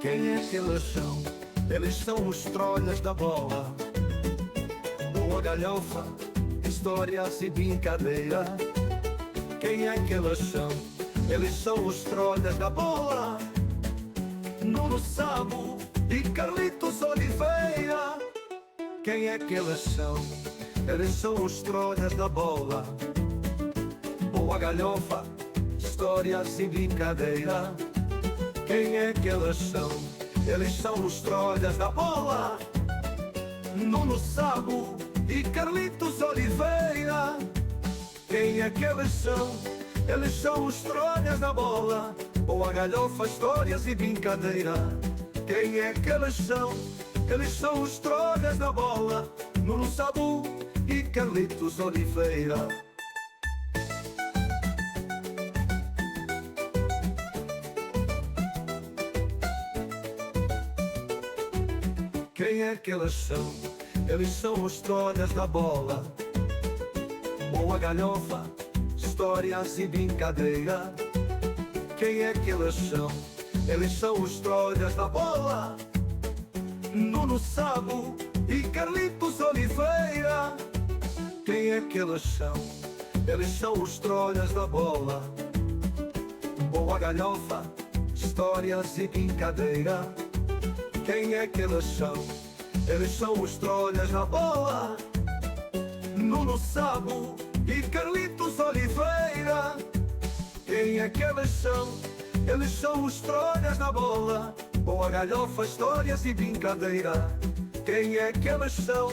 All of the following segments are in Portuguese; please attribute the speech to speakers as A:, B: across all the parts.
A: Quem é que eles são? Eles são os trolhas da bola. Boa galhofa, histórias e brincadeira. Quem é que eles são? Eles são os trolhas da bola. Nuno Sabo e Carlitos Oliveira. Quem é que eles são? Eles são os trolhas da bola. Boa galhofa, histórias e brincadeira. Quem é que eles são? Eles são os trolhas da bola. Nuno Sabo e Carlitos Oliveira. Quem é que eles são? Eles são os trolhas da bola. Boa galhofa, histórias e brincadeira. Quem é que eles são? Eles são os trolhas da bola. Nuno Sabo e Carlitos Oliveira. Quem é que eles são? Eles são os trolhas da bola. Boa galhofa, histórias e brincadeira. Quem é que eles são? Eles são os trolhas da bola. Nuno Sabo e Carlitos Oliveira. Quem é que eles são? Eles são os trolhas da bola. Boa galhofa, histórias e brincadeira. Quem é que eles são? Eles são os trolhas da bola. Nuno Sabo e Carlitos Oliveira. Quem é que eles são? Eles são os trolhas da bola. Boa galhofa, histórias e brincadeira. Quem é que eles são?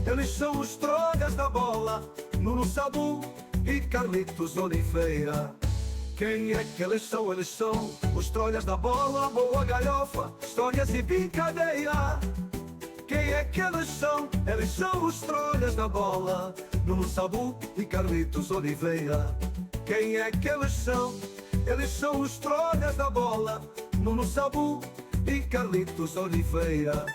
A: Eles são os trolhas da bola. Nuno Sabo e Carlitos Oliveira. Quem é que eles são? Eles são os trolhas da bola. Boa galhofa, histórias e brincadeira. Quem é que eles são? Eles são os trolhas da bola. Nuno Sabo e Carlitos Oliveira. Quem é que eles são? Eles são os trolhas da bola. Nuno Sabo e Carlitos Oliveira.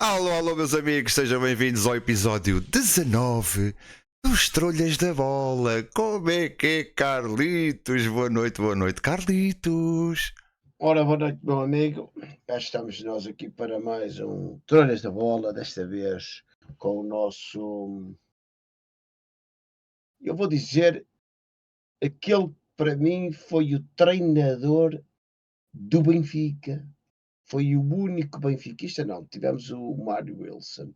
B: Alô, alô, meus amigos, sejam bem-vindos ao episódio 19 dos Trolhas da Bola. Como é que é, Carlitos? Boa noite, Carlitos.
C: Ora, boa noite, meu amigo. Já estamos nós aqui para mais um Trolhas da Bola, desta vez com o nosso, eu vou dizer, aquele que para mim foi o treinador do Benfica. Foi o único benfiquista, não, tivemos o Mário Wilson,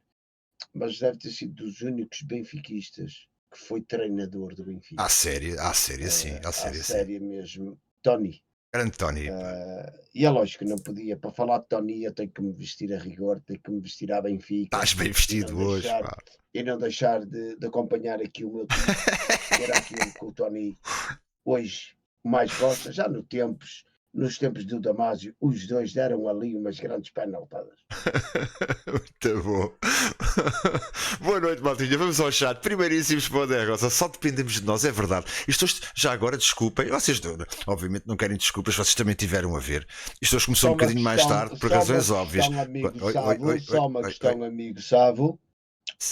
C: mas deve ter sido dos únicos benfiquistas que foi treinador do Benfica.
B: À série, sim, à série, sim.
C: Série mesmo, Tony.
B: Grande Tony.
C: E é lógico que não podia, para falar de Tony eu tenho que me vestir a rigor, tenho que me vestir à Benfica.
B: Estás bem vestido hoje, pá.
C: E não deixar de acompanhar aqui o meu time. Era aquilo que o Tony hoje mais gosta, já nos tempos do Damásio, os dois deram ali umas grandes penaltadas.
B: Muito bom. Boa noite, maltinha. Vamos ao chat. Primeiríssimos para o Rosa. Só dependemos de nós, é verdade. Isto hoje, já agora, desculpem. Vocês, obviamente, não querem desculpas. Vocês também tiveram a ver. Isto hoje começou um bocadinho mais tarde, por razões óbvias.
C: Só uma questão, amigo Savo.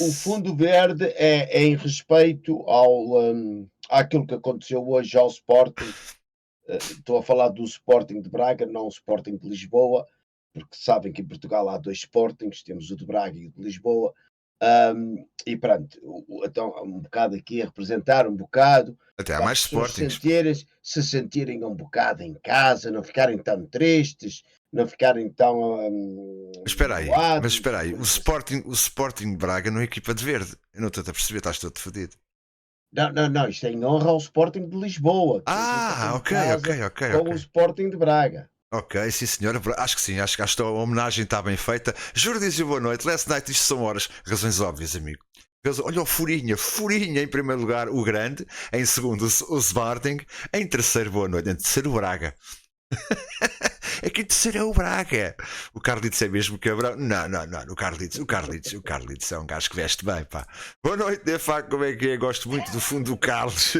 C: O fundo verde é em respeito àquilo que aconteceu hoje ao Sporting. Estou a falar do Sporting de Braga, não o Sporting de Lisboa, porque sabem que em Portugal há dois Sportings, temos o de Braga e o de Lisboa, e pronto, então um bocado aqui a representar um bocado,
B: até há mais Sportings,
C: se sentirem um bocado em casa, não ficarem tão tristes, não ficarem tão
B: espera aí, o Sporting de Braga não é equipa de verde. Eu não estou a perceber, estás todo fodido.
C: Não, isto é em honra ao Sporting de Lisboa.
B: Ok.
C: Com o Sporting de Braga.
B: Ok, sim senhora, acho que sim, acho que a homenagem está bem feita. Juro dizer boa noite, last night isto são horas, razões óbvias, amigo. Olha o Furinha em primeiro lugar o Grande, em segundo o Sporting, em terceiro boa noite, em terceiro o Braga. É que em terceiro é o Braga. O Carlitos é mesmo cabrão. Não. O Carlitos é um gajo que veste bem, pá. Boa noite, de facto, como é que é? Gosto muito do fundo do Carlos.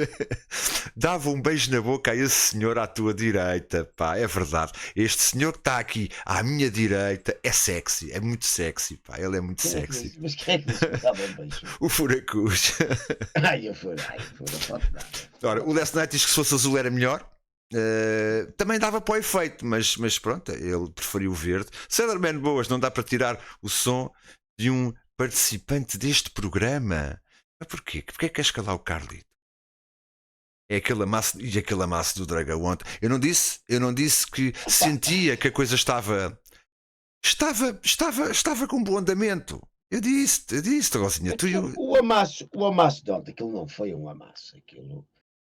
B: Dava um beijo na boca a esse senhor à tua direita, pá. É verdade. Este senhor que está aqui à minha direita é sexy. É muito sexy, pá. Ele é muito sexy.
C: Mas quem é que disse que dava um beijo?
B: O Furacus.
C: Ai, eu fui, não pode dar.
B: Ora, o Last Night diz que se fosse azul era melhor. Também dava para o efeito, mas pronto, ele preferiu o verde. Sailorman Boas, não dá para tirar o som de um participante deste programa. Mas porquê? Porquê é que queres calar o Carlito? É aquele amasso, e aquele amasso do Dragão ontem. Eu não disse que sentia que a coisa estava com bom andamento. Eu disse, Rosinha.
C: O amasso de ontem, aquilo não foi um amasso.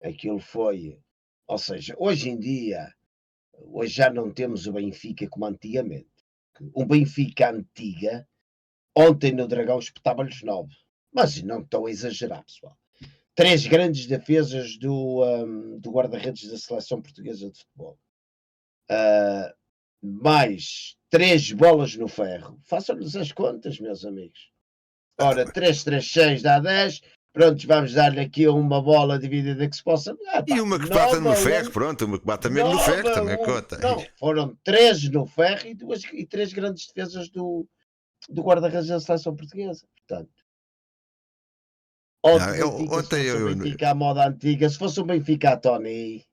C: Aquilo foi. Ou seja, hoje em dia, hoje já não temos o Benfica como antigamente. O Benfica antiga, ontem no Dragão espetava-lhes 9. Mas não estou a exagerar, pessoal. 3 grandes defesas do guarda-redes da seleção portuguesa de futebol. Mais 3 bolas no ferro. Façam-nos as contas, meus amigos. Ora, 3, 3, 6 dá 10. Pronto, vamos dar-lhe aqui uma bola dividida que se possa.
B: E uma que bata no ferro, pronto, uma que bata mesmo no ferro também conta.
C: Não, foram 3 no ferro e 3 grandes defesas do guarda-redes da seleção portuguesa. Portanto, ontem eu Benfica à moda antiga, se fosse um Benfica a Tony.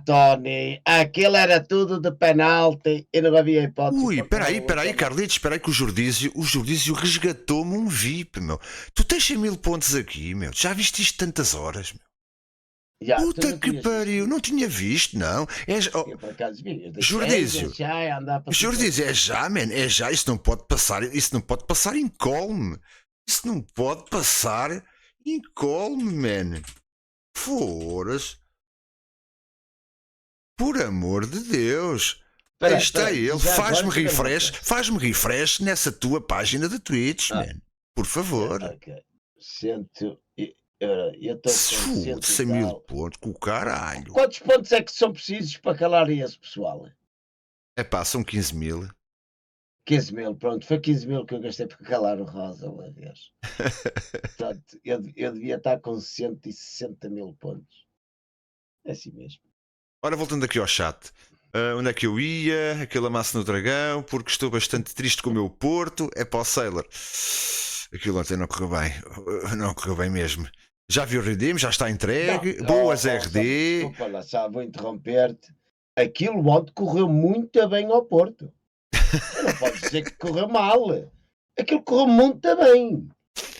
C: Tony, aquilo era tudo de penalti e não havia hipótese.
B: Ui, peraí, Carlitos, espera aí que o Jordísio resgatou-me um VIP, meu. Tu tens 100.000 pontos aqui, meu. Já viste isto tantas horas, meu? Puta que pariu, não tinha visto, não. Jordísio, é já, man, é já. Isso não pode passar incólume. Isso não pode passar incólume, man. Foras. Por amor de Deus. Aí está ele. Faz-me refresh nessa tua página de Twitch, man. Por favor.
C: Ok. Eu estou com
B: 100.000 pontos, com o caralho.
C: Quantos pontos é que são precisos para calar esse pessoal?
B: É pá, são 15.000.
C: 15.000, pronto. Foi 15.000 que eu gastei para calar o Rosa, meu Deus. Portanto, eu devia estar com 160.000 pontos. É assim mesmo.
B: Ora, voltando aqui ao chat. Onde é que eu ia? Aquele amasso no Dragão, porque estou bastante triste com o meu Porto. É para o Sailor. Aquilo ontem não correu bem. Não correu bem mesmo. Já vi o Redeem, já está entregue. Boas RD.
C: Desculpa lá, vou interromper-te. Aquilo ontem correu muito bem ao Porto. Não pode dizer que correu mal. Aquilo correu muito bem.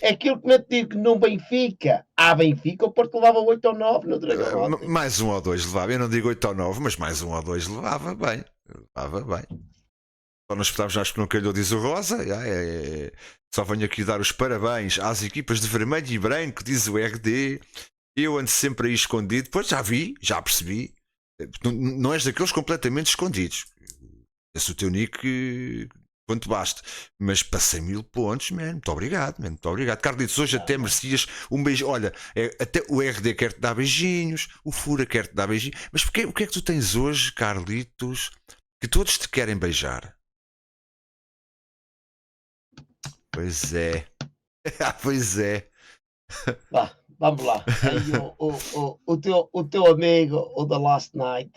C: É aquilo que me digo no Benfica. Benfica, o Porto levava 8 ou 9 no Dragão.
B: Mais 1 ou 2 levava. Eu não digo 8 ou 9, mas mais 1 ou 2 levava bem. Só nos esperávamos, acho que não calhou, diz o Rosa. Só venho aqui dar os parabéns às equipas de vermelho e branco, diz o RD. Eu ando sempre aí escondido. Pois já vi, já percebi. Não és daqueles completamente escondidos. Esse é o teu nick. Quanto basta, mas para 100.000 pontos, man, muito obrigado, man, muito obrigado. Carlitos, hoje até merecias um beijo. Olha, até o RD quer te dar beijinhos, o Fura quer te dar beijinhos, mas o que é que tu tens hoje, Carlitos, que todos te querem beijar? Pois é, pois é.
C: Vamos lá. Aí, o teu amigo, o The Last Night.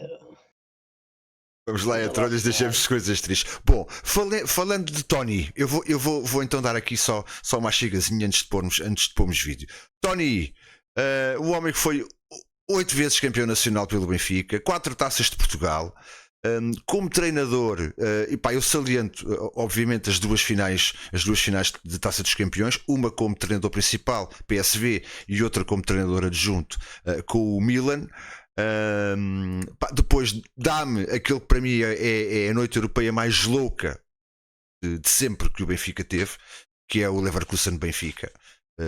B: Vamos lá, trolhas, deixamos as coisas tristes. Bom, falando de Tony, eu vou então dar aqui só uma chegazinha antes de pormos vídeo. Tony, o homem que foi 8 vezes campeão nacional pelo Benfica, 4 taças de Portugal, como treinador, eu saliento obviamente as duas finais de Taça dos Campeões, uma como treinador principal, PSV, e outra como treinador adjunto com o Milan. Depois dá-me aquele que para mim é a noite europeia mais louca de sempre que o Benfica teve, que é o Leverkusen-Benfica.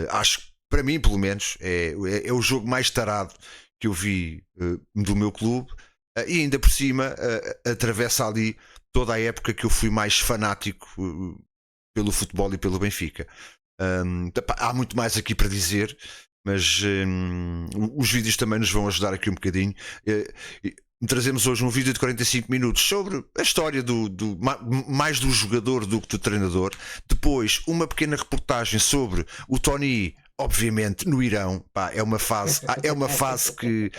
B: Acho que para mim, pelo menos, é o jogo mais tarado que eu vi do meu clube, e ainda por cima atravessa ali toda a época que eu fui mais fanático pelo futebol e pelo Benfica. Há muito mais aqui para dizer, mas os vídeos também nos vão ajudar aqui um bocadinho. trazemos hoje um vídeo de 45 minutos sobre a história mais do jogador do que do treinador. Depois, uma pequena reportagem sobre o Tony, obviamente, no Irão. Pá, é uma fase que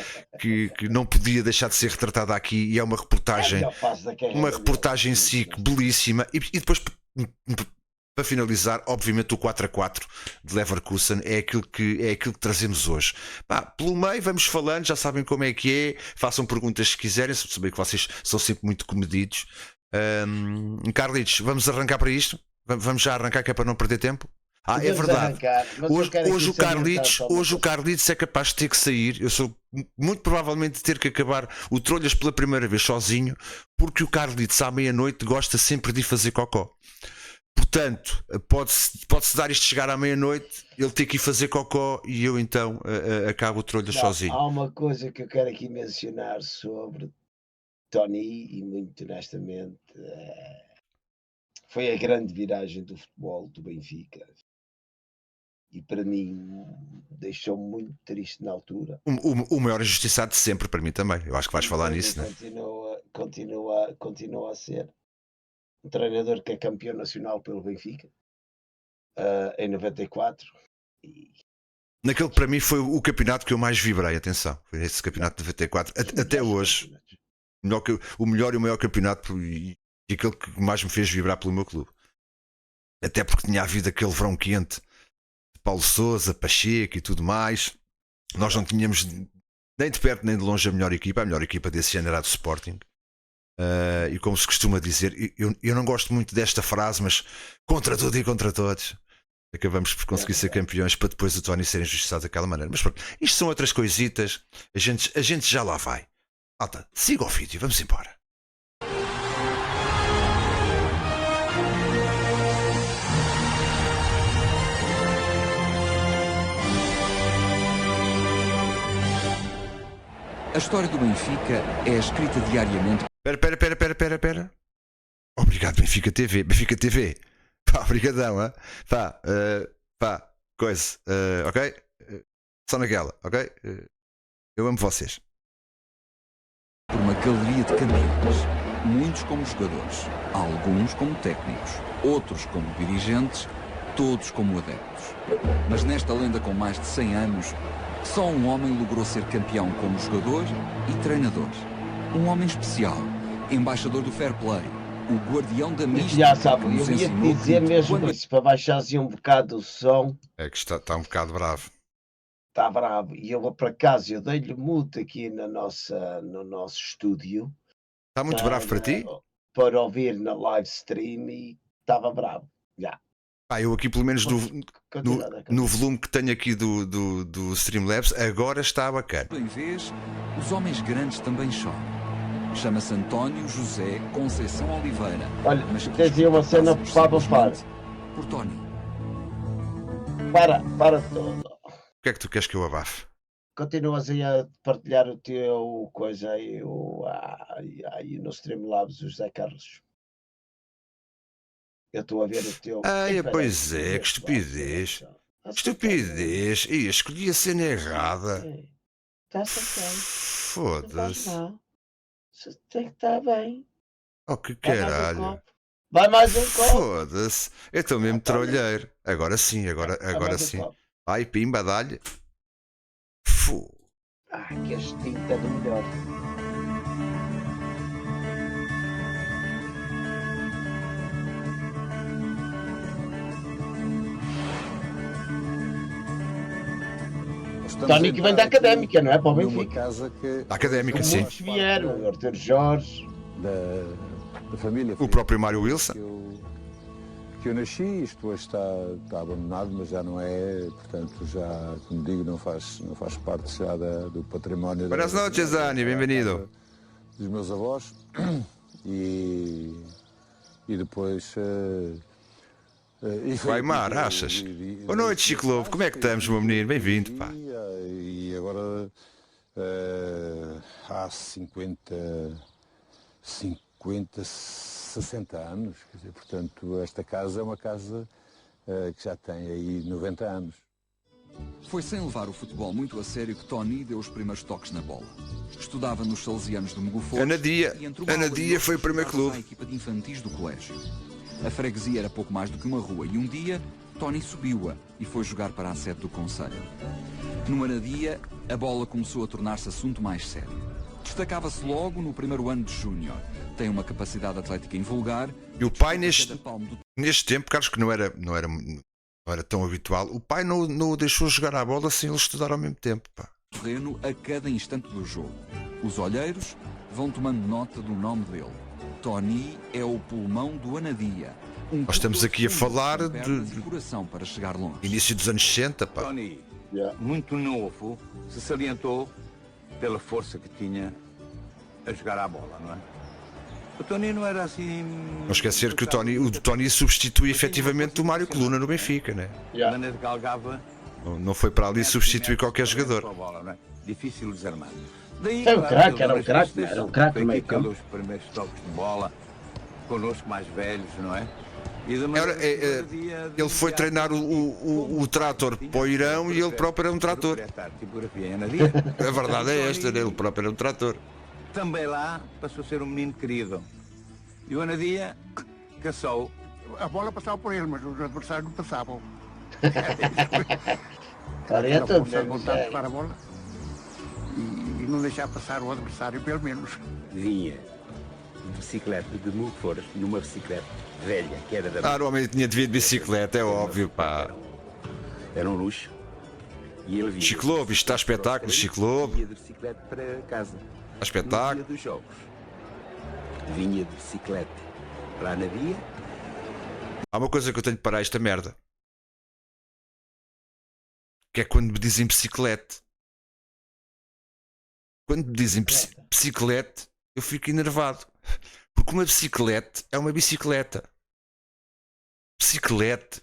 B: não podia deixar de ser retratada aqui, e é uma reportagem em si belíssima. E depois, para finalizar, obviamente, o 4-4 de Leverkusen é aquilo que trazemos hoje. Pá, pelo meio vamos falando, já sabem como é que é, façam perguntas se quiserem, se perceber que vocês são sempre muito comedidos. Carlitos, vamos arrancar para isto? Vamos já arrancar, que é para não perder tempo? É verdade. Hoje o Carlitos é capaz de ter que sair. Eu sou muito provavelmente de ter que acabar o Trolhas pela primeira vez sozinho, porque o Carlitos à meia-noite gosta sempre de ir fazer cocó. Portanto, pode-se dar isto chegar à meia-noite, ele ter que ir fazer cocó e eu então acabo o Trolhas sozinho.
C: Há uma coisa que eu quero aqui mencionar sobre Tony, e muito honestamente foi a grande viragem do futebol do Benfica. E para mim deixou-me muito triste na altura.
B: O maior injustiçado de sempre, para mim também. Eu acho que vais falar nisso, né?
C: Continua a ser um treinador que é campeão nacional pelo Benfica em 94.
B: Naquele para mim foi o campeonato que eu mais vibrei, atenção. Foi esse campeonato de 94. Até hoje, o melhor e o maior campeonato, e aquele que mais me fez vibrar pelo meu clube. Até porque tinha havido aquele verão quente de Paulo Sousa, Pacheco e tudo mais. Nós não tínhamos nem de perto nem de longe a melhor equipa desse ano era a do Sporting. E como se costuma dizer, eu não gosto muito desta frase, mas contra tudo e contra todos acabamos por conseguir ser campeões, para depois o Tony ser injustiçado daquela maneira. Mas pronto, isto são outras coisitas, a gente já lá vai. Alta, siga o vídeo, vamos embora.
D: A história do Benfica é escrita diariamente.
B: Espera. Obrigado, Benfica TV. Benfica TV. Pá, obrigadão, hein? Pá, coisa. Ok? Só naquela, ok? Eu amo vocês.
D: Por uma galeria de campeões. Muitos como jogadores, alguns como técnicos, outros como dirigentes, todos como adeptos. Mas nesta lenda com mais de 100 anos, só um homem logrou ser campeão como jogador e treinador. Um homem especial, embaixador do fair play, o guardião da mística.
C: Já sabe, eu ia te dizer mesmo isso, para baixar-se um bocado o som.
B: É que está um bocado bravo.
C: Está bravo. E eu, por acaso, eu dei-lhe mute aqui no nosso estúdio.
B: Está muito bravo para ti?
C: Para ouvir na live stream, e estava bravo. Já.
B: Eu aqui, pelo menos no volume que tenho aqui do Streamlabs, agora está bacana.
D: Em vez, os homens grandes também choram. Chama-se António José Conceição Oliveira.
C: Olha, mas tens aí uma cena para
D: por Tony.
C: Para tudo.
B: O que é que tu queres que eu abafe?
C: Continuas aí a partilhar o teu coisa aí, no Streamlabs, o José Carlos. Eu estou a ver o teu.
B: Pois é, que estupidez. Estupidez. Escolhi a cena errada. Foda-se.
C: Tem que estar bem.
B: Oh, que caralho.
C: Vai mais um copo.
B: Foda-se. Eu estou mesmo trolheiro. Agora sim, agora sim. Ai, pimba, dá-lhe.
C: Que este tinta do melhor. Tony que vem da Académica, não é? Para o Benfica.
B: Da Académica, sim.
C: Vieram, o Arthur Jorge.
E: Da família.
B: O próprio Mário Wilson.
E: Que eu nasci, isto hoje está abandonado, mas já não é, portanto, já, como digo, não faz parte já do património.
B: Buenas noches, Dani, bem-vindo.
E: Dos meus avós. E depois.
B: Vai, Mar, achas? Boa noite, Chico Lobo, como é que estamos, meu menino? Bem-vindo, pá.
E: E agora há 60 anos, quer dizer, portanto, esta casa é uma casa que já tem aí 90 anos.
D: Foi sem levar o futebol muito a sério que Tony deu os primeiros toques na bola. Estudava nos Salesianos de Mogoforte.
B: Anadia.
D: E entre uma aula e
B: Anadia
D: outra
B: foi o primeiro
D: juntava-se
B: clube.
D: à equipa de infantis do colégio. A freguesia era pouco mais do que uma rua e um dia Tony subiu-a e foi jogar para a sede do concelho. No Anadia, a bola começou a tornar-se assunto mais sério. Destacava-se logo no primeiro ano de júnior. Tem uma capacidade atlética invulgar.
B: E o pai
D: disputa cada palmo do
B: neste tempo, Carlos, que não era tão habitual, o pai não o deixou jogar à bola sem ele estudar ao mesmo tempo. Pá.
D: terreno a cada instante do jogo. Os olheiros vão tomando nota do nome dele. Tony é o pulmão do Anadia.
B: Nós estamos aqui a falar
D: com
B: de
D: pernas e coração para chegar longe.
B: início dos anos 60, pá.
F: Tony,
C: Yeah.
F: muito novo, se salientou pela força que tinha a jogar à bola, não é? O Tony não era assim...
B: Não esquecer que o Tony substitui efetivamente o Mário Coluna no Benfica, né?
F: A
C: Yeah.
F: maneira de galgava...
B: Não foi para ali substituir qualquer
F: com a
B: jogador.
F: bola, não é? Difícil de desarmar. Daí,
C: Era um craque,
F: ele
C: era um
F: nas
C: craque,
F: vistas,
C: era um craque
F: foi
C: no meio
F: aqui pelos
C: campo.
F: primeiros toques de bola, connosco mais velhos, não é? E da
B: Era,
F: maneira que
B: ele foi
F: imediato,
B: treinar o trator para o Irão e ele próprio era um trator.
F: Tipografia em Anadia.
B: A verdade é esta, né? Ele próprio era um trator.
F: Também lá passou a ser um menino querido. E o Anadia caçou.
G: A bola passava por ele, mas os adversários não passavam.
C: Tarefa,
G: Era força de vontade de jogar a bola e não deixar passar o adversário, pelo menos.
H: Vinha de bicicleta de Mogoforte, numa bicicleta velha, que era da...
B: Ah, o homem tinha de vir de bicicleta, é óbvio, pá.
H: Era um luxo. E ele vinha...
B: Chico Lobo, isto está espetáculo, Chico Lobo.
H: Vinha de bicicleta para casa.
B: Está espetáculo.
H: No dia dos jogos. Vinha de bicicleta para a Anadia.
B: Há uma coisa que eu tenho de parar esta merda. Que é quando me dizem bicicleta. Quando me dizem bicicleta, eu fico enervado. Porque uma bicicleta é uma bicicleta. Bicicleta.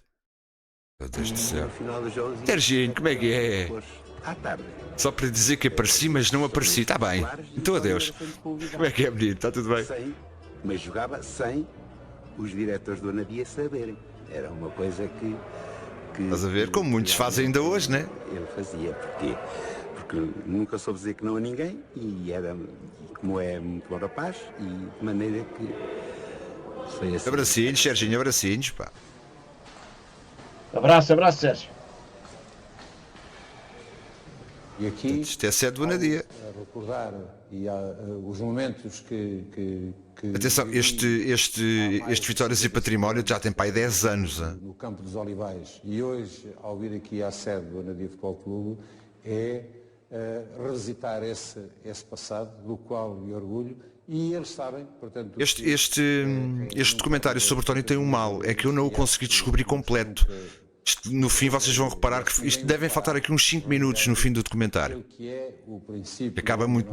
B: Meu Deus do céu.
H: No final dos jogos...
B: Serginho, como é que é?
H: Depois, à tarde.
B: Só para dizer que apareci, mas não apareci. Está bem. Então adeus. Como é que é, menino? Está tudo bem?
H: Mas jogava sem os diretores do Anadia saberem. Era uma coisa que
B: Estás a ver? Como muitos fazem ainda hoje, né?
H: Ele fazia. Porquê? Porque nunca soube dizer que não a ninguém e era, como é muito bom rapaz, e de maneira que foi assim.
B: Abracinhos, Serginho, abracinhos, pá.
C: Abraço, abraço, Sérgio.
E: E aqui,
B: Isto é sede do Anadia.
E: a recordar e os momentos que
B: Atenção, este Vitórias e Património já tem pai 10 anos. Hein?
E: no Campo dos Olivais e hoje, ao vir aqui à sede do Anadia Futebol Clube, é revisitar esse passado, do qual me orgulho, e eles sabem, portanto...
B: Este documentário sobre o Tony tem um mal, é que eu não o consegui descobrir completo. No fim vocês vão reparar que isto devem faltar aqui uns 5 minutos no fim do documentário.
E: Que é o princípio...
B: Acaba muito,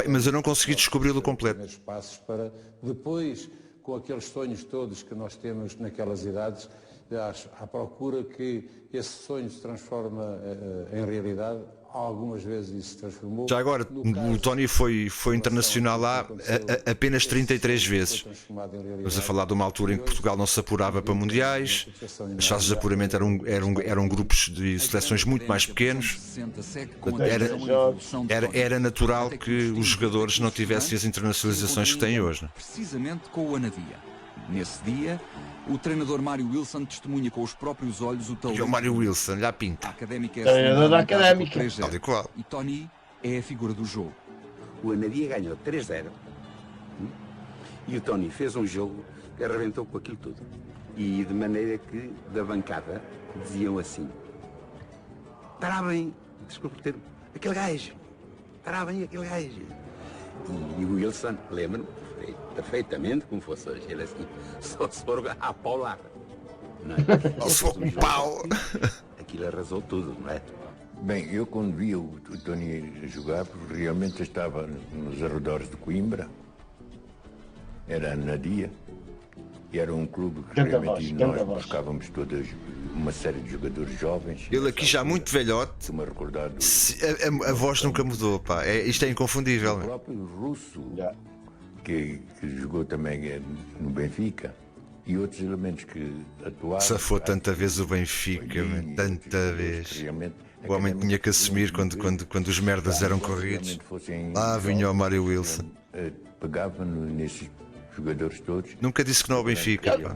B: mas eu não consegui descobri-lo completo.
E: Primeiros passos para depois, com aqueles sonhos todos que nós temos naquelas idades, à procura que esse sonho se transforma em realidade. Algumas vezes isso se transformou.
B: Já agora, o Tony foi internacional lá apenas 33 vezes. Estamos a falar de uma altura em que Portugal não se apurava para mundiais, as fases de apuramento eram grupos de seleções muito mais pequenos. Era natural que os jogadores não tivessem as internacionalizações que têm hoje. Né?
D: Precisamente com o Anadia. Nesse dia, o treinador Mário Wilson testemunha com os próprios olhos o
B: E
D: talento.
B: o Mário Wilson, lhe
D: A
B: pinta.
D: Académica é
C: Treinador da
D: segunda em casa
C: Académica.
D: por 3-0.
B: Tal e qual.
D: E Tony é a figura do jogo.
H: O Anadia ganhou 3-0. E o Tony fez um jogo que arrebentou com aquilo tudo. E de maneira que, da bancada, diziam assim: estará bem, desculpe o termo, aquele gajo, estará bem aquele gajo. E o Wilson, lembro-me perfeitamente como fosse hoje, ele assim, só se for a paular. Não é?
B: Se for com pau.
H: Aquilo arrasou tudo, não é?
I: Bem, eu quando vi o Tony jogar, porque realmente estava nos arredores de Coimbra, era a Anadia, e era um clube que
C: Canta
I: realmente
C: voz, canta
I: nós
C: voz.
I: buscávamos todas uma série de jogadores jovens.
B: Ele aqui já muito velhote,
I: Estou-me a recordar do
B: a voz nunca mudou, pá. Isto é inconfundível. Meu.
I: próprio Russo,
C: Yeah.
I: que jogou também no Benfica, e outros elementos que atuaram.
B: Safou tanta vez o Benfica,
I: E
B: tanta
I: jogadores
B: vez.
I: que realmente
B: O homem tinha que assumir quando os merdas eram corridos. Lá vinha o Mário Wilson.
I: Pegava nesses jogadores todos.
B: Nunca disse que não ao Benfica, pá.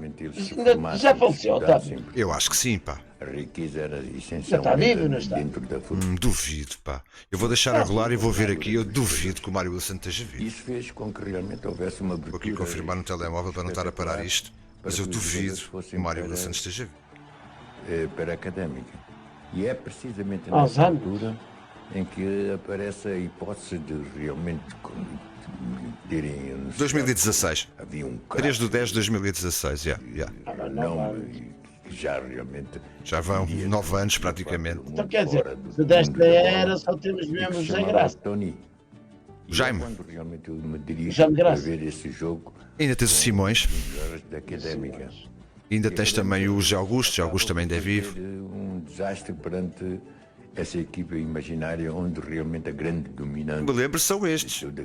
C: Já faleceu, tá?
B: Eu acho que sim, pá.
I: A riqueza era essencialmente
C: Já está vivo, não está?
I: dentro da
B: Duvido, pá. Eu vou deixar a rolar e vou ver aqui. Eu duvido que o Mário Wilson esteja vivo.
I: Isso fez com que realmente houvesse uma
B: Vou aqui confirmar no telemóvel para não estar a parar isto. Mas eu duvido que o Mário Wilson esteja vivo.
I: para a Académica. E é precisamente
C: Aos
I: nessa
C: anos.
I: altura em que aparece a hipótese de realmente terem... eu não sei,
B: 2016.
I: Havia um
B: 3 de 10 de 2016, yeah.
I: nome que já realmente...
B: Já vão 9 anos praticamente.
C: Então quer dizer, se desta era só temos mesmo José Graça.
I: Tony.
B: Jaime.
I: Quando realmente eu me dirijo
C: Jaime
I: para
C: Graça.
I: ver esse jogo,
B: Ainda tens o Simões.
I: melhores da Académica.
B: Ainda tens também o José Augusto. José Augusto também ainda é vivo.
I: Um desastre perante essa equipa imaginária onde realmente a grande dominante
B: Me lembro, são estes.
I: toda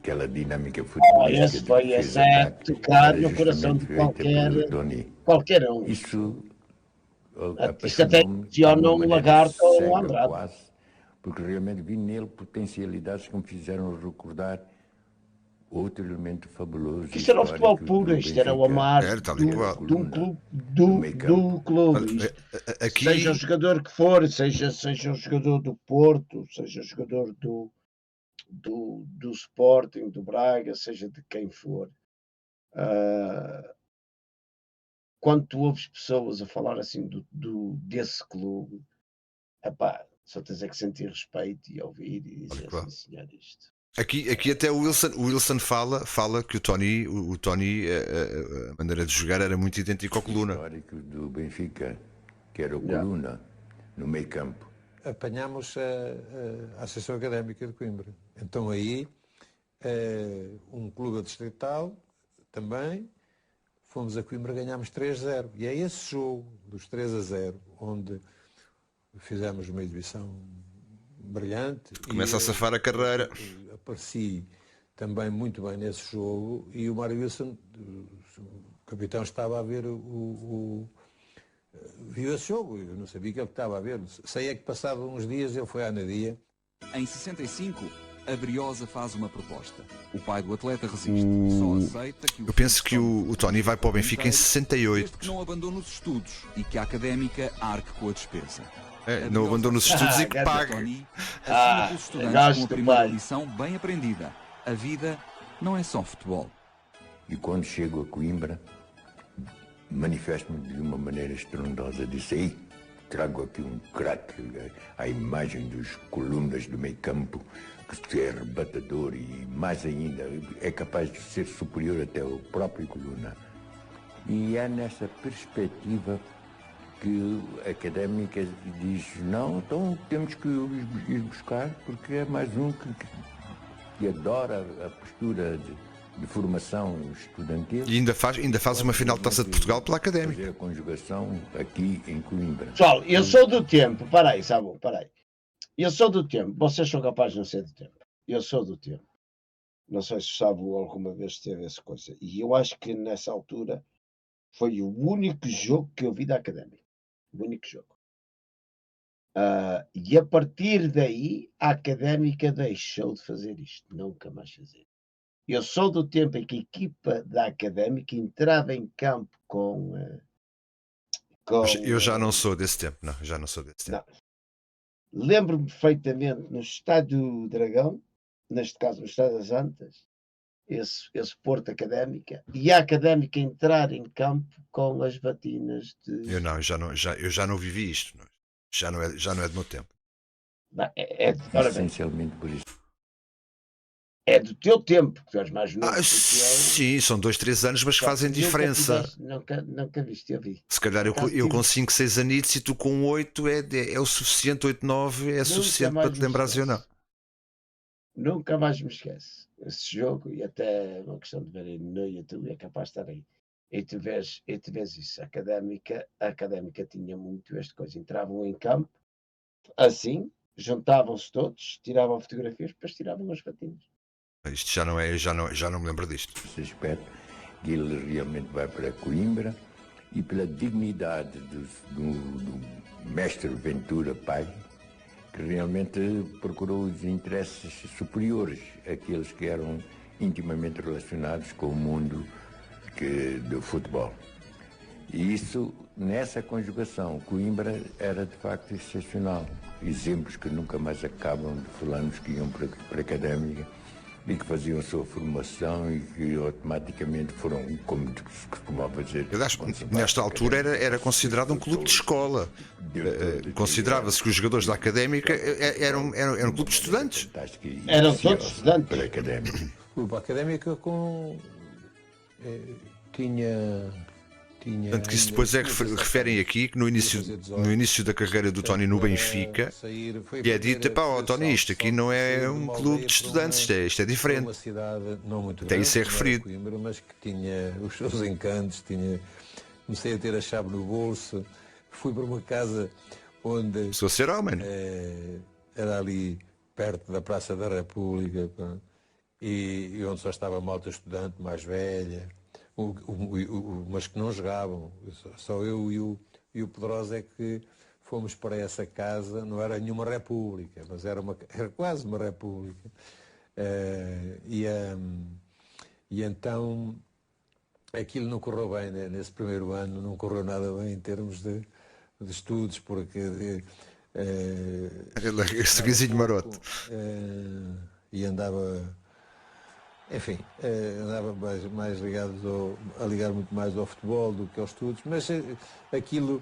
I: aquela dinâmica futebolística
C: Esse foi
I: de defesa
C: esse
I: ataque
C: tocar
I: era
C: no coração de
I: justamente feita pelo Tony.
C: qualquer um.
I: Isso
C: Isto até funciona um lagarto ou um Andrade.
I: quase, porque realmente vi nele potencialidades que me fizeram recordar outro elemento fabuloso.
C: Isto era o futebol
I: histórico
C: puro,
I: do
C: isto era o
I: Benfica.
C: amar
B: Era, tal e qual.
C: de um clube. Do clube. Isto,
B: Aqui,
C: seja o jogador que for, seja o jogador do Porto, seja o jogador do Sporting, do Braga, seja de quem for. Quando tu ouves pessoas a falar assim desse clube, epá, só tens que sentir respeito e ouvir e dizer
B: Claro.
C: assim, senhor, isto.
B: aqui até o Wilson fala que o Tony, a maneira de jogar era muito idêntico ao Coluna.
I: Histórico do Benfica, que era o Coluna, no meio campo.
E: Apanhámos a Associação Académica de Coimbra. Então aí, um clube distrital também, fomos a Coimbra, ganhámos 3-0. E é esse jogo dos 3-0 onde fizemos uma exibição brilhante.
B: Começa a safar a carreira.
E: Apareci também muito bem nesse jogo e o Mário Wilson, o capitão, estava a ver viu esse jogo, eu não sabia que ele estava a ver. Sei é que passado uns dias ele foi à Nadia.
D: Em 65, a Briosa faz uma proposta. O pai do atleta resiste. Só aceita que
B: Eu penso que o Tony vai para o Benfica em
D: desde
B: 68.
D: que não abandone os estudos e que a Académica arque com a despesa.
B: Não abandona os estudos e que paga.
D: Tony assina pelos estudantes
C: gasto
D: com a
C: do
D: primeira
C: pai.
D: lição bem aprendida. A vida não é só futebol.
I: E quando chego a Coimbra, manifesto-me de uma maneira estrondosa. Disse, ei, trago aqui um craque, a imagem dos colunas do meio campo, que é arrebatador e mais ainda, é capaz de ser superior até ao próprio Coluna. E é nessa perspectiva que a Académica diz, não, então temos que ir buscar, porque é mais um que adora a postura de formação estudantil.
B: E ainda faz uma final de Taça de Portugal pela Académica.
I: Fazer a conjugação aqui em Coimbra.
C: Pessoal, eu sou do tempo, peraí, Sabu, peraí. Eu sou do tempo, vocês são capazes de não ser do tempo. Eu sou do tempo. Não sei se o Sabu alguma vez teve essa coisa. E eu acho que nessa altura foi o único jogo que eu vi da Académica. O único jogo. E a partir daí, a Académica deixou de fazer isto. Nunca mais fazer. Eu sou do tempo em que a equipa da Académica entrava em campo com
B: Eu já não sou desse tempo, não. Já não sou desse tempo.
C: Lembro-me perfeitamente no Estádio do Dragão, neste caso no Estádio das Antas, esse Porto Académica, e a Académica entrar em campo com as batinas de...
B: Eu já não vivi isto. Não. Já não é do meu tempo.
C: Não,
I: Essencialmente por isso.
C: é do teu tempo, que tu és mais novo.
B: Sim, são 2, 3 anos, mas que fazem diferença.
C: Nunca viste, eu vi.
B: Se calhar eu com 5, 6 anitos e tu com 8 é o suficiente, 8, 9 é suficiente para te lembrares ou não.
C: Nunca mais me esquece esse jogo, e até uma questão de ver no YouTube, é capaz de estar aí. E tu vês isso. A Académica tinha muito esta coisa. Entravam em campo, assim, juntavam-se todos, tiravam fotografias, depois tiravam as batinas.
B: Isto já não me lembro disto.
I: Esse aspecto, que ele realmente vai para Coimbra e pela dignidade do mestre Ventura pai, que realmente procurou os interesses superiores, aqueles que eram intimamente relacionados com o mundo do futebol. E isso, nessa conjugação, Coimbra era de facto excepcional. Exemplos que nunca mais acabam de fulanos que iam para a académica e que faziam a sua formação e que automaticamente foram, como se costumava dizer...
B: Nesta altura era considerado um clube de escola. Considerava-se que os jogadores da académica eram um clube de estudantes.
C: Eram todos estudantes.
I: Para a académica.
E: O clube académico tinha
B: Tanto que isso depois é que referem aqui que no início da carreira do Tony no Benfica, que é dito, Tony, isto aqui não é um clube de estudantes, isto é diferente.
E: Uma cidade não muito
B: Até isso é
E: grande,
B: referido.
E: Coimbra, mas que tinha os seus encantos, comecei a ter a chave no bolso, fui para uma casa onde
B: Sou ser homem.
E: era ali perto da Praça da República, pá, e onde só estava malta estudante mais velha, mas que não jogavam. Só eu e o Pedrosa é que fomos para essa casa. Não era nenhuma república, mas era quase uma república. E então aquilo não correu bem, né? Nesse primeiro ano não correu nada bem em termos de estudos, porque
B: Esse guizinho maroto.
E: E andava, enfim, andava mais ligado a ligar muito mais ao futebol do que aos estudos, mas aquilo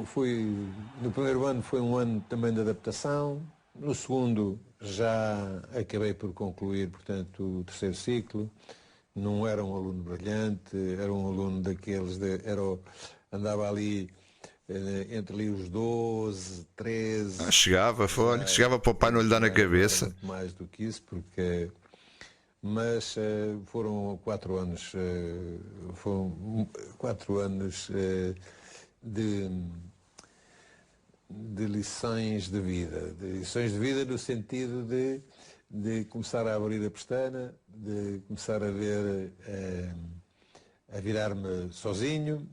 E: foi, no primeiro ano foi um ano também de adaptação, no segundo já acabei por concluir, portanto, o terceiro ciclo. Não era um aluno brilhante, era um aluno daqueles, andava ali entre ali os 12, 13...
B: Chegava para o pai não lhe dar na cabeça.
E: Muito mais do que isso, porque... Mas foram 4 anos, de lições de vida. De lições de vida no sentido de começar a abrir a pestana, de começar a ver, a virar-me sozinho,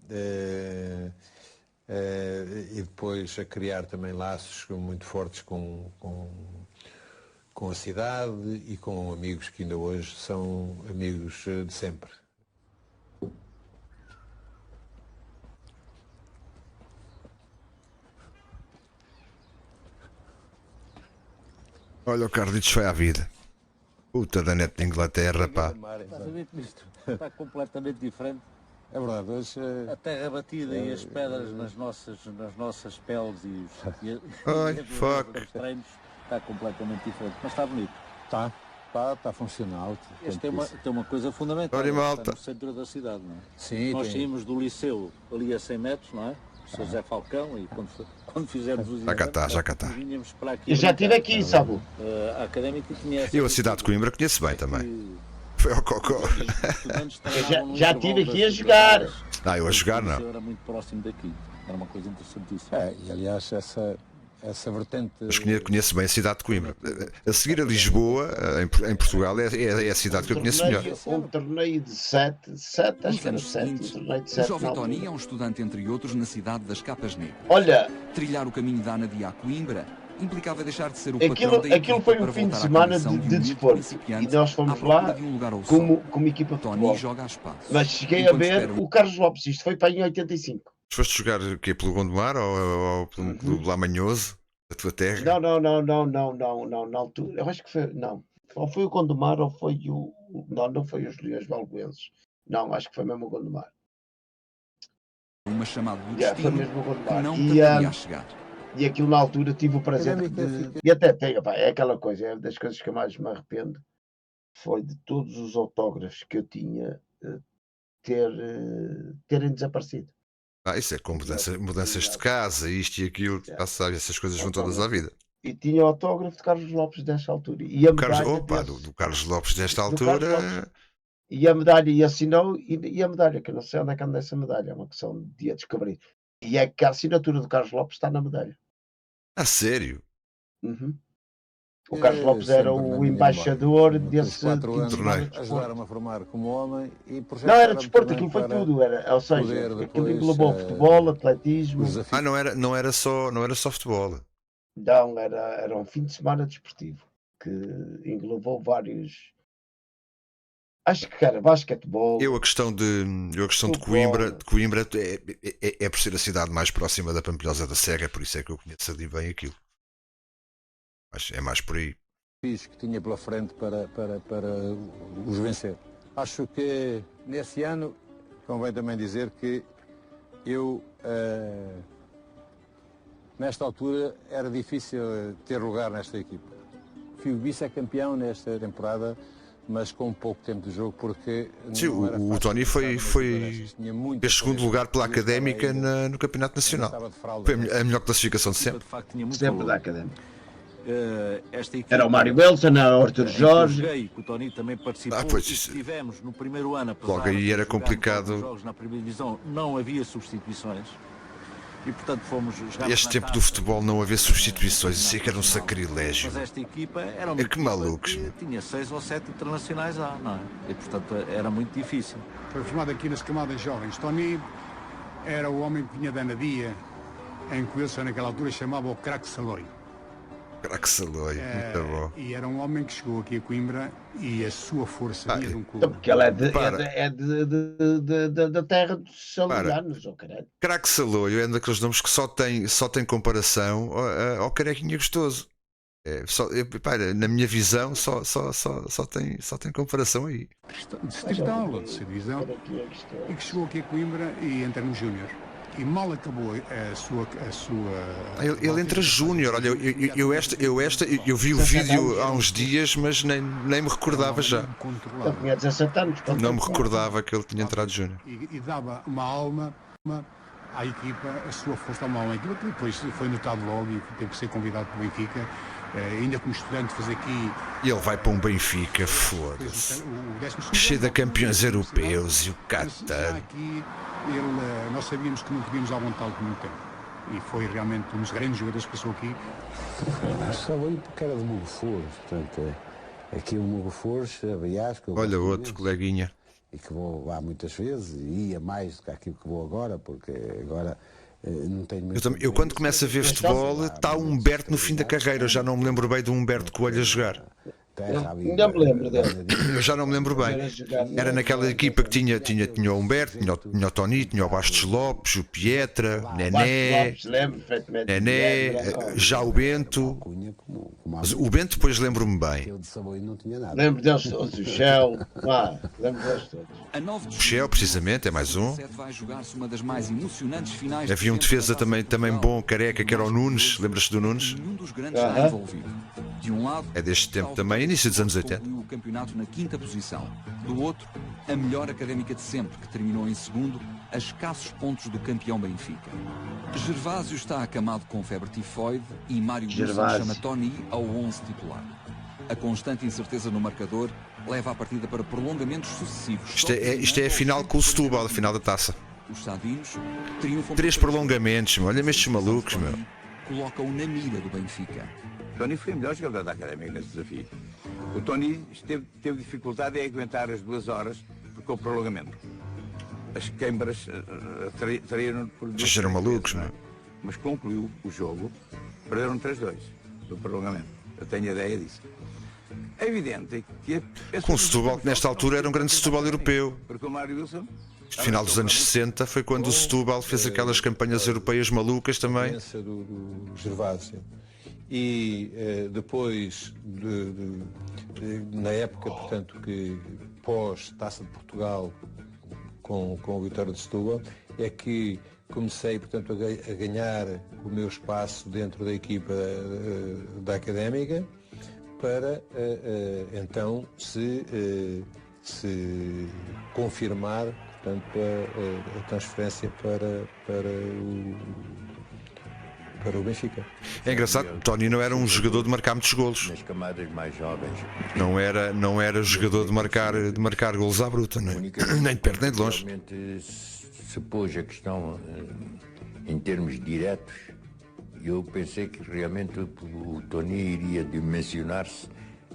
E: e depois a criar também laços muito fortes com a cidade e com amigos que ainda hoje são amigos de sempre.
B: Olha, o Carlitos foi à vida. Puta da net de Inglaterra, pá.
J: Estás a ver que isto está completamente diferente.
E: É verdade, hoje...
J: A terra batida e as pedras nas nossas peles e os treinos está completamente diferente. Mas está bonito.
E: Está funcional.
J: Este tem uma coisa fundamental.
B: Olha, malta.
J: Está no centro da cidade, não é?
E: Sim,
J: nós saímos do liceu ali a 100 metros, não é? Sr. Zé Falcão, e quando fizemos os exames,
B: já cá está.
J: Vinhamos para aqui.
C: Eu já estive aqui, sabe?
J: A académica conhece.
B: Eu a cidade de Coimbra conheço bem também. Foi ao Cocó.
C: Já estive aqui a jogar.
B: Eu a jogar não.
J: Era muito próximo daqui. Era uma coisa interessantíssima.
E: E aliás, essa vertente...
B: Mas conheço bem a cidade de Coimbra. A seguir a Lisboa, em Portugal, é a cidade que eu conheço melhor.
C: Um torneio de 7, acho que era 7, um torneio de 7.
D: O jovem Tony é um estudante, entre outros, na cidade das Capas Negras.
C: Olha,
D: trilhar o caminho da Anadia a Coimbra implicava deixar de ser o
C: aquilo foi um fim de semana de desporto. E nós fomos lá como equipa de futebol. Mas cheguei a ver o Carlos Lopes, isto foi para em 85.
B: Foste jogar o quê? Pelo Gondomar ou pelo Clube Lamanhoso, da tua terra?
C: Não, na altura, eu acho que foi, não. Ou foi o Gondomar ou foi não foi os Leões Valguenses. Não, acho que foi mesmo o Gondomar.
D: Uma chamada do
C: Foi
D: destino
C: mesmo o Gondomar.
D: que não tardaria a chegar.
C: E aquilo na altura tive o prazer e até tem, é aquela coisa, é das coisas que eu mais me arrependo, foi de todos os autógrafos que eu tinha terem desaparecido.
B: Isso é com mudanças de casa, isto e aquilo, já sabe, essas coisas vão todas à vida.
C: E tinha o autógrafo de Carlos Lopes desta altura. E a
B: do Carlos Lopes desta altura.
C: E a medalha, e assinou, e a medalha, que eu não sei onde é que anda essa medalha, é uma questão de a descobrir. E é que a assinatura do Carlos Lopes está na medalha.
B: A sério?
C: Uhum. O Carlos Lopes era o embaixador desse
E: 4
C: tipo de
E: anos
C: semana de desporto.
E: ajudaram-me a formar como homem e
C: Não, era desporto, aquilo foi tudo. Ou seja,
E: poder
C: aquilo
E: depois,
C: englobou futebol, atletismo.
B: Não era só futebol.
C: Não, era um fim de semana desportivo que englobou vários. Acho que era basquetebol.
B: A questão de Coimbra é por ser a cidade mais próxima da Pampilhosa da Serra, por isso é que eu conheço ali bem aquilo. É mais por aí.
E: Que tinha pela frente para os vencer. Acho que nesse ano convém também dizer que eu nesta altura era difícil ter lugar nesta equipa. Fui vice-campeão nesta temporada, mas com pouco tempo de jogo, porque
B: sim, o Tony fez segundo lugar pela Académica no Campeonato Nacional. Foi a melhor classificação de sempre.
C: Sempre da Académica. Era o Mário Wilson, o Arthur Jorge.
J: O Tony também participou.
B: Pois,
J: estivemos no primeiro ano,
B: logo aí era complicado.
J: Jogos na primeira divisão não havia substituições. E portanto
B: este tempo do futebol não haver substituições, isso é que era um sacrilégio.
J: Mas esta equipa era uma
B: que malucos.
J: Que tinha 6 ou 7 internacionais lá, não é? E portanto era muito difícil.
G: Foi formado aqui nas camadas jovens. Tony era o homem que vinha da Anadia, em que Wilson naquela altura chamava o craque Saloio.
B: Craque Saloio, muito bom.
G: E era um homem que chegou aqui a Coimbra e a sua força vinha de um clube.
C: Porque ele é da terra dos salianos, ou caralho.
B: Craque Saloio é um daqueles nomes que só tem comparação ao Carequinha Gostoso. Na minha visão, só tem comparação aí.
G: Distrital, ou de divisão, e que chegou aqui a Coimbra e entra no Júnior. E mal acabou a sua...
B: Ele entra Júnior. Olha, eu vi o vídeo há uns dias, mas nem me recordava já.
C: Ele tinha 17 anos.
B: Não me recordava que ele tinha entrado Júnior.
G: E dava uma alma à equipa, a sua força, uma alma à equipa, que depois foi notado logo e teve que ser convidado para o Benfica. Ainda como estudante fazer aqui.
B: E ele vai para um Benfica, foda-se. Cheio de campeões europeus e o Qatar.
G: Nós sabíamos que não podíamos aguentá-lo por muito tempo. E foi realmente um dos grandes jogadores que passou aqui.
E: Só veio porque era de Mugofores, portanto, aqui o Mugofores, aliás.
B: Olha, outro coleguinha.
E: E que vou lá muitas vezes, e ia mais do que aquilo que vou agora, porque agora.
B: Eu quando começo a ver futebol, está o Humberto no fim da carreira. Eu já não me lembro bem do Humberto Coelho a jogar.
C: Ainda me lembro dele.
B: Eu já não me lembro bem. Era naquela equipa que tinha o Humberto, tinha o Tony, tinha o Bastos Lopes, o Pietra, Nené, já o Bento. O Bento depois lembro-me bem.
C: Lembro deles todos, o Shell, lembro deles todos.
B: O Shell, precisamente, é mais um. Havia um defesa também bom, careca, que era o Nunes. Lembras-te do Nunes? É deste tempo também, início dos anos 80.
D: O campeonato na 5ª posição. Do outro, a melhor académica de sempre, que terminou em segundo, a escassos pontos do campeão Benfica. Gervásio está acamado com febre tifoide e Mário Wilson chama Tony ao 11 titular. A constante incerteza no marcador leva a partida para prolongamentos sucessivos.
B: Isto é a final com o Setúbal, a final da taça.
D: Os sadinos triunfam.
B: 3 prolongamentos, olha-me estes malucos, meu.
D: Colocam na mira do Benfica.
H: Tony foi o melhor jogador da Académica nesse desafio. O Tony teve dificuldade em aguentar as 2 horas porque o prolongamento. As queimbras teriam por...
B: Já eram malucos, não é?
H: Mas concluiu o jogo, perderam 3-2 do prolongamento. Eu tenho ideia disso. É evidente que...
B: Com o Setúbal, que nesta altura era um grande Setúbal europeu.
H: Porque o Mário Wilson...
B: Final dos anos 60 foi quando o Setúbal fez aquelas campanhas europeias malucas também.
E: Do Gervásio. E depois, na época, portanto, que pós-Taça de Portugal com o Vitória de Setúbal, é que comecei, portanto, a ganhar o meu espaço dentro da equipa da Académica para, então, se confirmar, portanto, a transferência para o Benfica.
B: É engraçado, Tony não era um jogador de marcar muitos golos.
I: Nas camadas mais jovens.
B: Não era jogador de marcar golos à bruta, nem de perto nem de longe.
I: Realmente se pôs a questão em termos diretos eu pensei que realmente o Tony iria dimensionar-se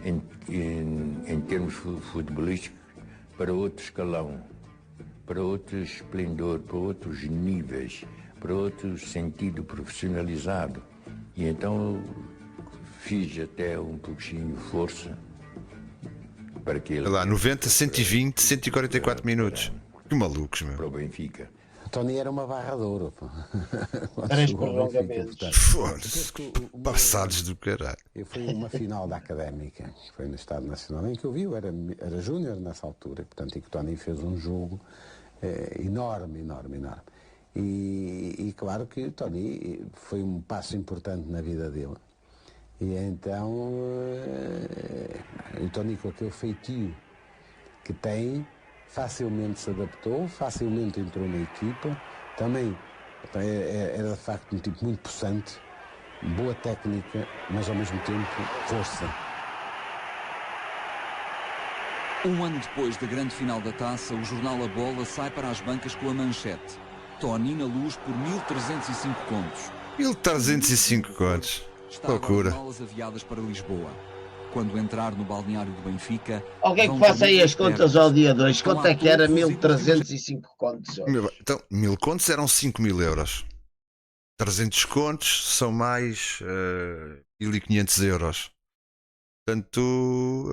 I: em termos futebolísticos para outro escalão, para outro esplendor, para outros níveis, para outro sentido profissionalizado. E então fiz até um pouquinho de força para que ele...
B: Olha lá, 90, 120, 144 minutos. Que malucos, meu.
I: Para o Benfica.
E: O Tony era uma barra de ouro.
C: 3 prolongamentos.
B: Foda-se, passados do caralho.
E: Foi uma final da Académica, que foi no Estado Nacional, em que eu vi, eu era júnior nessa altura, portanto, e que o Tony fez um jogo enorme. E claro que o Tony foi um passo importante na vida dele. E então, o Tony, com aquele feitio que tem, facilmente se adaptou, facilmente entrou na equipa, também era de facto um tipo muito possante, boa técnica, mas ao mesmo tempo força.
D: Um ano depois da grande final da taça, o jornal A Bola sai para as bancas com a manchete: Tony na Luz por 1.305 contos.
B: 1.305 contos.
D: Está
B: Loucura.
D: agora com malas aviadas para Lisboa. Quando entrar no balneário do Benfica...
C: Alguém que faça aí as contas ao dia 2. Quanto é que era 1.305 contos?
B: Então, 1000 contos eram 5.000 euros. 300 contos são mais 1.500 euros. Portanto,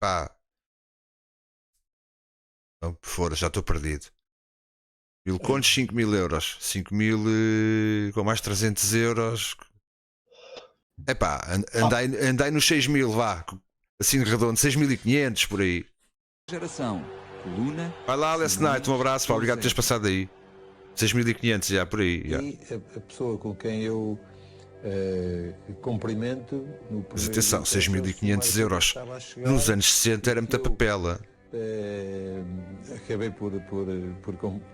B: pá. Não, por fora, já estou perdido. 1000 contos, 5.000 euros. 5.000 com mais 300 euros. Epá, andai nos 6.000, vá. Assim redondo, 6.500 por aí.
D: Geração. Coluna.
B: Vai lá, Alex Knight, um abraço, pá. Obrigado por teres passado aí. 6.500 já, por aí. Já.
E: E a pessoa com quem eu cumprimento...
B: Mas atenção, 6.500 euros nos anos 60 era muita papela.
E: Acabei por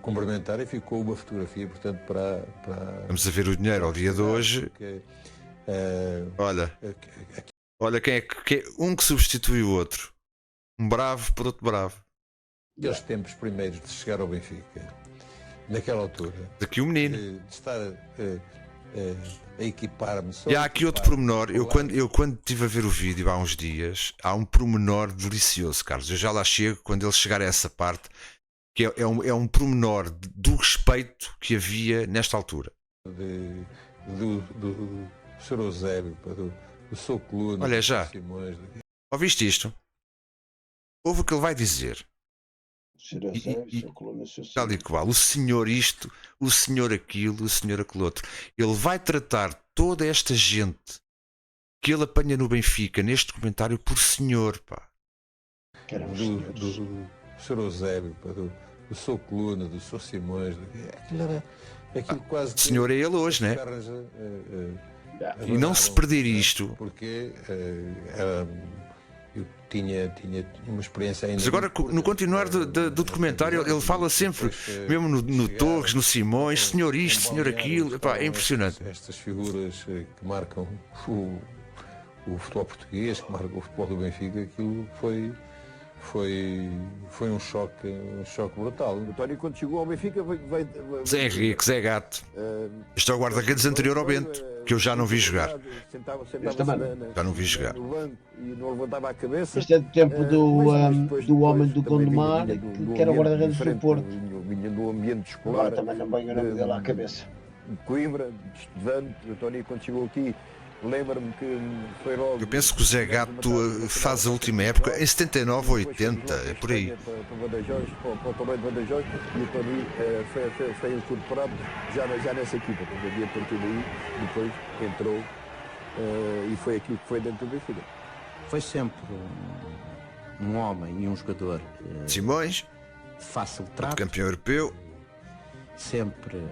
E: cumprimentar e ficou uma fotografia, portanto, para...
B: Vamos a ver o dinheiro ao dia de hoje.
E: Porque,
B: olha quem é que um que substitui o outro. Um bravo por outro bravo.
E: Aqueles tempos primeiros de chegar ao Benfica, naquela altura,
B: daqui o menino
E: de estar a equipar-me.
B: E há aqui outro pormenor. Eu quando estive a ver o vídeo há uns dias, há um pormenor delicioso, Carlos. Eu já lá chego quando ele chegar a essa parte, que é um pormenor do respeito que havia nesta altura.
E: Do Sr. Eusébio, do Sr. Coluna.
B: Olha já,
E: Simões,
B: ouviste isto? Ouve o que ele vai dizer. Tal e qual, o senhor isto, o senhor aquilo, o senhor aquele outro. Ele vai tratar toda esta gente que ele apanha no Benfica neste comentário por senhor, pá.
E: Do Sr. Eusébio, do Sr. Coluna, do Sr. Simões. Aquilo quase
B: senhor é ele hoje, né? E não se perder isto.
E: Porque eu tinha uma experiência ainda.
B: Mas agora, no continuar do documentário, ele fala sempre, mesmo no Torres, no Simões, senhor isto, senhor aquilo. Epá, é impressionante.
E: Estas figuras que marcam o futebol português, que marcam o futebol do Benfica, aquilo foi um choque brutal.
K: O Tony, quando chegou ao Benfica,
B: Zé Henrique, Zé Gato. Este é o guarda-redes anterior ao Bento, que eu já não vi jogar. Já não vi jogar.
C: Este é do tempo do homem do Gondomar, que era o guarda-redes do Porto.
K: Vinha do ambiente escolar.
C: Agora também não venho o nome dele à cabeça.
K: De Coimbra, de estudante. O Tony, quando chegou aqui, lembro-me que foi logo...
B: Eu penso que o Zé Gato faz a última época em 79 ou 80, é por aí.
K: Para o tamanho de Badajoz, e o Tony foi incorporado já nessa equipa. E a partir daí, depois entrou e foi aquilo que foi dentro do Benfica.
L: Foi sempre um homem e um jogador
B: Simões,
L: fácil de trato,
B: campeão europeu.
L: Sempre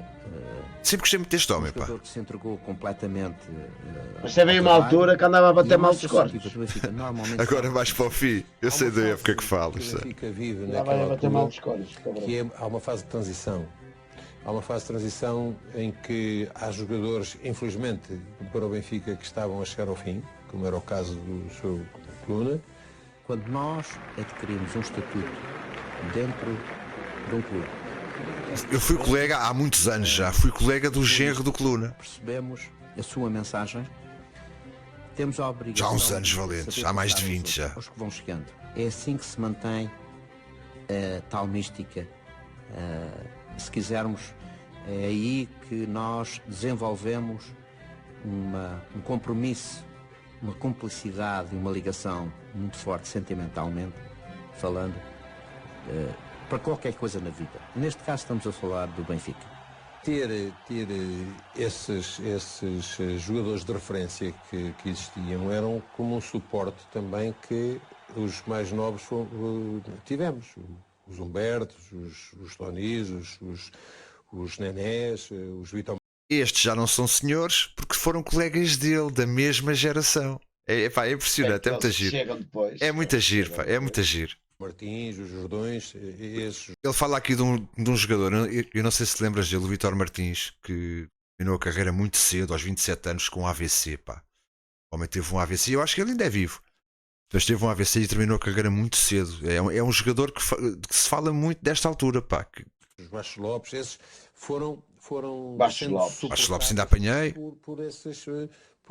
B: gostei muito deste homem, pá.
L: Que se entregou completamente.
C: Mas você veio uma altura que andava a bater mal dos cortes.
B: Agora mais para o fim. Eu sei da época que falas.
C: Andava a bater mal dos cortes.
E: Há uma fase de transição. Há uma fase de transição em que há jogadores, infelizmente, para o Benfica, que estavam a chegar ao fim, como era o caso do seu Coluna.
L: Quando nós adquirimos um estatuto dentro de um clube,
B: Eu fui colega há muitos anos já, fui colega do genro do Coluna.
L: Percebemos a sua mensagem. Temos a obrigação.
B: Já há uns anos valentes, há mais de 20 já.
L: Os que vão chegando. É assim que se mantém a tal mística. Se quisermos, é aí que nós desenvolvemos um compromisso, uma cumplicidade e uma ligação muito forte sentimentalmente, falando, para qualquer coisa na vida. Neste caso estamos a falar do Benfica.
E: Ter esses jogadores de referência que existiam eram como um suporte também que os mais novos tivemos. Os Humbertos, os Tonis, os Nenés, os Vitor.
B: Estes já não são senhores porque foram colegas dele, da mesma geração. É impressionante, é muito giro. É muito giro, pá, é muito giro.
E: Martins, os Jordões, esses.
B: Ele fala aqui de um jogador, eu não sei se lembras dele, o Vítor Martins, que terminou a carreira muito cedo, aos 27 anos, com um AVC, pá. O homem teve um AVC, eu acho que ele ainda é vivo. Mas teve um AVC e terminou a carreira muito cedo. É um jogador que se fala muito desta altura, pá.
E: Os Bastos Lopes, esses foram
C: Bastos Lopes.
B: Bastos Lopes ainda apanhei.
E: Por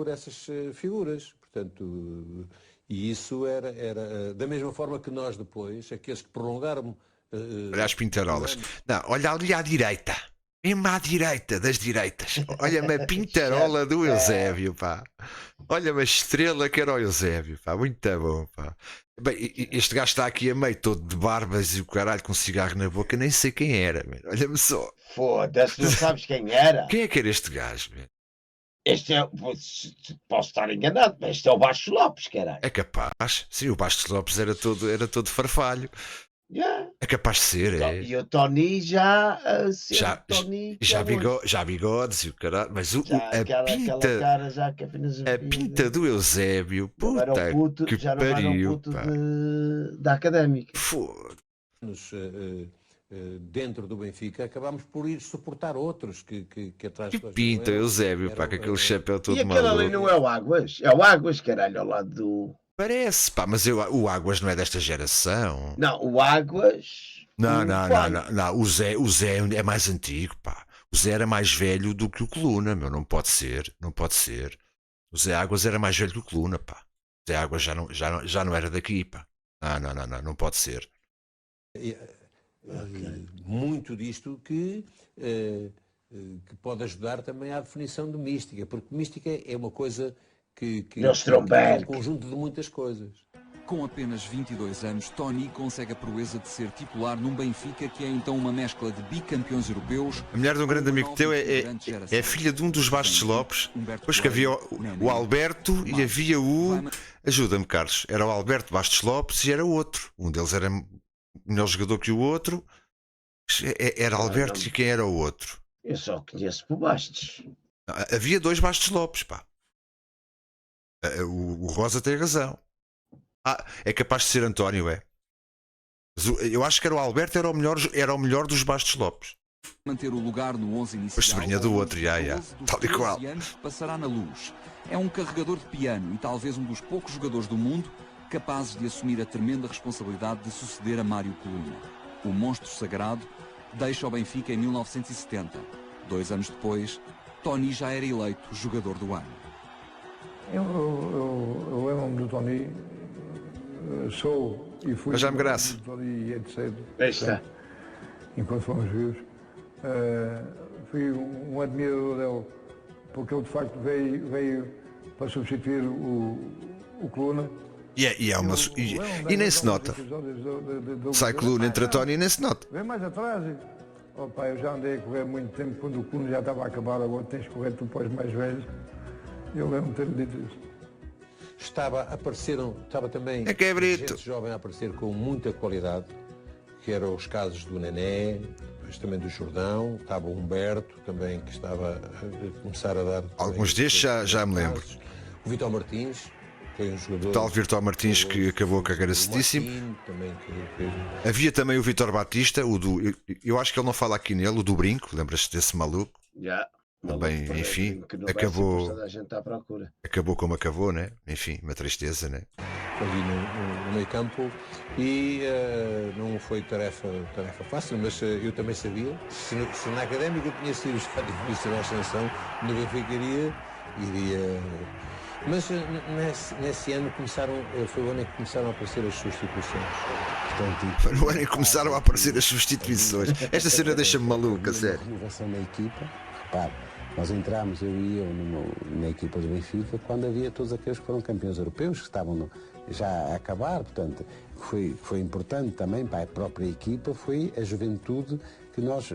E: essas figuras. Portanto, e isso era da mesma forma que nós depois, aqueles que prolongaram.
B: Olha as pintarolas. Não, olha ali à direita. Mesmo à direita das direitas. Olha-me a pintarola do Eusébio, pá. Olha-me a estrela que era o Eusébio, pá. Muito bom, pá. Bem, este gajo está aqui a meio todo de barbas e o caralho com um cigarro na boca, nem sei quem era, man. Olha-me só.
C: Foda-se, não sabes quem era?
B: Quem é que era este gajo, man?
C: Este é, posso estar enganado, mas este é o Bastos Lopes, caralho.
B: É capaz. Sim, o Bastos Lopes era todo farfalho.
C: Yeah.
B: É capaz de ser, é.
C: E o Tony já
B: bigodes e o caralho. Mas
C: aquela cara já que
B: a pinta do Eusébio, puta que
C: já
B: pariu,
C: pá. Da Académica.
E: Dentro do Benfica, acabámos por ir suportar outros que atrás
B: que pinta, Eusébio, pá, com aquele chapéu todo maluco.
C: E aquele ali não é o Águas? É o Águas, caralho, ao lado do...
B: Parece, pá, mas o Águas não é desta geração.
C: Não, o Águas...
B: Não. O Zé é mais antigo, pá. O Zé era mais velho do que o Coluna, meu. Não pode ser. O Zé Águas era mais velho que o Coluna, pá. O Zé Águas já não era daqui, pá. Não pode ser.
E: Muito disto que pode ajudar também à definição de mística, porque mística é uma coisa que é um conjunto de muitas coisas.
D: Com apenas 22 anos, Tony consegue a proeza de ser titular num Benfica que é então uma mescla de bicampeões europeus.
B: A mulher de um grande amigo teu é filha de um dos Bastos Lopes. Depois que havia o Alberto e havia o... Ajuda-me, Carlos. Era o Alberto Bastos Lopes e era o outro. Um deles era melhor jogador que o outro. Era Alberto e quem era o outro?
C: Eu só conheço por Bastos.
B: Havia dois Bastos Lopes, pá. O Rosa tem razão. É capaz de ser António, é. Eu acho que era o Alberto, era o melhor dos Bastos Lopes.
D: Manter o lugar no 11 inicial.
B: Pois sobrinha do outro, tal e qual.
D: Passará na luz. É um carregador de piano e talvez um dos poucos jogadores do mundo capazes de assumir a tremenda responsabilidade de suceder a Mário Coluna. O monstro sagrado deixa o Benfica em 1970. 2 anos depois, Tony já era eleito jogador do ano.
K: Eu lembro-me do Tony, sou e fui
B: já me graça.
K: do Tony e cedo.
C: Está.
K: Enquanto fomos vivos. Fui um admirador dele, porque ele de facto veio para substituir o Coluna.
B: E nem se nota. Sai Coluna entre a Tony e nem se nota.
K: Vem mais atrás. Eu já andei a correr muito tempo quando o Coluna já estava a acabar, agora tens de correr tu para os mais velhos. Eu lembro-me de ter dito isso.
E: Estava também gente jovem a aparecer com muita qualidade, que eram os casos do Nené, depois também do Jordão, estava o Humberto também, que estava a começar a dar...
B: Alguns destes já me lembro.
E: O Vítor Martins, foi um jogador...
B: O tal Vítor Martins que acabou a carreira cedíssimo. Havia também o Vítor Batista, eu acho que ele não fala aqui nele, o do Brinco, lembras-te desse maluco?
C: Já.
B: Também, enfim, acabou como acabou, né? Enfim, uma tristeza, né?
E: ali no meio campo e não foi tarefa fácil, mas eu também sabia, se na Académica tinha sido já difícil a ascensão, no Benfica iria. Mas nesse ano foi o ano em que começaram a aparecer as substituições. Portanto,
B: foi o ano em que começaram a aparecer as substituições. Esta cena deixa-me maluca, sério.
M: Renovação da equipa, repare, nós entramos, eu e na equipa do Benfica, quando havia todos aqueles que foram campeões europeus, que estavam já a acabar, portanto, foi importante também para a própria equipa, foi a juventude que nós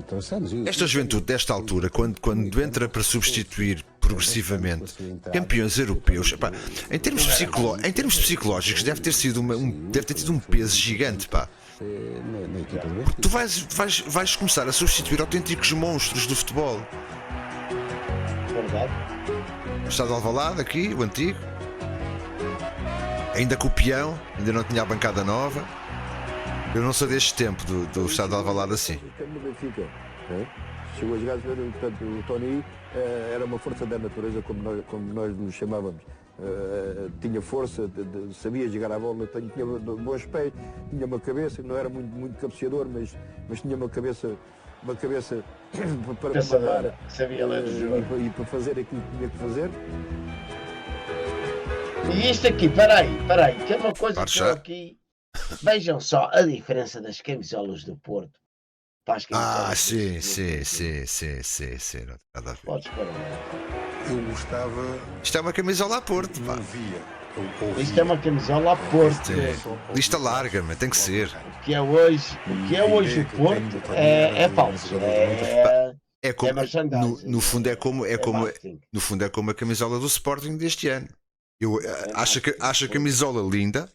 M: trouxemos.
B: Esta juventude, desta altura, quando entra para substituir progressivamente campeões europeus, epá, em termos psicológicos, deve ter tido um peso gigante, pá. Porque tu vais começar a substituir autênticos monstros do futebol.
C: Verdade.
B: O Estado de Alvalade, aqui, o antigo. Ainda com o peão, ainda não tinha a bancada nova. Eu não sou deste tempo do Estado de Alvalade assim.
K: No Benfica, chegou a jogar, portanto, o Tony era uma força da natureza, como nós nos chamávamos. Tinha força, sabia jogar a bola, tinha bons pés, tinha uma cabeça, não era muito cabeceador, mas tinha uma cabeça para matar,
C: sabia ler o jogo.
K: E para fazer aquilo que tinha que fazer.
C: E isto aqui, peraí, que é uma coisa que eu aqui. Vejam só a diferença das camisolas do Porto.
B: Sim. Não tem nada a ver.
C: Podes parar.
G: Eu gostava.
B: Isto é uma camisola a Porto, pá.
C: Isto é uma camisola a Porto.
B: Lista larga, mas tem que ser.
C: O que é hoje o Porto é falso.
B: É como, no fundo é como a camisola do Sporting deste ano. Eu acho a camisola linda,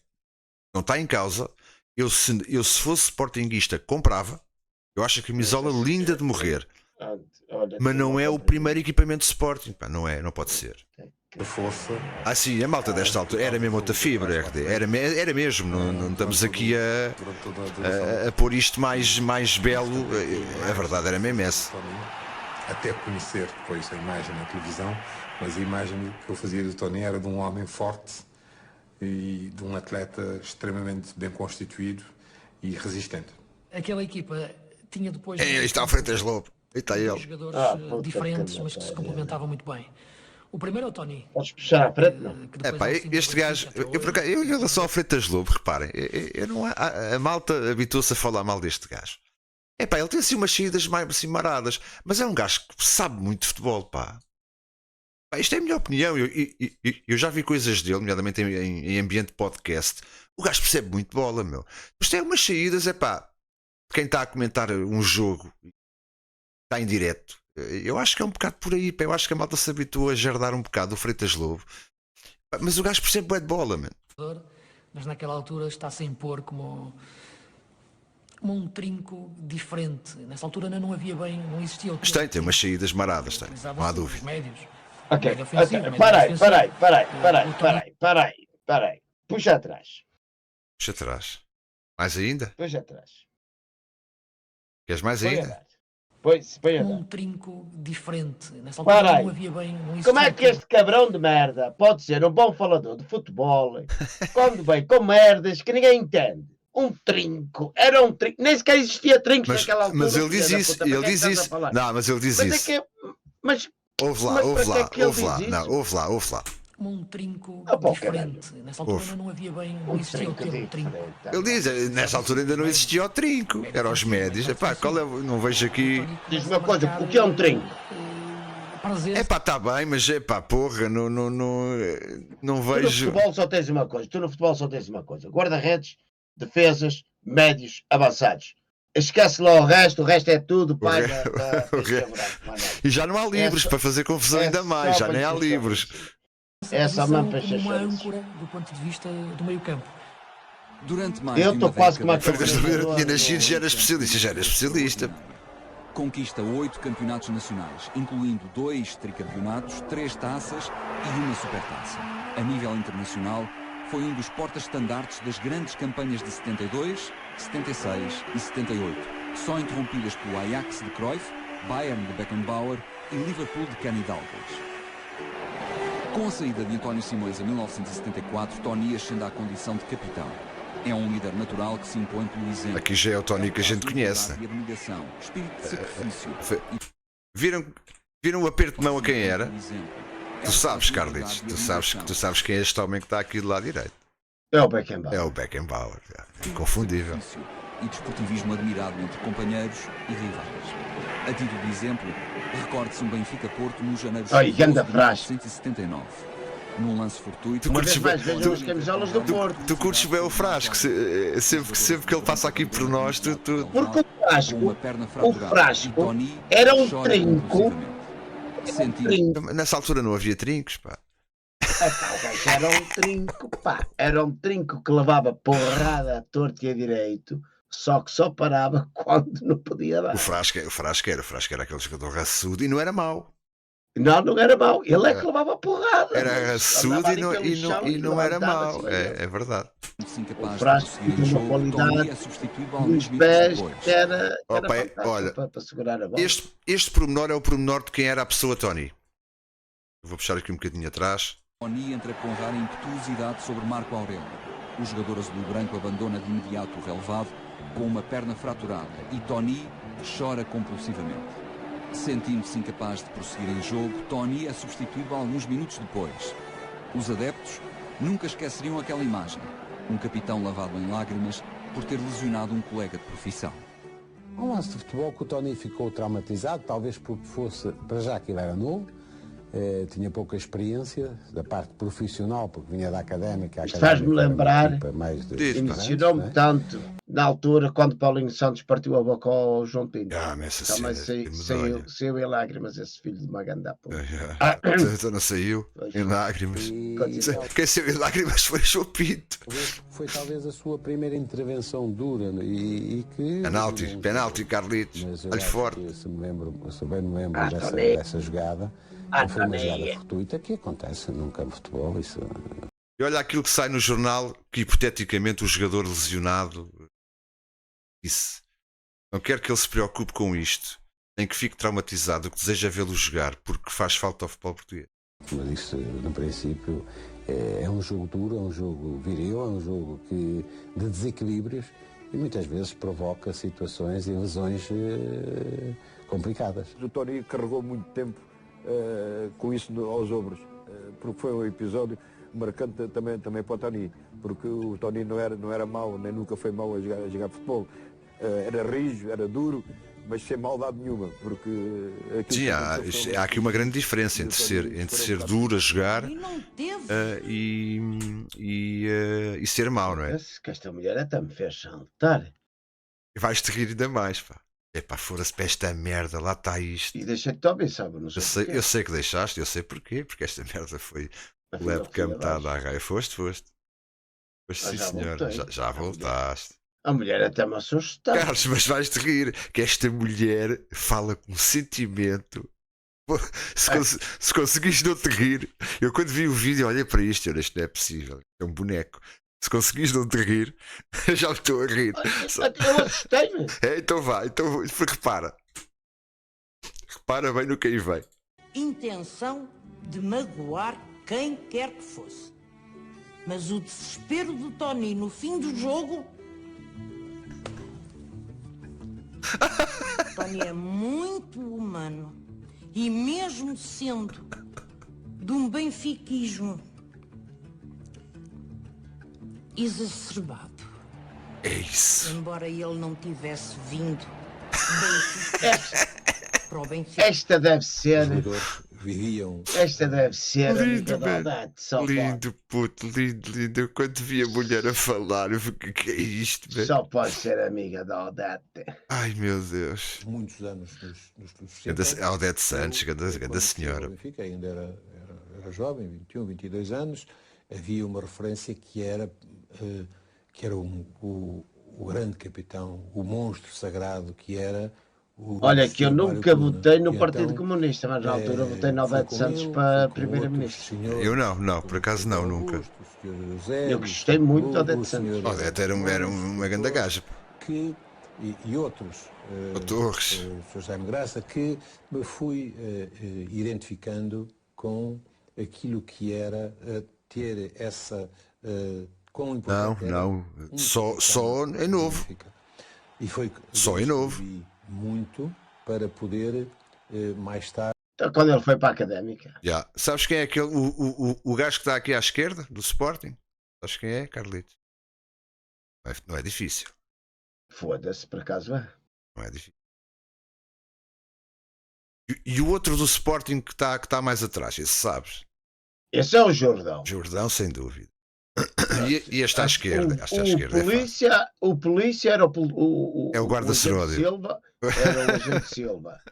B: não está em causa. Eu se fosse sportinguista comprava. Eu acho a camisola linda de morrer. Mas não é o primeiro equipamento de Sporting, pá, não pode ser. Sim, a malta desta altura era mesmo outra fibra, RD. Era mesmo, não estamos aqui a pôr isto mais belo. A verdade era mesmo essa.
G: Até conhecer depois a imagem na televisão, mas a imagem que eu fazia do Tony era de um homem forte e de um atleta extremamente bem constituído e resistente.
N: Aquela equipa tinha depois...
B: Está à frente das Lobo. Está ele.
N: Jogadores diferentes, mas que se complementavam muito bem. O primeiro é o Tony.
C: Podes puxar à frente, não?
B: Este gajo, eu sou à frente das Lobo, reparem. A malta habituou-se a falar mal deste gajo. Ele tem assim umas saídas mais assim maradas, mas é um gajo que sabe muito de futebol, pá. Isto é a minha opinião. Eu já vi coisas dele, nomeadamente em ambiente podcast. O gajo percebe muito de bola, meu. Mas tem umas saídas, quem está a comentar um jogo está em direto. Eu acho que é um bocado por aí, pá. Eu acho que a malta se habituou a jardar um bocado o Freitas Lobo. Mas o gajo percebe bem de bola, meu.
N: Mas naquela altura está-se a impor como um trinco diferente. Nessa altura ainda não havia bem, não existia o trinco.
B: Tem umas saídas maradas, não há dúvida.
C: Ok, peraí. Puxa atrás.
B: Puxa atrás. Mais ainda?
C: Puxa atrás.
B: Queres mais ainda?
C: Pois,
N: um trinco diferente. Nessa altura não havia bem, não existia.
C: Como é que este cabrão de merda pode ser um bom falador de futebol quando vem com merdas que ninguém entende? Um trinco, era um trinco, nem sequer existia trincos naquela altura.
B: Mas ele diz isso, Não, mas ele diz isso. Ouve lá.
N: Um trinco diferente. Nessa altura não havia bem, não existia o termo trinco.
B: Ele diz, nessa altura ainda não existia o trinco, eram os médios. Não vejo aqui.
C: Diz-me uma coisa, o que é um trinco?
B: Está bem, mas porra, não vejo.
C: Tu no futebol só tens uma coisa. Guarda-redes, defesas, médios, avançados. Esquece lá o resto é tudo paga.
B: E já não há livros para fazer confusão ainda mais, já nem há livros.
N: Essa uma âncora do ponto de vista do meio-campo.
D: Durante mais
C: eu estou quase como a
B: Freitas Lobo tinha nascido, já era especialista.
D: Conquista 8 campeonatos nacionais, incluindo 2 tricampeonatos, 3 taças e uma supertaça. A nível internacional, foi um dos portas-estandartes das grandes campanhas de 72, 76 e 78, só interrompidas pelo Ajax de Cruyff, Bayern de Beckenbauer e Liverpool de Kenny Dalglish. Com a saída de António Simões em 1974, Tony ascende à condição de capitão. É um líder natural que se impõe pelo exemplo.
B: Aqui já é o Tony que a gente conhece.
D: Espírito de sacrifício.
B: Viram o aperto de mão a quem era? Tu sabes, Carlitos, tu sabes quem é este homem que está aqui do lado direito.
C: É o Beckenbauer.
B: É o Beckenbauer. É inconfundível.
D: E desportivismo admirado entre companheiros e rivais. A título de exemplo, recorde-se um Benfica-Porto no janeiro de 1979. Num lance fortuito.
B: Tu curtes bem o Frasco. Sempre que ele passa aqui por nós,
C: Porque o Frasco era um trinco.
B: Nessa altura não havia trincos, pá.
C: Era um trinco, pá. Era um trinco que levava porrada à torto e a direito, só que só parava quando não podia dar.
B: O Frasco era aquele jogador raçudo e não era mau.
C: Não era mau. Ele é que levava porrada.
B: Era raçudo e não era mau. É verdade.
C: O Frasco tinha uma qualidade nos pés que era
B: olha,
C: para segurar a bola.
B: Este pormenor é o pormenor de quem era a pessoa Tony. Eu vou puxar aqui um bocadinho atrás.
D: Tony entra com rara impetuosidade sobre Marco Aurélio. O jogador azul-branco abandona de imediato o relevado com uma perna fraturada e Tony chora compulsivamente. Sentindo-se incapaz de prosseguir em jogo, Tony é substituído alguns minutos depois. Os adeptos nunca esqueceriam aquela imagem. Um capitão lavado em lágrimas por ter lesionado um colega de profissão.
M: Um lance de futebol que o Tony ficou traumatizado, talvez porque fosse, para já que ele era novo, tinha pouca experiência da parte profissional, porque vinha da académica.
C: Faz-me lembrar, emocionou-me tanto na altura quando Paulinho Santos partiu a boca ao João Pinto. Também saiu em lágrimas esse filho de uma ganda porra.
B: Então não saiu em lágrimas. Quem saiu em lágrimas foi o João Pinto.
M: Foi talvez a sua primeira intervenção dura e que...
B: Penalti, Carlitos. Olha forte.
M: Se bem me lembro dessa jogada. Não foi uma jogada fortuita que acontece num campo de futebol. Isso...
B: E olha aquilo que sai no jornal, que hipoteticamente o jogador lesionado disse: não quero que ele se preocupe com isto, nem que fique traumatizado, que deseja vê-lo jogar, porque faz falta ao futebol português.
M: Mas isso, no princípio, é um jogo duro, é um jogo viril, é um jogo de desequilíbrios e muitas vezes provoca situações e lesões complicadas.
K: O Tony carregou muito tempo com isso aos ombros, porque foi um episódio marcante também para o Tony, porque o Tony não era mau, nem nunca foi mau a jogar futebol. Era rijo, era duro, mas sem maldade nenhuma, porque...
B: Sim, há aqui uma grande diferença entre ser duro a jogar e ser mau, não é?
C: Que esta mulher até me fez saltar.
B: E vais-te rir ainda mais, pá. Epá, fora-se para esta merda, lá está isto.
C: E deixei que também, sabe?
B: Eu sei que deixaste, eu sei porquê, porque esta merda foi webcam-tada à raia. Foste, sim senhor, já voltaste.
C: A mulher até me assustou.
B: Carlos, mas vais-te rir, que esta mulher fala com sentimento. Se conseguis não te rir, eu quando vi o vídeo olhei para isto, isto não é possível, é um boneco. Se conseguis não te rir, já me estou a rir.
C: Eu assustei-me.
B: Então vá, repara bem no que aí vem.
O: Intenção de magoar quem quer que fosse. Mas o desespero do Tony no fim do jogo... Tony é muito humano. E mesmo sendo de um benfiquismo exacerbado.
B: É isso.
O: Embora ele não tivesse vindo para o Benfica.
C: Esta deve ser.
E: Viviam.
C: Esta deve ser
B: lindo,
C: lindo,
B: puto, lindo. Eu quando vi a mulher a falar, eu fiquei, que é isto, velho?
C: Só pode ser amiga da Odete.
B: Ai meu Deus.
E: Muitos anos nos
B: a Odete Santos, grande senhora.
E: O Benfica ainda era jovem, 21, 22 anos. Havia uma referência que era o grande capitão, o monstro sagrado que era o...
C: Olha, que eu nunca votei no Partido Comunista, mas na altura votei na Odete Santos para Primeira-Ministra.
B: Eu não, por acaso não, nunca.
C: Eu gostei muito da Odete Santos.
B: Odete era uma grande gaja.
E: E outros,
B: o Torres,
E: o Sr. Jaime Graça, que me fui identificando com aquilo que era ter essa quão importante
B: não, só é novo.
E: E foi
B: só é novo.
E: Muito para poder mais tarde.
C: Então, quando ele foi para a Académica.
B: Já. Sabes quem é aquele, o gajo que está aqui à esquerda do Sporting? Sabes quem é, Carlitos? Não é difícil.
C: Foda-se, por acaso é.
B: Não é difícil. E o outro do Sporting que está mais atrás, esse sabes?
C: Esse é o Jordão.
B: Jordão, sem dúvida. E este à esquerda.
C: O polícia era
B: é o guarda-seródio.
C: Silva. Era o agente Silva.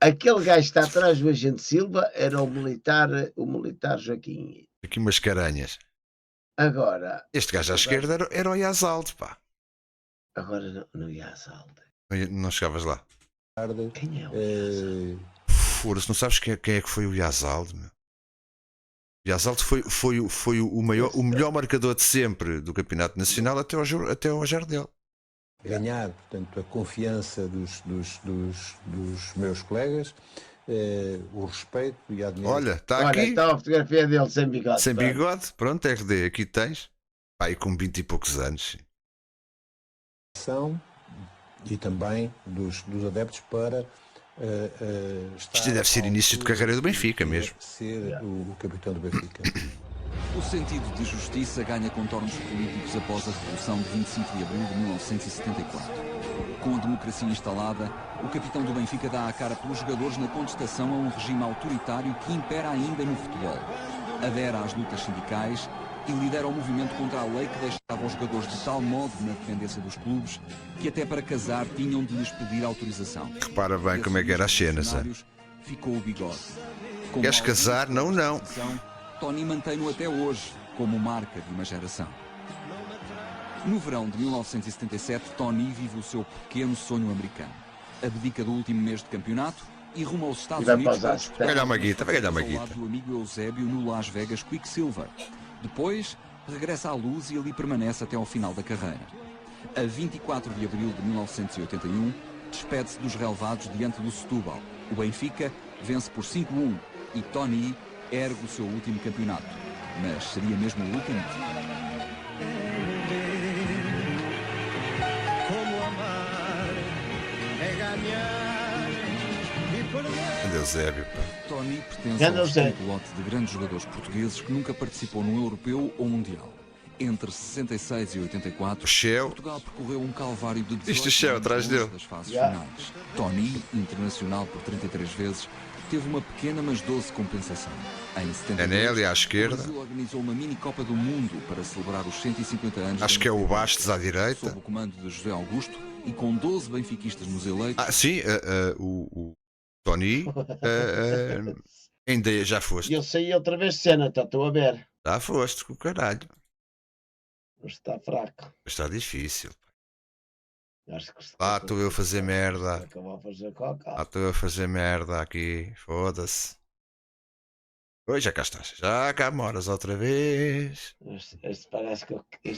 C: Aquele gajo que está atrás do agente Silva era o militar Joaquim.
B: Aqui umas caranhas.
C: Agora.
B: Este gajo à esquerda era o Yazalde, pá.
C: Agora no Yazalde.
B: Não chegavas lá.
C: Quem é o Yazalde?
B: Fora-se, não sabes quem é que foi o Yazalde, meu? O Yazalde foi o melhor marcador de sempre do Campeonato Nacional até ao Jardel.
E: Ganhar, portanto, a confiança dos meus colegas, o respeito e a admiração.
B: Olha, está aqui.
C: Está a fotografia dele sem bigode.
B: Sem bigode, pronto, RD, aqui tens. Pá, e com 20 e poucos anos.
E: E também dos adeptos para
B: isto deve ser início de carreira do Benfica mesmo.
E: Ser o capitão do Benfica.
D: O sentido de justiça ganha contornos políticos após a Revolução de 25 de Abril de 1974. Com a democracia instalada, o capitão do Benfica dá a cara pelos jogadores na contestação a um regime autoritário que impera ainda no futebol. Adere às lutas sindicais e lidera o movimento contra a lei que deixava os jogadores de tal modo na dependência dos clubes que até para casar tinham de lhes pedir autorização.
B: Repara bem como é que era as cenas.
D: Ficou o bigode.
B: Queres casar? Não.
D: Tony mantém-no até hoje como marca de uma geração. No verão de 1977, Tony vive o seu pequeno sonho americano. Abdica do último mês de campeonato e rumo aos Estados Unidos para
B: vai ganhar uma guita.
D: ao lado do amigo Eusébio no Las Vegas Quicksilver. Depois, regressa à Luz e ali permanece até ao final da carreira. A 24 de abril de 1981, despede-se dos relevados diante do Setúbal. O Benfica vence por 5-1 e Tony ergue o seu último campeonato. Mas seria mesmo o último?
B: Eusébio.
D: Tony pertence ao segundo lote de grandes jogadores portugueses que nunca participou num europeu ou mundial. Entre 66 e 84, Portugal percorreu um calvário de 18 anos das fases finais. Tony, internacional por 33 vezes, teve uma pequena mas doce compensação. Em 72,
B: à esquerda.
D: o Brasil organizou uma mini Copa do Mundo para celebrar os 150 anos.
B: Acho que é o Bastos à direita.
D: Sob o comando de José Augusto e com 12 benfiquistas nos eleitos.
B: Sim, o Tony, ainda já foste.
C: E eu saí outra vez de cena, estou a ver.
B: Já foste, com o caralho.
C: Mas está fraco.
B: Está difícil.
C: Lá
B: estou eu a fazer merda. Estou eu a fazer merda aqui. Foda-se. Oi, já cá estás. Já cá moras outra vez.
C: Este parece que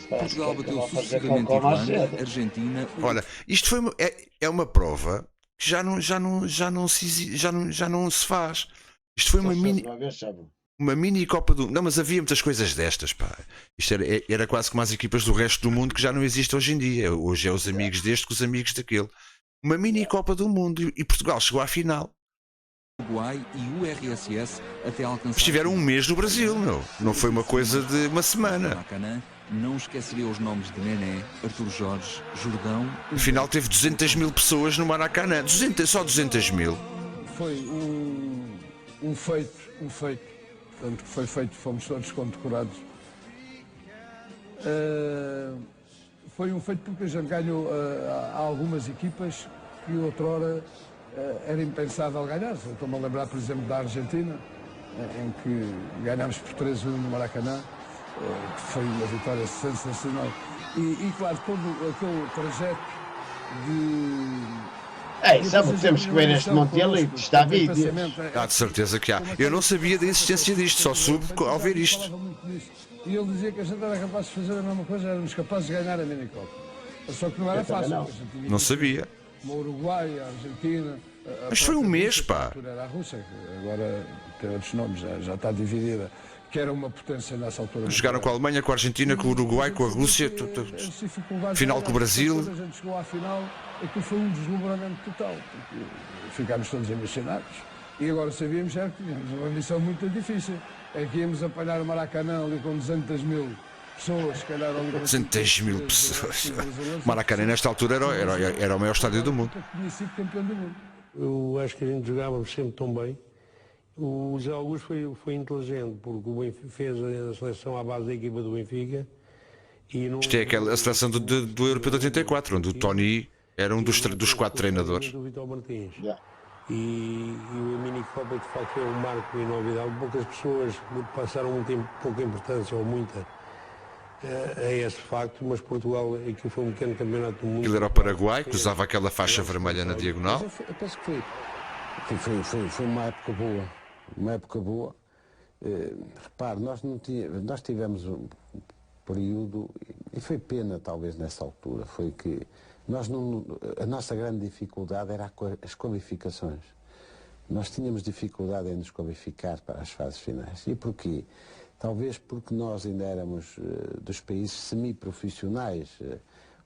D: Portugal bateu sucessivamente Irlanda, Argentina.
B: Olha, isto foi uma prova que já não se faz. Isto foi uma mini Copa do Mundo. Não, mas havia muitas coisas destas, pá. Isto era quase como as equipas do resto do mundo que já não existem hoje em dia. Hoje é os amigos deste com os amigos daquele. Uma mini Copa do Mundo e Portugal chegou à final.
D: Uruguai e o URSS até alcançar.
B: Estiveram um mês no Brasil, meu. Não foi uma coisa de uma semana.
D: Maracanã não esqueceria os nomes de Nené, Artur Jorge, Jordão.
B: Afinal teve 200 mil pessoas no Maracanã. Só 200 mil.
P: Foi um feito. Portanto, que foi feito, fomos todos condecorados. Foi um feito porque a gente ganhou há algumas equipas que outrora era impensável ganhar. Estou-me a lembrar, por exemplo, da Argentina, em que ganhámos por 3-1 no Maracanã, que foi uma vitória sensacional. E claro, todo aquele trajeto de...
C: sabe o que temos que ver neste Monte Elite? Está a vídeo.
B: De certeza que há. Eu não sabia da existência disto, só soube ao ver isto.
P: E ele dizia que a gente era capaz de fazer a mesma coisa, éramos capazes de ganhar a mini-copa. Só que não era fácil.
B: Não sabia.
P: Como o Uruguai, a Argentina,
B: Mas foi um mês, pá.
P: Era a Rússia, que agora tem outros nomes, já está dividida, que era uma potência nessa altura.
B: Jogaram com a Alemanha, com a Argentina, com o Uruguai, com a Rússia, final com o Brasil.
P: A gente chegou à final, aquilo foi um deslumbramento total, porque ficámos todos emocionados. E agora sabíamos já que tínhamos uma missão muito difícil, é que íamos apanhar o Maracanã ali com 200 mil pessoas, se calhar...
B: 200 mil pessoas. Maracanã, nesta altura, era o maior estádio do mundo.
P: Tinha sido campeão do mundo.
Q: Eu acho que a gente jogávamos sempre tão bem. O José Augusto foi inteligente, porque o Benfica fez a seleção à base da equipa do Benfica. E não...
B: Isto é a seleção do Europeu de 84, onde o Tony era um dos 4 treinadores.
Q: Do Vitor Martins. E o mini-copa de facto é um marco e novidade. Poucas pessoas passaram pouca importância ou muita a esse facto, mas Portugal, aquilo foi um pequeno campeonato do mundo.
B: Aquilo era o Paraguai, que usava aquela faixa vermelha na diagonal.
M: Eu penso que foi uma época boa. Uma época boa. Repare, nós tivemos um período, e foi pena talvez nessa altura, foi que a nossa grande dificuldade era as qualificações. Nós tínhamos dificuldade em nos qualificar para as fases finais. E porquê? Talvez porque nós ainda éramos dos países semi-profissionais.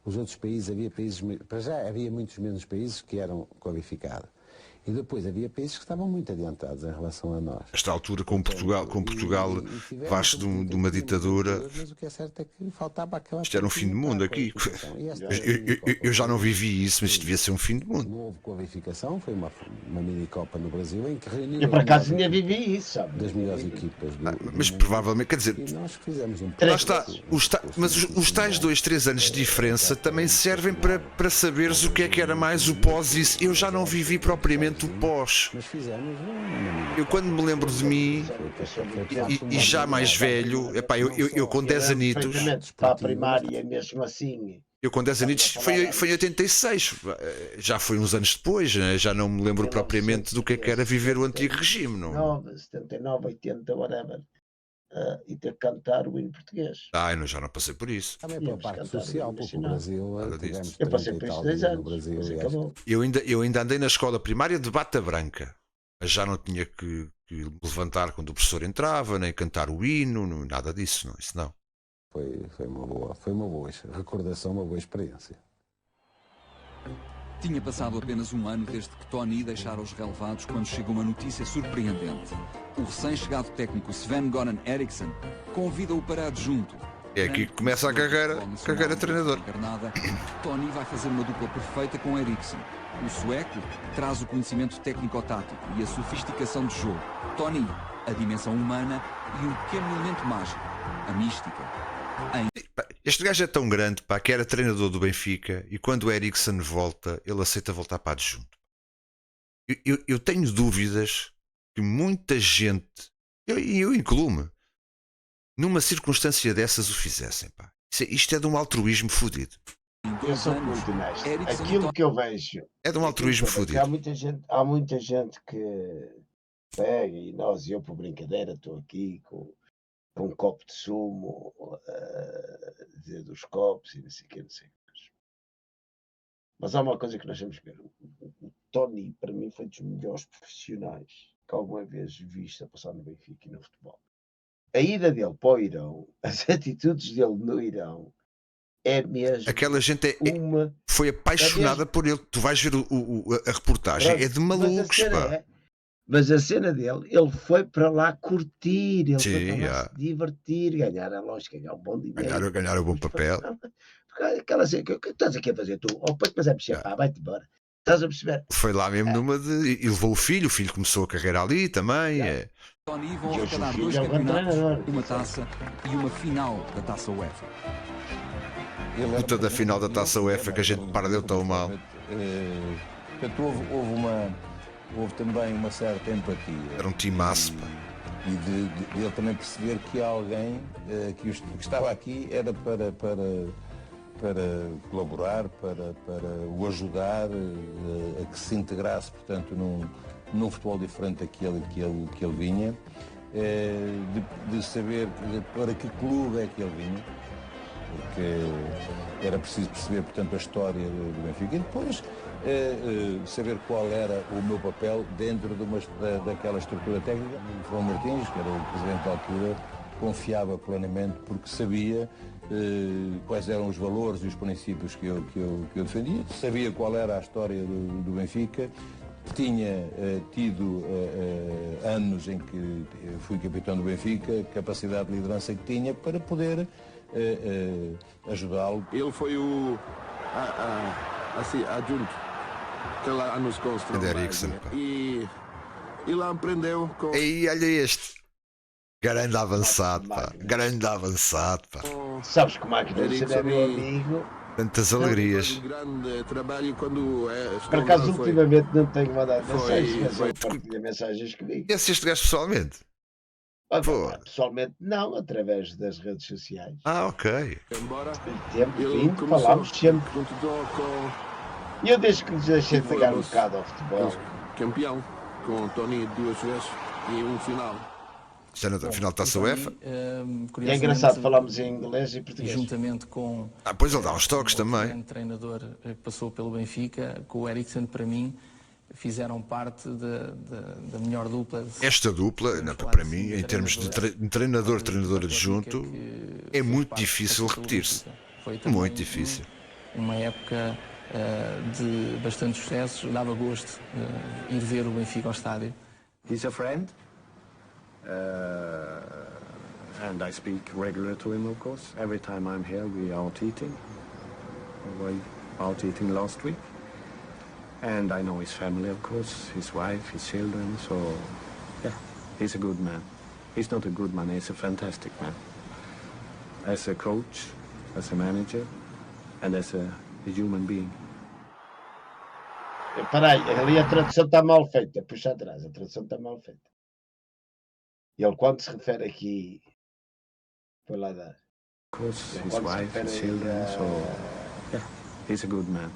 M: Os outros países, para já havia muitos menos países que eram qualificados. E depois havia países que estavam muito adiantados em relação a nós.
B: Esta altura, com Portugal debaixo de uma ditadura,
M: mas o que é certo é que faltava aquela...
B: Isto era um fim do mundo aqui. Eu já não vivi isso, mas isto devia ser um fim do mundo.
M: Não houve qualificação, foi uma mini-copa no Brasil em que reuniu...
C: Eu por acaso ainda vivi isso, sabe?
M: Das melhores equipas.
B: Mas provavelmente, quer dizer...
M: E nós fizemos
B: lá está, mas os tais 2, 3 anos de diferença também servem para saberes o que é que era mais o pós isso. Eu já não vivi propriamente o pós. Eu quando me lembro de mim e já mais velho, epá, eu com 10 anitos,
C: para a primária mesmo assim,
B: eu com 10 anitos foi em 86, já foi uns anos depois, né? Já não me lembro propriamente do que era viver o antigo regime, não?
C: 79, 80, whatever, e ter que cantar o hino português.
B: Eu já não passei por isso.
M: Também pela parte social, porque o Brasil tivemos
C: eu passei por isso 10 anos,
M: no Brasil,
C: acabou.
B: Eu ainda andei na escola primária de bata branca, mas já não tinha que me levantar quando o professor entrava, nem cantar o hino, nada disso, não, isso não.
M: Foi uma boa recordação, uma boa experiência.
D: Tinha passado apenas um ano desde que Tony deixara os relevados quando chegou uma notícia surpreendente. O recém-chegado técnico Sven-Göran Eriksson convida-o para adjunto.
B: É aqui que começa a carreira de treinador.
D: Tony vai fazer uma dupla perfeita com Eriksson. O sueco traz o conhecimento técnico-tático e a sofisticação de jogo. Tony, a dimensão humana e um pequeno elemento mágico, a mística.
B: Este gajo é tão grande, pá, que era treinador do Benfica e quando o Eriksson volta, ele aceita voltar para adjunto. Eu tenho dúvidas que muita gente, eu incluo-me, numa circunstância dessas o fizessem, pá. Isto é de um altruísmo fodido.
C: Eu sou muito honesto. Aquilo que eu vejo
B: é de um altruísmo fodido.
C: Há muita gente que pega e eu por brincadeira estou aqui com um copo de sumo, dizer dos copos e não sei o que, não sei o que. Mas há uma coisa que nós temos que ver. O Tony, para mim, foi dos melhores profissionais que alguma vez viste a passar no Benfica e no futebol. A ida dele para o Irão, as atitudes dele no Irão, é mesmo.
B: Aquela gente foi apaixonada por ele. Tu vais ver a reportagem, é de malucos, pá.
C: Mas a cena dele, ele foi para lá curtir, ele foi para lá se divertir, ganhar a lógica, ganhar um bom dinheiro.
B: Ganhar um bom papel.
C: Aquela cena, o que estás aqui a fazer tu? Mas é mexer, pá, vai-te embora. Estás a perceber?
B: Foi lá mesmo numa de... E levou o filho começou a carreira ali também.
D: Tony vão arrecadar 2 campeonatos, uma taça e uma final da Taça UEFA.
B: Puta da final da Taça UEFA que a gente perdeu tão mal.
R: Houve também uma certa empatia.
B: Era um timaço.
R: E de ele também perceber que alguém que estava aqui era para colaborar, para o ajudar a que se integrasse, portanto, num futebol diferente daquele que ele vinha, de saber para que clube é que ele vinha, porque era preciso perceber, portanto, a história do Benfica. E depois saber qual era o meu papel dentro daquela estrutura técnica. O João Martins, que era o presidente da altura, confiava plenamente porque sabia quais eram os valores e os princípios que eu defendia, sabia qual era a história do Benfica, tinha tido anos em que fui capitão do Benfica, capacidade de liderança que tinha para poder ajudá-lo.
S: Ele foi o adjunto que lá nos construiu. E lá aprendeu com...
B: E olha este. Grande avançado, pá. Grande avançado, pá.
C: Sabes como é que você é meu amigo?
B: Tantas alegrias.
S: Grande trabalho quando
C: por acaso, ultimamente não tenho mandado mensagens, mas partilha mensagens comigo.
B: Conheces este gajo pessoalmente?
C: Pessoalmente não, através das redes sociais.
B: Ok.
S: Embora
C: falámos sempre. E eu desde que nos deixei de pegar um bocado ao futebol.
S: Campeão, com o Tony 2 vezes e um final.
B: Já na final está a UEFA.
C: É engraçado, falamos em inglês e português.
N: Juntamente com...
B: Pois ele dá uns toques também.
N: Um treinador que passou pelo Benfica, com o Eriksen, para mim, fizeram parte da melhor dupla.
B: Esta dupla, para mim, em termos de treinador adjunto, é muito difícil repetir-se. Muito difícil.
N: Uma época de bastante sucesso, dava gosto ir ver o Benfica ao estádio.
T: He's a friend. And I speak regularly to him, of course. Every time I'm here, we are out eating. We were out eating last week. And I know his family, of course, his wife, his children, so yeah, he's a good man. He's not a good man, he's a fantastic man. As a coach, as a manager, and as a human being.
C: Espera aí, ali a tradução está mal feita. Puxa atrás, a tradução está mal feita. Ele quando se refere aqui, foi lá dar.
T: Of course, his wife, his children, so yeah, he's a good man.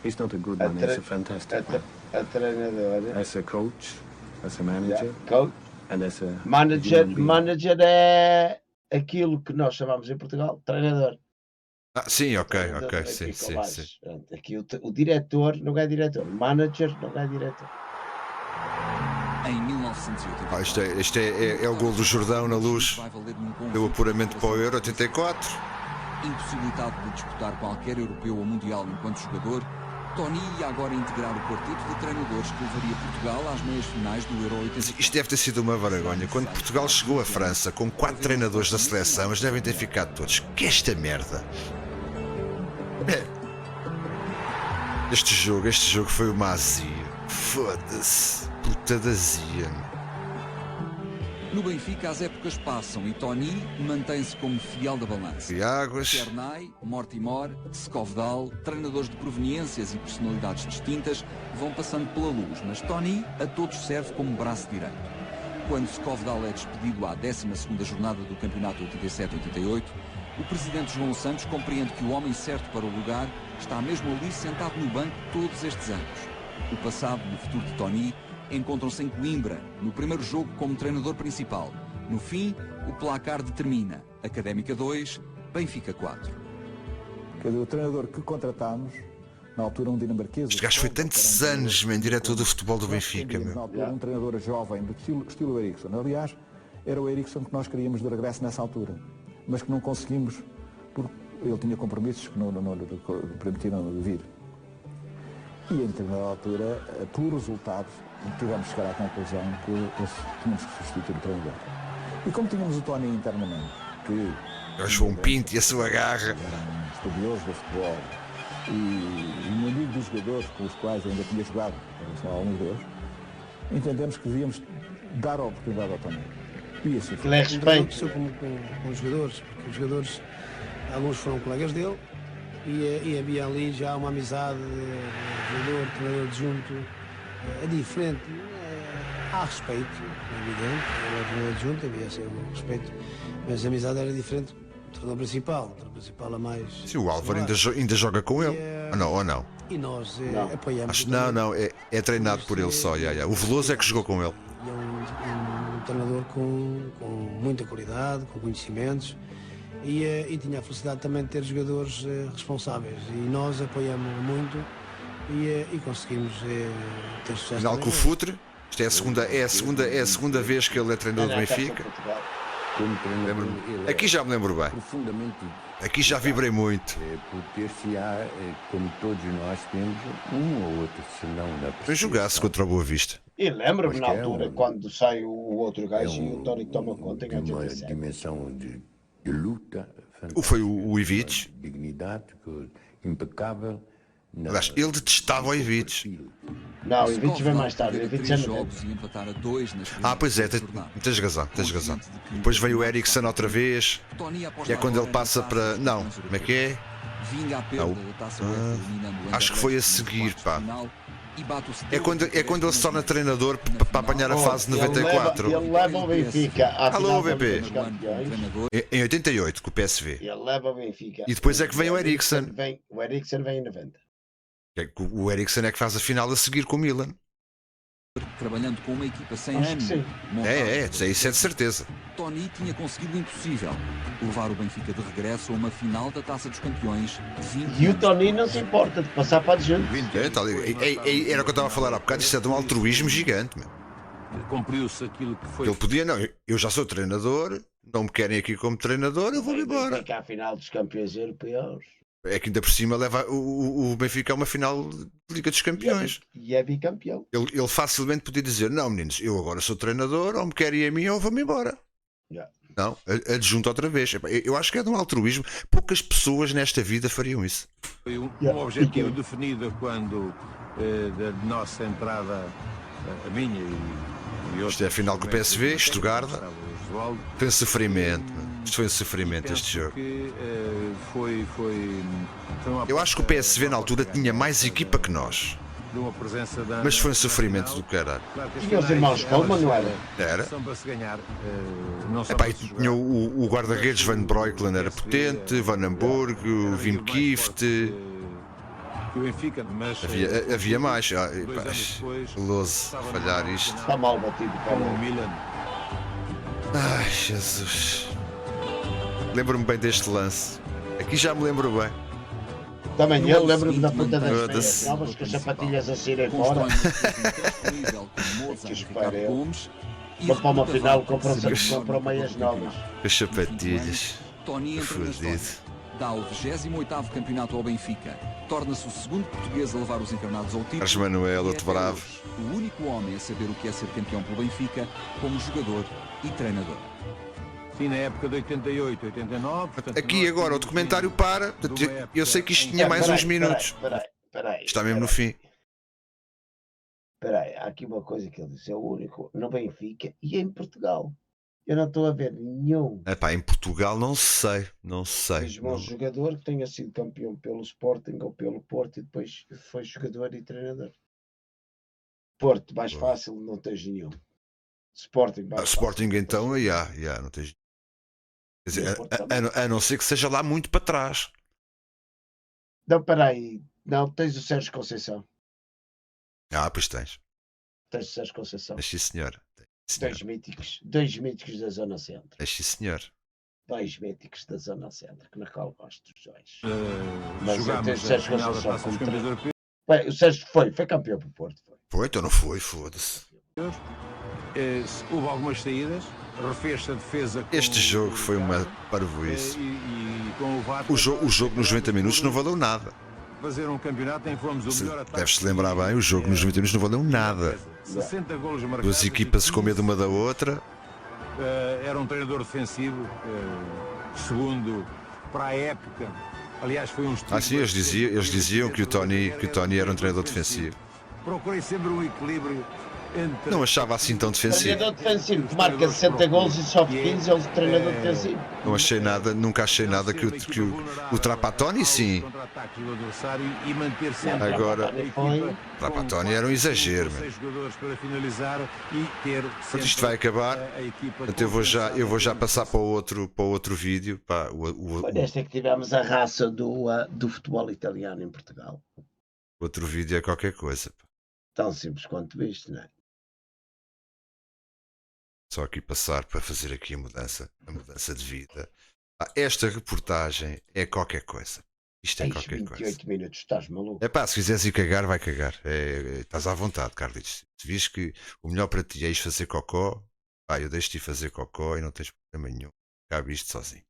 T: He's not a good man, he's a fantastic man.
C: A treinador.
T: As a coach, as a manager,
C: coach.
T: And as a
C: manager é aquilo que nós chamamos em Portugal treinador.
B: Sim, ok, sim.
C: Aqui o diretor não é diretor, o manager não é diretor.
D: Em 1984.
B: Este é o gol do Jordão na Luz. Deu apuramento para o Euro 84.
D: Impossibilitado de disputar qualquer europeu ou mundial enquanto jogador, Tony ia agora integrar o quarteto de treinadores que levaria Portugal às meias finais do Euro 84.
B: Isto deve ter sido uma vergonha. Quando Portugal chegou à França com 4 treinadores da seleção, eles devem ter ficado todos. Que esta merda! Este jogo foi uma azia. Foda-se. Puta da azia.
D: No Benfica as épocas passam e Tony mantém-se como fiel da balança. Cernay, Mortimor, Skovdal, treinadores de proveniências e personalidades distintas vão passando pela Luz, mas Tony a todos serve como braço direito. Quando Skovdal é despedido à 12ª jornada do campeonato 87-88, o presidente João Santos compreende que o homem certo para o lugar está mesmo ali sentado no banco todos estes anos. O passado e o futuro de Tony encontram-se em Coimbra, no primeiro jogo como treinador principal. No fim, o placar determina Académica 2, Benfica 4.
U: O treinador que contratámos, na altura um dinamarquês...
B: Este gajo foi tantos anos, diretor do futebol do Benfica.
U: Na altura um treinador jovem, do estilo Eriksen. Aliás, era o Eriksen que nós queríamos de regresso nessa altura, mas que não conseguimos, porque ele tinha compromissos que não lhe permitiram vir. E em determinada altura, pelo resultado, tivemos de chegar à conclusão que tínhamos que substituir o treinador. E como tínhamos o Tony internamente, que...
B: João Pinto e a sua garra.
U: Era um estudioso do futebol e um amigo dos jogadores com os quais eu ainda tinha jogado, só alguns deles, entendemos que devíamos dar a oportunidade ao Tony. E assim foi.
C: Ele é respeito.
V: Com os jogadores, porque os jogadores, alguns foram colegas dele, e havia ali já uma amizade, treinador adjunto, é diferente, há respeito, é evidente, era treinador adjunto, havia esse respeito, mas a amizade era diferente do treinador principal, é mais...
B: Sim, o Álvaro ainda joga com ele, ou não?
V: E nós apoiamos...
B: Não, é treinado por ele só, O Veloso é que jogou com ele.
V: E é um treinador com muita qualidade, com conhecimentos, e tinha a felicidade também de ter jogadores responsáveis, e nós apoiamos muito e conseguimos ter sucesso.
B: Final com o Futre. Isto é a segunda vez que ele é treinador do Benfica. Aqui já me lembro bem. Aqui já vibrei muito.
I: Poder-se-á, como todos nós temos, um ou outro, se não na
B: Eu jogasse contra o Boa Vista.
C: E lembro-me na altura, quando sai o outro gajo e o Tony toma conta em
I: uma
C: 87.
I: dimensão de luta.
B: Foi o Ivic.
I: Dignidade impecável.
B: Aliás, ele detestava o Ivic.
C: Não, o Ivic vem mais tarde. O Ivic é
B: pois é, tens razão. Depois veio o Eriksen outra vez. E é quando ele passa para. Não, como é que é? Não. Acho que foi a seguir, pá. É quando ele se torna treinador para apanhar a fase 94.
C: Ele leva o Benfica à
B: Alô,
C: final
B: BP.
C: dos campeões.
B: Em 88, com o PSV.
C: Ele leva o Benfica.
B: E depois é que vem o Eriksen.
C: O Eriksen vem em 90.
B: O Eriksen é que faz a final a seguir com o Milan.
D: Trabalhando com uma equipa sem
C: Acho que sim.
B: Isso é de certeza.
D: Tony tinha conseguido o impossível: levar o Benfica de regresso a uma final da Taça dos Campeões.
C: E o Tony não se importa de passar para adiante.
B: Era o que eu estava a falar há bocado. Isto é de um altruísmo gigante.
Q: Cumpriu-se aquilo que foi.
B: Ele podia, não, eu já sou treinador, não me querem aqui como treinador, eu vou-me embora.
C: Fica à final dos campeões europeus.
B: É que ainda por cima leva o Benfica a uma final de Liga dos Campeões.
C: E é bicampeão.
B: Ele facilmente podia dizer: não, meninos, eu agora sou treinador, ou me querem a mim ou vou-me embora.
C: Yeah.
B: Não, adjunto outra vez. Eu acho que é de um altruísmo. Poucas pessoas nesta vida fariam isso.
Q: Foi um objetivo definido quando da nossa entrada, a minha e
B: isto é a final com o PSV, Estugarda. Foi um sofrimento. Isto foi um sofrimento, este jogo. Eu acho que o PSV na altura tinha mais equipa que nós. Mas foi um sofrimento do caralho.
C: Tinha os irmãos Coleman, não era?
B: Era. Tinha o guarda-redes Van Breukelen, era potente, Van Hamburg, o Wim Kieft. Havia mais. Veloso falhar isto.
C: Está mal batido.
B: Ai, Jesus. Lembro-me bem deste lance. Aqui já me lembro bem.
C: Também eu lembro-me da ponta das meias novas com as sapatilhas a saírem fora. Que espera eu. Vou para uma final, compram meias novas.
B: As sapatilhas.
D: Tony
B: Fudido.
D: Dá o 28º campeonato ao Benfica. Torna-se o segundo português a levar os encarnados ao título.
B: Carlos Manuel, outro bravo.
D: O único homem a saber o que é ser campeão pelo Benfica, como jogador e treinador.
Q: Sim, na época de 88, 89. Portanto,
B: aqui agora o documentário para. Eu sei que isto tinha mais uns minutos.
C: Peraí.
B: Está mesmo no fim.
C: Espera aí, há aqui uma coisa que ele disse: é o único no Benfica e em Portugal. Eu não estou a ver nenhum.
B: Em Portugal não sei.
C: Mesmo um jogador que tenha sido campeão pelo Sporting ou pelo Porto e depois foi jogador e treinador. Porto, mais fácil, não tens nenhum. Sporting, mais
B: Sporting
C: fácil,
B: então, não tens. Quer dizer, a não ser que seja lá muito para trás.
C: Não, peraí. Não, tens o Sérgio Conceição.
B: Pois tens.
C: Tens o Sérgio Conceição.
B: Mas sim, senhor.
C: Dois míticos da Zona Centro.
B: Sim, senhor.
C: Dois míticos da Zona Centro, que na qual gosto dos dois.
Q: Mas
C: tens o Sérgio Conceição como treinador. O Sérgio foi campeão para o Porto.
B: Foi, então não foi, foda-se.
Q: Houve algumas saídas, refez-se a defesa.
B: Este jogo foi uma parvoíce. O jogo nos 90 minutos não valeu nada.
Q: Fazer um campeonato em que fomos o melhor ataque.
B: Deves-te lembrar bem, o jogo nos 90 minutos não valeu nada.
Q: 60 golos marcados.
B: Duas equipas com medo uma da outra.
Q: Era um treinador defensivo, segundo para a época. Aliás, foi um estilo.
B: Sim, eles diziam que o Tony era um treinador defensivo.
Q: Procurei sempre um equilíbrio.
B: Não achava assim tão defensivo.
C: Treinador defensivo que marca 60 gols e sofre 15 é o treinador defensivo.
B: Não achei nada, nunca achei nada que o Trapattoni sim. Agora, Trapattoni era um exagero. Isto vai acabar. Então eu vou já passar para o outro vídeo.
C: Esta é que tivemos a raça do futebol italiano em Portugal.
B: O outro vídeo é qualquer coisa.
C: Tão simples quanto isto, não é?
B: Só aqui passar para fazer aqui a mudança de vida. Esta reportagem é qualquer coisa. Isto é qualquer
C: 28
B: coisa.
C: minutos, estás maluco?
B: É pá, se quiseres ir cagar, vai cagar. Estás à vontade, Carlitos. Se vis que o melhor para ti é ir fazer cocó, pá, eu deixo-te ir fazer cocó e não tens problema nenhum. Cabe isto sozinho.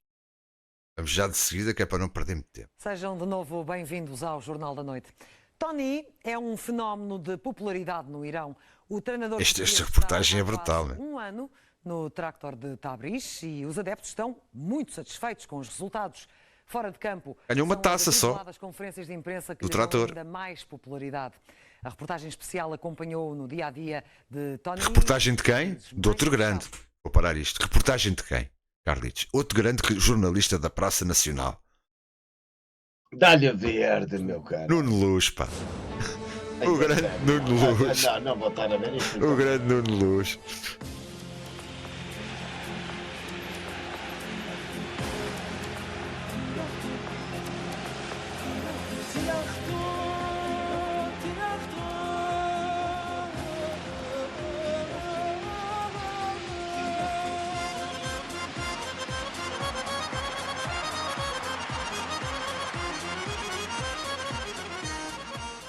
B: Vamos já de seguida, que é para não perder muito tempo.
A: Sejam de novo bem-vindos ao Jornal da Noite. Tony é um fenómeno de popularidade no Irão. O treinador
B: Esta reportagem é brutal, né?
A: um ano no Tractor de Tabriz e os adeptos estão muito satisfeitos com os resultados. Fora de campo,
B: ganhou uma taça só
A: as conferências de imprensa que
B: do
A: lhe dão
B: Trator.
A: ainda mais popularidade. A reportagem especial acompanhou no dia-a-dia de Tony.
B: Reportagem de quem? De outro grande. Vou parar isto. Reportagem de quem? Carlitos. Outro grande jornalista da Praça Nacional.
C: Dá-lhe a verde, meu cara.
B: Nuno Luz, pá. O grande Nuno Luz.
C: Não vou estar a ver isto.
B: O grande Nuno Luz.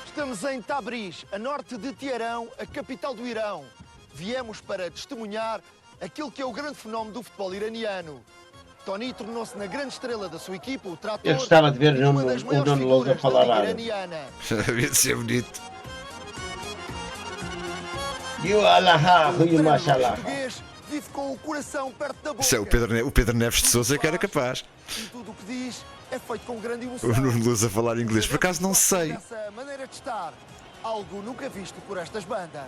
F: Estamos em Tabriz, a norte de Teherão, a capital do Irão. Viemos para testemunhar aquilo que é o grande fenómeno do futebol iraniano. Tony tornou-se na grande estrela da sua equipa, o Trator.
C: Eu gostava de ver o
F: uma das maiores
C: Nuno Luz a
F: figuras
C: falar
F: da Liga
C: árabe.
F: iraniana.
B: Devia ser bonito.
C: E o Alahá, e o Mashallah.
F: Português vive com o coração perto da boca.
B: Isso é o Pedro Neves de Sousa que era capaz.
F: E tudo o que diz é feito com grande emoção.
B: O Nuno Luz a falar inglês. Por acaso não sei.
F: Essa maneira de estar, algo nunca visto por estas bandas.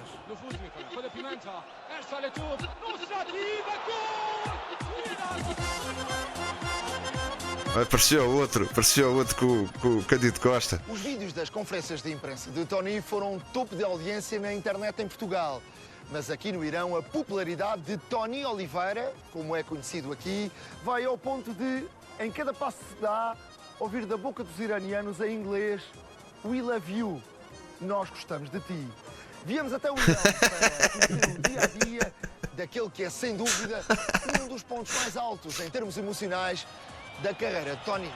B: Apareceu outro com o Cândido Costa.
F: Os vídeos das conferências de imprensa de Tony foram topo de audiência na internet em Portugal. Mas aqui no Irão, a popularidade de Tony Oliveira, como é conhecido aqui, vai ao ponto de, em cada passo que se dá, ouvir da boca dos iranianos em inglês "We love you", nós gostamos de ti. Viemos até o Irão para conhecer o dia-a-dia daquele que é, sem dúvida, um dos pontos mais altos em termos emocionais da carreira de Tony.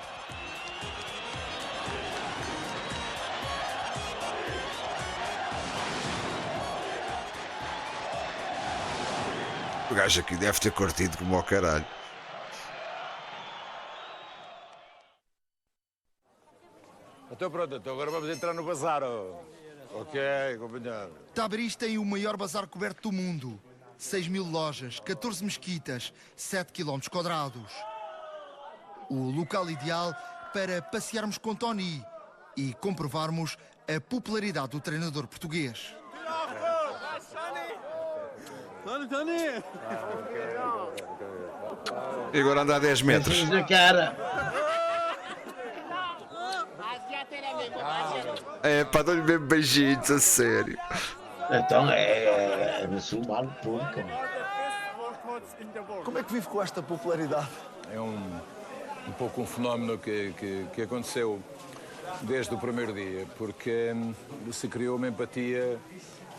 B: O gajo aqui deve ter curtido como ao caralho.
W: Então pronto, agora vamos entrar no bazar. Ok, companheiro.
F: Tabriz tem o maior bazar coberto do mundo. 6.000 lojas, 14 mesquitas, 7 km quadrados. O local ideal para passearmos com Tony e comprovarmos a popularidade do treinador português.
B: E agora anda a 10 metros.
C: Na cara.
B: É pá, dou-lhe mesmo beijinhos, a sério.
C: Então é muçulmano puro, cara.
F: Como é que vive com esta popularidade?
W: É um pouco um fenómeno que aconteceu desde o primeiro dia, porque se criou uma empatia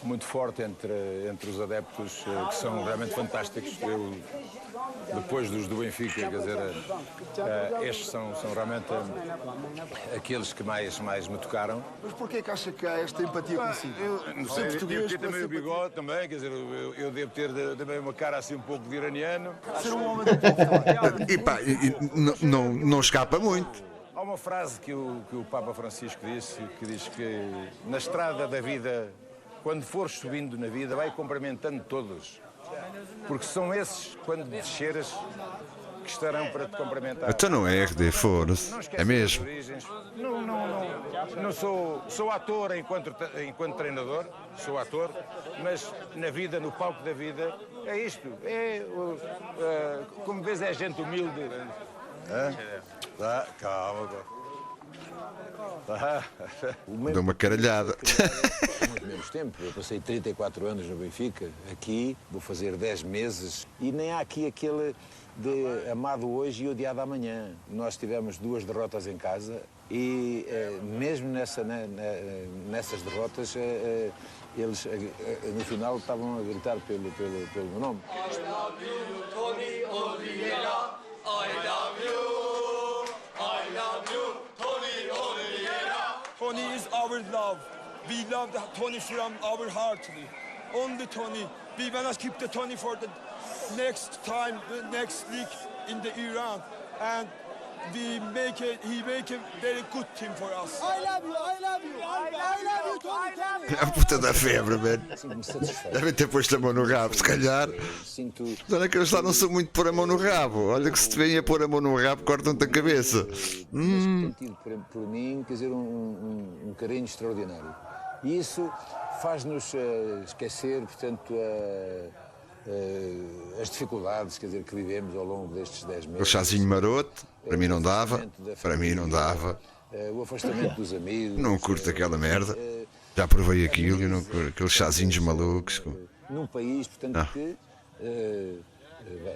W: muito forte entre os adeptos, que são realmente fantásticos. Eu, depois dos do Benfica, quer dizer, estes são realmente aqueles que mais me tocaram.
F: Mas porquê que acha que há esta empatia consigo?
W: Não sei, devo ter também o bigode também, quer dizer, eu devo ter também uma cara assim um pouco de iraniano.
F: Ser um homem do povo.
B: E pá, não escapa muito.
W: Há uma frase que o Papa Francisco disse, que diz que na estrada da vida, quando fores subindo na vida, vai cumprimentando todos. Porque são esses, quando desceres, que estarão para te cumprimentar.
B: Então não é RD, foda-se. É mesmo.
W: Não sou ator enquanto treinador, sou ator, mas na vida, no palco da vida, é isto. Como vês, é gente humilde. Calma.
B: Deu uma caralhada.
Q: Muito menos tempo. Eu passei 34 anos no Benfica. Aqui vou fazer 10 meses e nem há aqui aquele de amado hoje e odiado amanhã. Nós tivemos 2 derrotas em casa e mesmo nessas derrotas eles no final estavam a gritar pelo meu nome.
H: Tony is our love. We love Tony from our heart. Only Tony. We wanna keep the Tony for the next time, the next league in the Iran, and he make a very good team for us.
J: I love you, I love you, I love you, Tony.
B: A puta da febre, mano. Devem ter posto a mão no rabo, se calhar. Olha que eles lá não são muito pôr a mão no rabo. Olha que se te vêm a pôr a mão no rabo, cortam-te a cabeça.
D: Sentido por mim, quer dizer, um carinho extraordinário. E isso faz-nos esquecer, portanto, as dificuldades, quer dizer, que vivemos ao longo destes 10 meses.
B: O chazinho maroto, para mim não dava. Para mim não dava.
D: O afastamento dos amigos.
B: Não curto aquela merda. Já provei aquilo, eu não curto aqueles chazinhos malucos.
D: Num país, portanto, que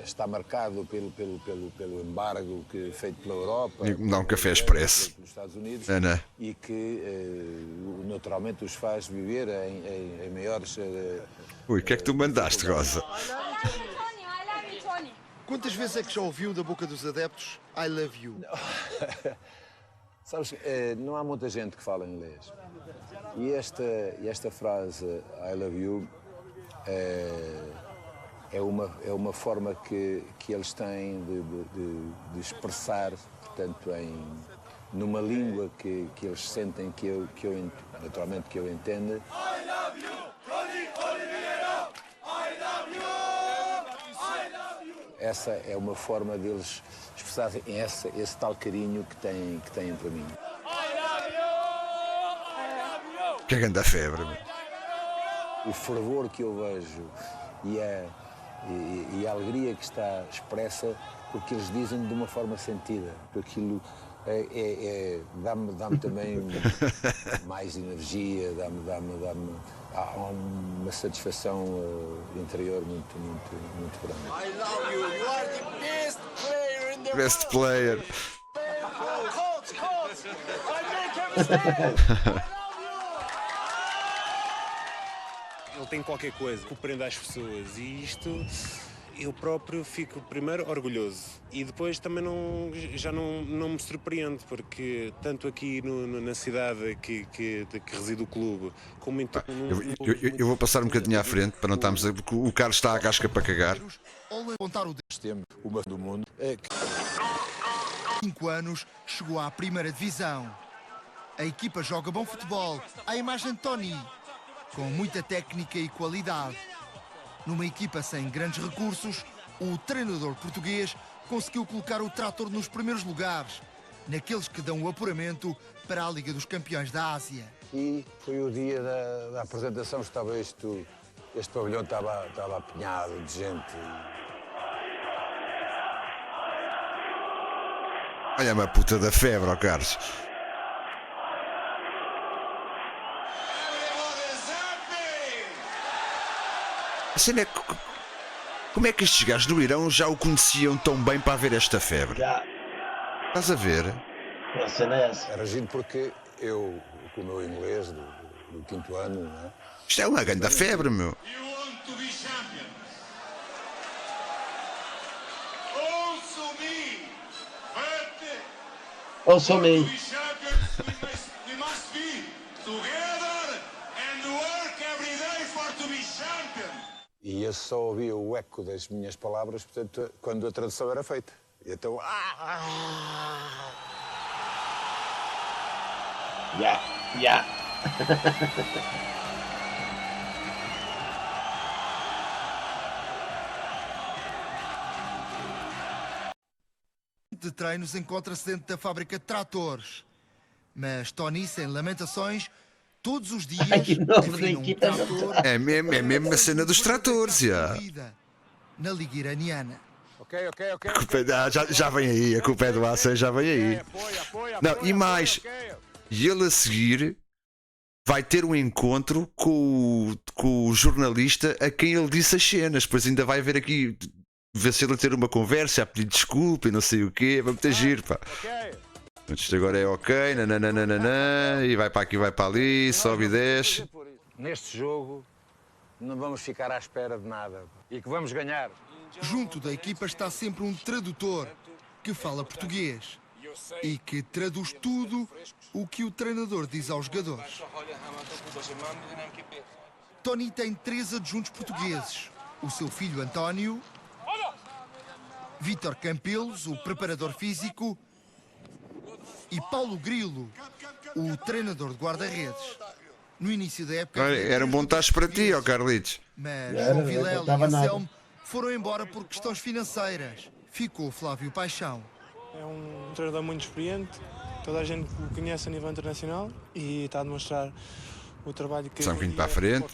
D: está marcado pelo embargo feito pela Europa.
B: Me dá um café expresso.
D: Pelos Estados Unidos.
B: E
D: que naturalmente os faz viver em maiores.
B: Ui, o que é que tu mandaste, Rosa?
F: Quantas vezes é que já ouviu da boca dos adeptos I love you?
D: Sabes, não há muita gente que fala inglês. E esta frase I love you é uma forma que eles têm de expressar, portanto, numa língua que eles sentem que eu naturalmente que eu entenda.
J: I love you, Tony Oliveira. I love you. I love you.
D: Essa é uma forma deles expressarem esse tal carinho que têm para mim.
B: Que grande a febre.
D: O fervor que eu vejo e a alegria que está expressa, porque eles dizem de uma forma sentida. Aquilo dá-me também mais energia, dá-me uma satisfação interior muito grande.
J: I love you. You are the best player in the
B: Best player.
J: Coach, I make him stay.
L: Ele tem qualquer coisa que prenda as pessoas e isto eu próprio fico primeiro orgulhoso e depois também já não me surpreende, porque tanto aqui na cidade que reside o clube como em todo o mundo.
B: Eu vou passar um bocadinho à frente para não estarmos a... porque o Carlos está à casca para cagar.
F: Contar o
D: sistema do mundo.
F: 5 anos chegou à primeira divisão. A equipa joga bom futebol, à imagem de Tony, com muita técnica e qualidade. Numa equipa sem grandes recursos, o treinador português conseguiu colocar o Trator nos primeiros lugares, naqueles que dão o apuramento para a Liga dos Campeões da Ásia.
D: E foi o dia da apresentação, estava este pavilhão estava apinhado de gente.
B: Olha uma puta da febre, ó Carlos. Assim é que, como é que estes gajos do Irão já o conheciam tão bem para haver esta febre?
C: Já.
B: Estás a ver?
D: Era giro porque eu, com o meu inglês do 5º ano, não é?
B: Isto é uma grande febre, meu.
C: Also me.
D: E eu só ouvia o eco das minhas palavras, portanto, quando a tradução era feita. E então.
C: Yeah.
F: De treinos encontra-se dentro da fábrica de tratores. Mas Tony, sem lamentações, todos os dias
B: É mesmo a cena dos tratores, já.
F: Na Liga Iraniana.
B: Já vem aí, a culpa é do AC, já vem aí. Não, e mais, e ele a seguir vai ter um encontro com o jornalista a quem ele disse as cenas. Depois ainda vai haver aqui, ver se ele ter uma conversa, a pedir desculpa e não sei o quê. Vamos ter giro, pá. Isto agora é ok, nananana, e vai para aqui, vai para ali, sobe e desce.
D: Neste jogo não vamos ficar à espera de nada e que vamos ganhar.
F: Junto da equipa está sempre um tradutor que fala português.
G: e que traduz tudo o que o treinador diz aos jogadores. Tony tem 3 adjuntos portugueses. O seu filho António, Vítor Campelos, o preparador físico, e Paulo Grilo, o treinador de guarda-redes. No início da época...
B: Era um bom tacho para ti, ó Carlitos.
G: Mas João Vilela e Anselmo foram embora por questões financeiras. Ficou Flávio Paixão.
K: É um treinador muito experiente, toda a gente o conhece a nível internacional e está a demonstrar o trabalho que...
B: Só um bocadinho para a frente.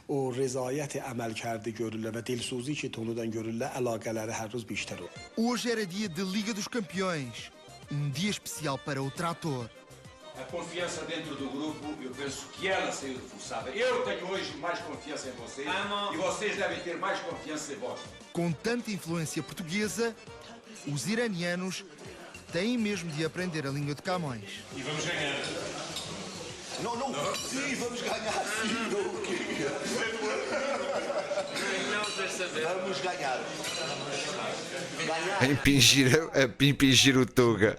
O: و رضایت عملکرد گوریلا و دلسوزی که تونودن گوریلا علاقه‌لری هر روز بیشتر.
G: Hoje era dia de Liga dos Campeões, dia especial para o Trator.
X: A confiança dentro do grupo, eu penso que ela saiu reforçada. Eu tenho hoje mais confiança em vocês e vocês devem ter mais confiança em vós.
G: Com tanta influência portuguesa, os iranianos têm mesmo de aprender a língua de Camões.
X: E vamos ganhar.
J: Não, sim, vamos ganhar, sim, vamos ganhar.
B: A impingir o Tuga.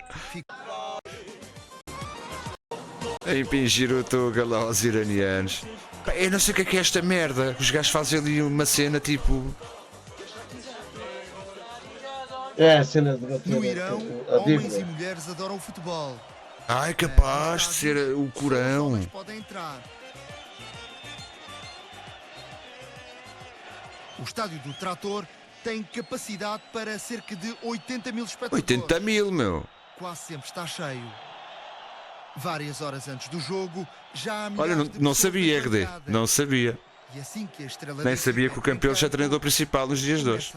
B: A impingir o Tuga lá aos iranianos. Pá, eu não sei o que é esta merda. Os gajos fazem ali uma cena tipo...
C: É a cena de bater
G: no Irão, homens e mulheres adoram o futebol.
B: Ai, capaz de ser o Corão.
G: Podem entrar. O estádio do Trator tem capacidade para cerca de 80 mil espectadores.
B: 80 mil, meu.
G: Quase sempre está cheio. Várias horas antes do jogo, já há
B: Olha, não sabia, RD. Não sabia.
G: E assim que a estrela
B: Nem sabia que o Campelos é treinador principal nos dias de hoje.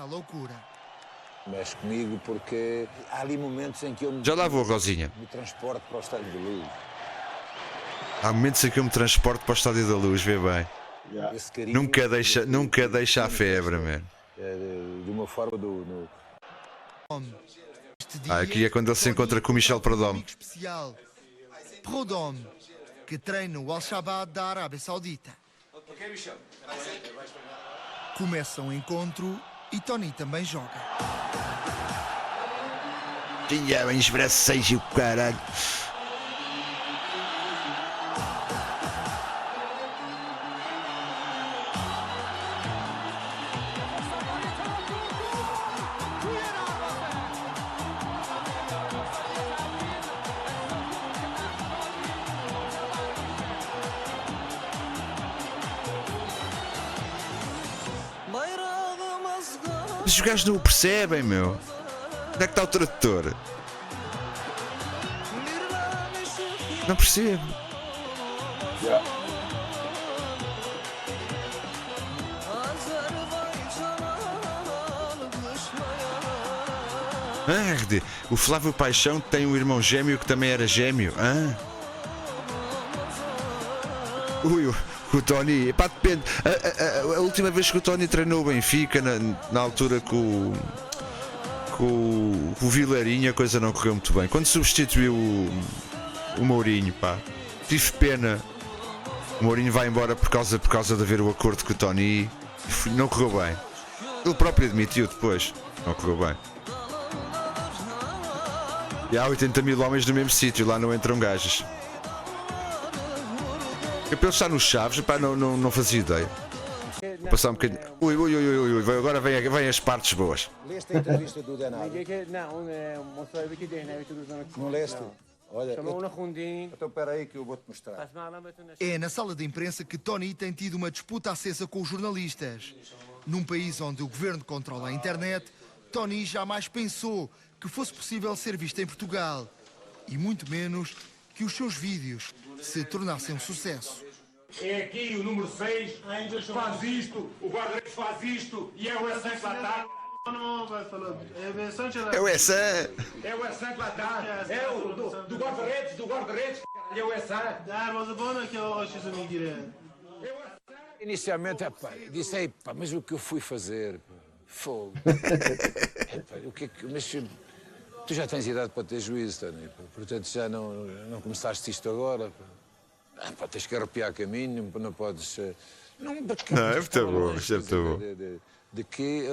Y: Mexe comigo porque há ali momentos em que eu
B: Já lá vou, Rosinha.
Y: me transporto para o Estádio da Luz.
B: Há momentos em que eu me transporto para o Estádio da Luz, vê bem.
Y: Esse carinho,
B: Nunca deixa a febre, mano.
Y: de uma forma
B: Aqui é quando ele se encontra com o Michel Prudhomme.
G: Especial. Prudhomme, que treina o Al-Shabaab da Arábia Saudita. Começa o encontro e Tony também joga.
B: Tinha bem esbraceis e o caralho. Os gajos não o percebem, meu. Onde é que está o tradutor? Não percebo. RD, o Flávio Paixão tem um irmão gêmeo que também era gêmeo. Ui, o Tony, pá, depende. A última vez que o Tony treinou o Benfica, na altura com o Vilarinho, a coisa não correu muito bem. Quando substituiu o Mourinho, pá, tive pena. O Mourinho vai embora por causa de haver o acordo com o Tony. Não correu bem. Ele próprio admitiu depois. Não correu bem. E há 80 mil homens no mesmo sítio, lá não entram gajas. Eu penso estar nos Chaves, pá, não fazia ideia. Vou passar um bocadinho. Ui, agora vem as partes boas.
Y: Leste a entrevista do Denado? Não leste? Olha, então espera aí que eu vou-te mostrar.
G: É na sala de imprensa que Tony tem tido uma disputa acesa com os jornalistas. Num país onde o governo controla a internet, Tony jamais pensou que fosse possível ser visto em Portugal. E muito menos que os seus vídeos se tornassem um sucesso.
J: É aqui o número 6, faz isto, o guarda-redes faz isto e é o Essan que lá está.
B: É o Essan.
J: É o Essan que lá está. É o do guarda-redes, é o Essan.
Y: Inicialmente, disse, mas o que eu fui fazer? Fogo. Mas tu já tens idade para ter juízo, Tony. Portanto, já não começaste isto agora. Tens que arrepiar caminho, não podes... Não,
B: é muito bom, é muito bom.
Y: De que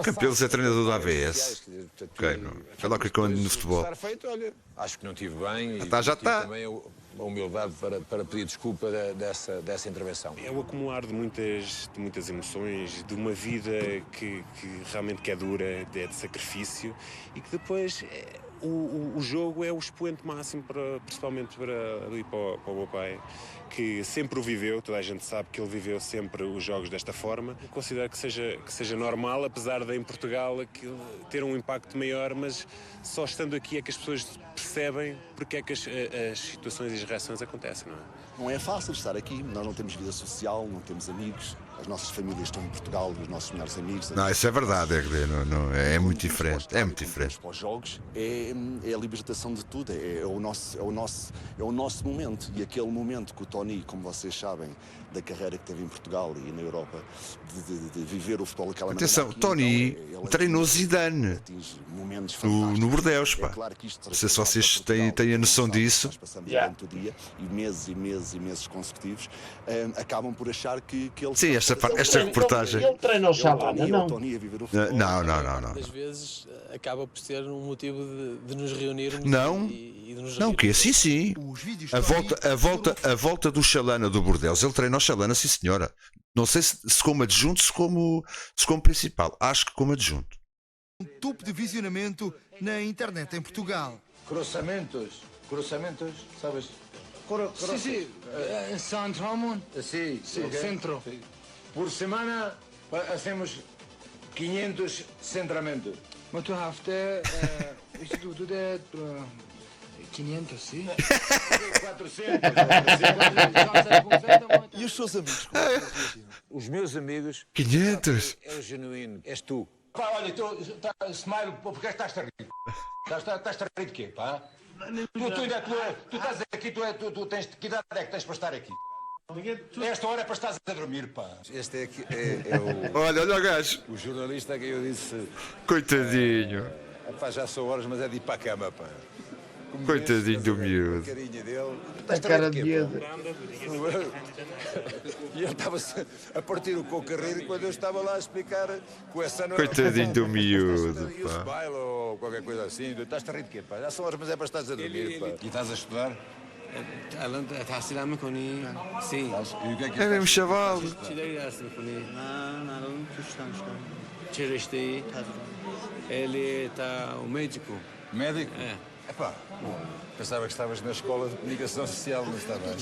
B: Campelo é treinador do AVS. Ok, não. Foi lá que eu ando no futebol.
Y: Estar feito, olha, acho que não estive bem e
B: Já
Y: tive
B: está.
Y: também a humildade para pedir desculpa dessa intervenção.
L: É o acumular de muitas emoções, de uma vida que realmente que é dura, é de sacrifício e que depois o jogo é o expoente máximo, principalmente para o meu pai, que sempre o viveu, toda a gente sabe que ele viveu sempre os jogos desta forma. Eu considero que seja normal, apesar de em Portugal ter um impacto maior, mas só estando aqui é que as pessoas percebem porque é que as situações e as reações acontecem, não é?
E: Não é fácil estar aqui, nós não temos vida social, não temos amigos, as nossas famílias estão em Portugal, os nossos melhores amigos.
B: Não, isso é verdade, é muito diferente. É muito diferente.
E: Para os jogos é a libertação de tudo, é o nosso momento. E aquele momento que o Tony, como vocês sabem, da carreira que teve em Portugal e na Europa, de viver o futebol daquela maneira.
B: Atenção, Tony treinou Zidane no Bordeaux, pá. Não sei se vocês têm a noção disso.
E: Passamos durante o dia e meses consecutivos, acabam por achar que ele...
B: Sim, esta reportagem.
C: Ele treina o Chalana, não?
B: Não.
M: Às vezes acaba por ser um motivo de nos reunirmos
B: não.
M: e de nos
B: não, que sim. A volta do Chalana do Bordeaux, ele treina o Chalana, sim senhora. Não sei se como adjunto, se como principal. Acho que como adjunto.
G: Um topo de visionamento na internet em Portugal.
Y: Cruzamentos, sabes?
P: Sí, Santromon.
Y: Sí, okay.
P: Centro.
Y: Sí. Por semana hacemos 500 centramentos.
P: Mas tu hafte Instituto de 500, sim?
Y: 400.
E: E os seus amigos?
Y: Os meus amigos...
B: 500.
Y: É o genuíno, és tu.
P: Pá, olha, Smile, porque estás a rir? Estás a rir de quê, pá? Tu estás aqui, tu tens que idade é que tens para estar aqui? Esta hora é para estar a dormir, pá.
Y: Este é o...
B: Olha o gajo.
Y: O jornalista que eu disse...
B: Coitadinho.
Y: Pá, já são horas, mas é de ir para a cama, pá.
B: Coitadinho do miúdo.
Y: A carinha dele.
C: A cara de medo.
Y: E ele estava a partir o coco a rir quando eu estava lá a explicar com essa...
B: Coitadinho do miúdo,
Y: E o smile ou qualquer coisa assim. Estás a rir de quê, pá? Já são horas, mas é para estares a dormir, pá. E estás a estudar?
P: الان تحصیلم میکنی؟ سی
B: É mesmo chaval.
P: چی داری درس میکنی؟ من الان توش دانشگاه چه رشته ای؟ ele tá o médico.
Y: Médico? É. Epá, pensava que estavas na escola de comunicação social, não estavas?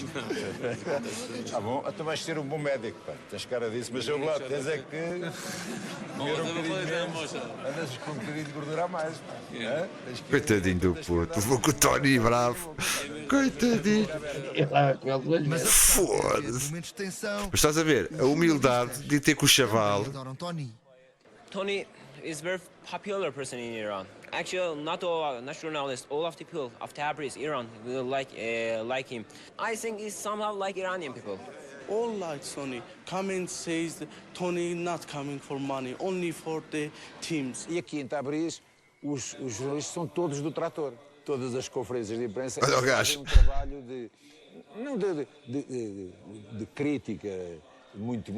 Y: Ah, bom, tu vais ser um bom médico, pá. Tens cara disso, mas eu lá, tens é que comer um bocadinho menos, andas com um bocadinho de gordura a mais, pá.
B: Coitadinho do puto, vou com o Tony bravo. Coitadinho.
G: Mas
B: foda-se.
G: momentos de tensão.
B: Mas estás a ver, a humildade de ter com o chaval.
R: Tony is very popular person in Iran. Actually, not all nationalists, all of the people of Tabriz, Iran, will like him. I think he's somehow like Iranian people.
S: All like Tony. Coming says that Tony not coming for money, only for the teams.
Y: E aqui em Tabriz, os jornalistas são todos do trator. Todas as conferências de imprensa fazem um trabalho de crítica. Muito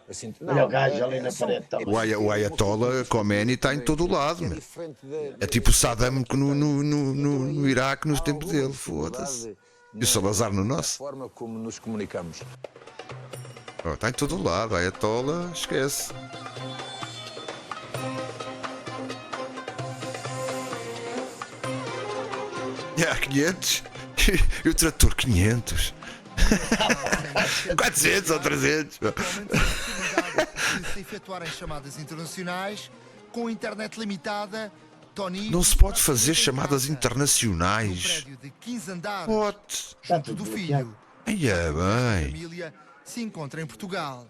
Y: assim.
C: Olha o gajo ali na parede.
B: O Ayatollah Khomeini está em todo o lado. É tipo o Saddam no Iraque nos tempos dele. Foda-se. E o Salazar no nosso.
Y: A forma como nos comunicamos.
B: Está em todo o lado. Ayatollah, esquece. E há 500. E o trator 500. 400 ou 300.
G: Se efetuarem chamadas internacionais com internet limitada, Tony
B: não se pode fazer chamadas internacionais.
G: prédio de 15 andares,
B: What?
G: junto do filho.
B: Ai, é
G: A
B: bem.
G: família se encontra em Portugal.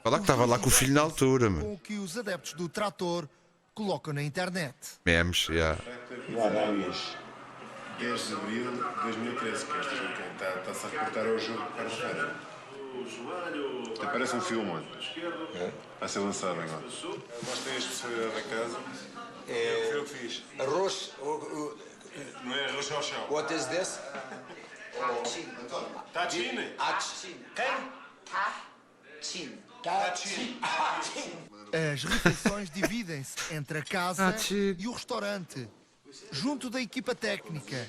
B: Falar que estava lá com o filho na altura,
G: Com
B: mano.
G: o que os adeptos do trator colocam na internet.
B: Memes, já.
Z: 10 de abril de 2013, que esta gente está-se a reportar ao jogo de quarta-feira. Até parece um filme, mano. Vai ser lançado agora. Nós temos a especialidade da casa. Foi eu que fiz.
Y: Arroz.
Z: Não é arroz ao chão.
Y: What is this?
Z: Tachine.
Y: Quem?
Z: Tachine.
G: As refeições dividem-se entre a casa e o restaurante, junto da equipa técnica.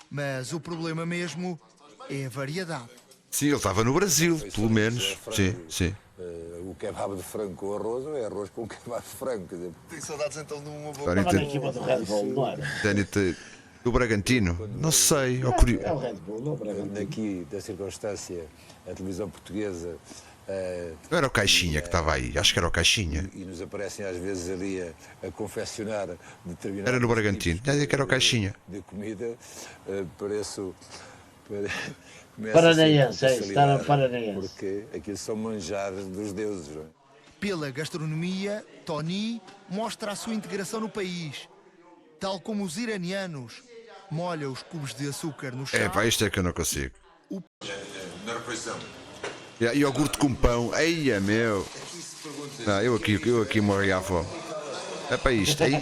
G: Mas o problema mesmo é a variedade.
B: Sim, ele estava no Brasil, pelo menos. Sim, sim.
Y: O kebab de frango com arroz ou é arroz com kebab de frango? Quer dizer,
F: Tenho saudades então de uma boa...
B: Agora,
C: Na equipa do Red Bull, não era?
B: Do Bragantino? Não sei.
C: É o Red Bull, não o Bragantino.
Y: aqui, da circunstância, a televisão portuguesa...
B: Não era o Caixinha que estava aí, acho que era o Caixinha.
Y: E nos aparecem às vezes ali a confeccionar determinados...
B: Era no Bragantino, já dizia que era o Caixinha.
Y: De comida, pareço...
C: Paranaense, está no Paranaense.
Y: Porque aquilo são manjares dos deuses, não é?
G: Pela gastronomia, Tony mostra a sua integração no país. Tal como os iranianos, molha os cubos de açúcar no chá.
B: É pá, isto é que eu não consigo.
Y: Na refeição.
B: Iogurte com pão, eia meu. Não, eu aqui morri à fome. É para isto, aí.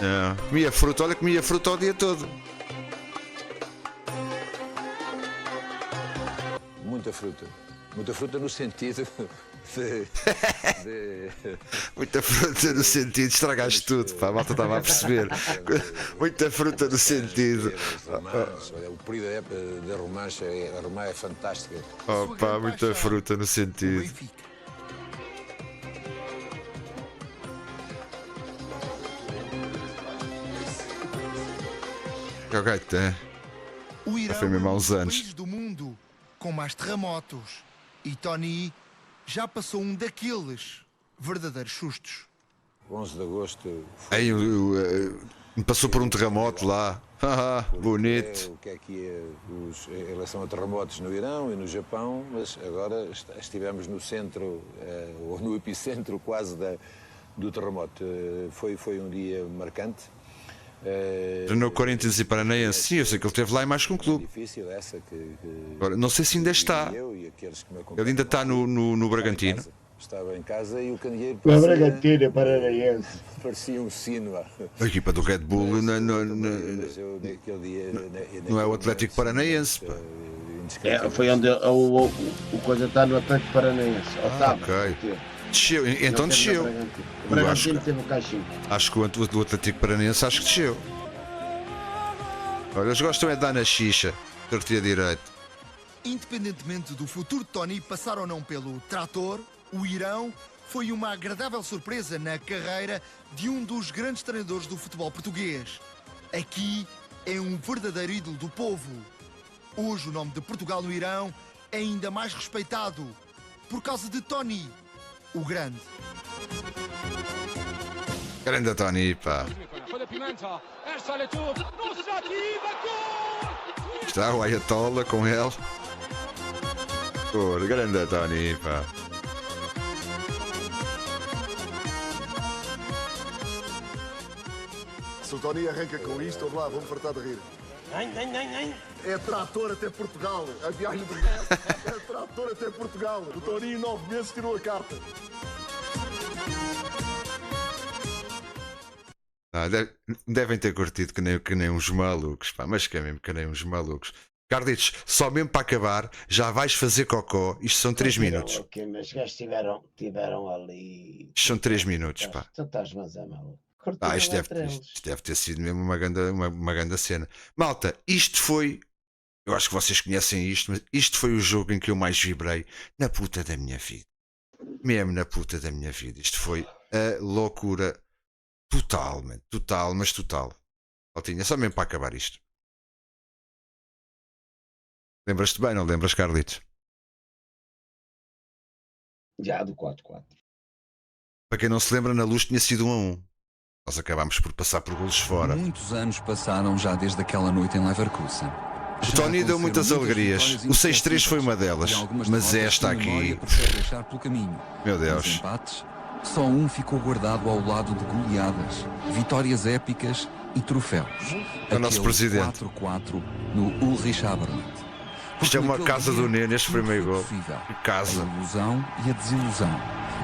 B: Não, comia fruta, olha, comia fruta o dia todo.
Y: Muita fruta. Muita fruta no sentido de...
B: Muita fruta no sentido, estragaste tudo, pá, a malta estava a perceber. Muita fruta no sentido.
Y: O período da época da romã é fantástica.
B: Oh pá, muita fruta no sentido. Ok, tá.
G: O Irão
B: foi mesmo há uns
G: é um
B: anos.
G: país do mundo com mais terremotos. E Tony já passou um daqueles verdadeiros sustos.
Y: 11 de agosto...
B: Aí, me passou por um terremoto lá. Bonito.
Y: O que é que é em relação a terremotos no Irão e no Japão, mas agora estivemos no centro, ou no epicentro quase do terremoto. Foi um dia marcante.
B: No Corinthians e Paranaense, sim, eu sei que ele esteve lá em mais que um clube.
Y: Difícil essa
B: Agora, não sei se ainda está. Ele ainda está no Bragantino.
Y: Estava em casa e o candeeiro
C: O Bragantino é Paranaense.
Y: Parecia um sino.
B: A equipa do Red Bull não é o Atlético Paranaense. Pá.
C: Foi onde o coisa está no Atlético Paranaense.
B: Ok. Desceu, então desceu.
C: O Bragantino teve o Caixinha.
B: Acho que o Atlético Paranaense acho que desceu. Olha, eles gostam é de dar na xixa, tortia direito.
G: Independentemente do futuro de Tony passar ou não pelo trator, o Irão foi uma agradável surpresa na carreira de um dos grandes treinadores do futebol português. Aqui é um verdadeiro ídolo do povo. Hoje o nome de Portugal no Irão é ainda mais respeitado por causa de Tony, o grande.
B: Grande Tony, pá. Está o Ayatollah com ele. Por grande Tony, pá.
F: Se o Tony arranca com isto, vamos lá, vamos fartar de rir. É trator até Portugal. A viagem de regresso é trator até Portugal. O Tony em 9 meses tirou a carta.
B: Devem ter curtido que nem uns malucos, pá, mas que é mesmo que nem uns malucos. Carlitos, só mesmo para acabar, já vais fazer cocó. Isto são 3 minutos.
C: Ok, mas os gajos tiveram ali.
B: Isto são 3 minutos, pá.
C: Tu estás, mas é mal.
B: Isto deve ter sido mesmo uma grande cena. Malta, isto foi. Eu acho que vocês conhecem isto, mas isto foi o jogo em que eu mais vibrei na puta da minha vida. Mesmo na puta da minha vida. Isto foi a loucura total, man. Total, mas total. Altinha, só mesmo para acabar isto. Lembras-te bem, não lembras, Carlitos?
C: Já do 4-4.
B: Para quem não se lembra, na Luz tinha sido 1-1. Nós acabámos por passar por golos fora.
D: Muitos anos passaram já desde aquela noite em Leverkusen.
B: O Tony deu muitas alegrias. O 6-3 foi uma delas. Mas esta aqui. Meu Deus.
D: Nos empates, só um ficou guardado ao lado de goleadas, vitórias épicas e troféus.
B: É o nosso presidente.
D: 4-4 no Ulrich Aberland.
B: Isto é uma casa do Neno, este primeiro gol. Casa.
D: A ilusão e a desilusão.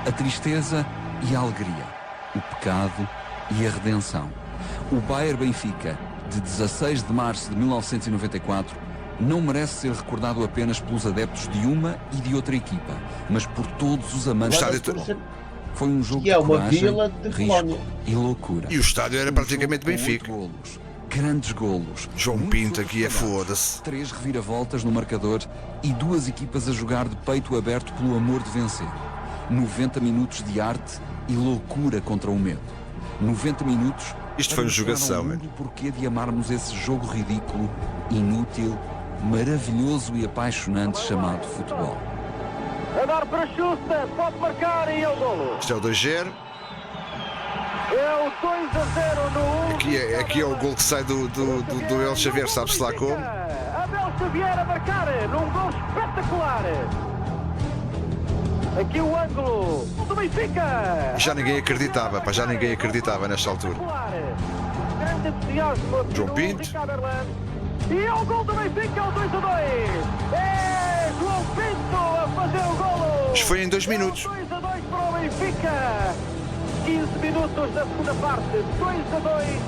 D: A tristeza e a alegria. O pecado e a redenção. O Bayer Benfica, de 16 de março de 1994, não merece ser recordado apenas pelos adeptos de uma e de outra equipa, mas por todos os amantes do futebol. Foi um jogo de coragem, risco e loucura.
B: E o estádio era praticamente Benfica.
D: Golos, grandes golos.
B: João Pinto aqui é foda-se.
D: 3 reviravoltas no marcador e 2 equipas a jogar de peito aberto pelo amor de vencer. 90 minutos de arte e loucura contra o medo. 90 minutos.
B: Isto foi uma jogação,
D: mano. O porquê de amarmos esse jogo ridículo, inútil, maravilhoso e apaixonante chamado futebol.
J: A dar para Schuster, pode marcar e é o golo.
B: Isto é o 2-0.
J: É o 2-0 no
B: Aqui é o gol que sai do El Xavier, sabe-se lá como.
J: Abel Xavier a marcar num gol espetacular. Aqui o ângulo do Benfica.
B: Já ninguém acreditava, pá, já ninguém acreditava nesta altura.
J: Grande entusiasmo.
B: João Pinto.
J: E é o gol do Benfica, é o 2-2. É João Pinto a fazer o golo.
B: Isto foi em 2 minutos.
J: 2-2 para o Benfica. 15 minutos da segunda parte. 2-2.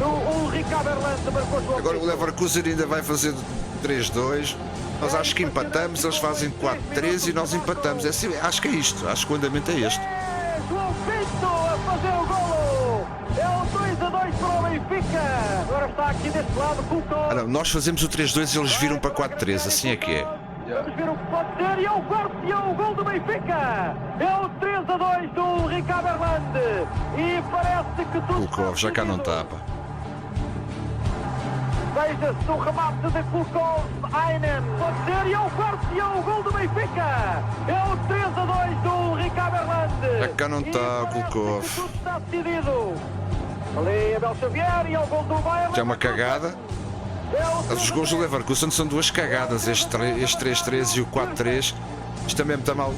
J: O Ulrich Haberland marcou João
B: Agora o
J: Pinto.
B: Leverkusen ainda vai fazer 3-2. Nós acho que empatamos, eles fazem 4-3 e nós empatamos. É assim, acho que é isto. Acho que o andamento é este.
J: É João Pinto a fazer o golo. É o 2-2 para o Benfica. Agora está aqui deste lado, colocou.
B: Ah, não, nós fazemos o 3-2 e eles viram para 4-3. Assim é que é.
J: Vamos ver o que pode ser. E é o quarto e é o gol do Benfica. É o 3-2 do Ulrich Haberland. E parece que tudo.
B: Kulkov já cá não está, pá.
J: Veja-se o remate de Kulkov, Einen, pode ser, e é o quarto, e é o gol do Benfica. É o 3-2 do Ulrich Haberland.
B: Já cá não está o Kulkov.
J: Tudo está decidido. Ali Abel Xavier e é o gol do Bayern.
B: Já é uma cagada. Os gols do Leverkusen são 2 cagadas. Este 3-3 e o 4-3. Isto também está mal.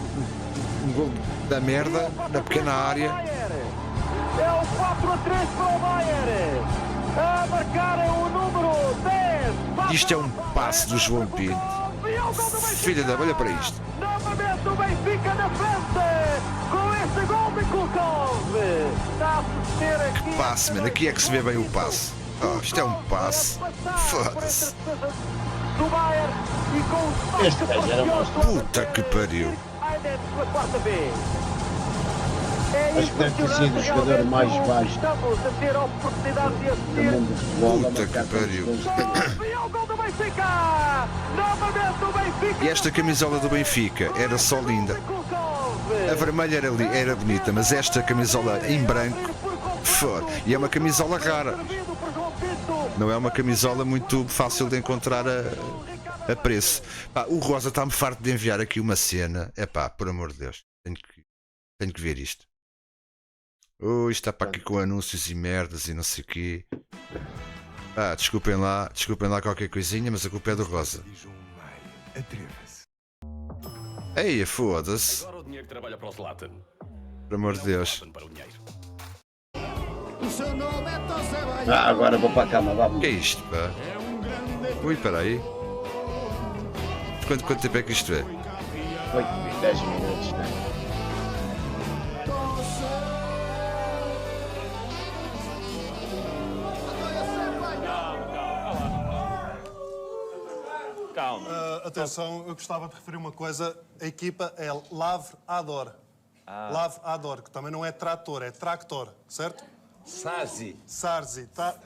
B: Um gol da merda, na pequena área.
J: É o 4-3 para o Bayern. A marcar o número 10.
B: Isto é um passe do João Pinto. Filha da... Olha para isto.
J: Novamente o Benfica na frente. Com este gol de Kulkov. Está a suceder aqui.
B: Que passe, mano. Aqui é que se vê bem o passe. Oh, isto é um passe. Foda-se.
J: Do Bayern e com o
B: Este gajo era uma puta que pariu.
J: pela quarta vez.
C: Acho que deve ter sido o jogador mais baixo
J: Estamos a ter a oportunidade de assistir.
C: do mundo do futebol.
B: Puta que pariu.
J: E é o gol do Benfica. Novamente o Benfica.
B: E esta camisola do Benfica era só linda. A vermelha era bonita, mas esta camisola em branco, foda. E é uma camisola rara. Não é uma camisola muito fácil de encontrar a preço. Pá, o Rosa está-me farto de enviar aqui uma cena. É pá, por amor de Deus, tenho que ver isto. Isto está para aqui com anúncios e merdas e não sei o quê. Desculpem lá qualquer coisinha, mas a culpa é do Rosa. Ei, foda-se.
A: Agora o dinheiro trabalha para o Zlatan.
B: Por amor de Deus.
C: Agora vou para a cama, vamos.
B: O que é isto, pá? Ui, peraí. Quanto tempo é que isto é?
C: 10 minutos, né?
A: Calma.
I: Atenção, eu gostava de referir uma coisa. A equipa é Lavre Ador. Lavre Ador, que também não é trator, é tractor, certo? Sarzi.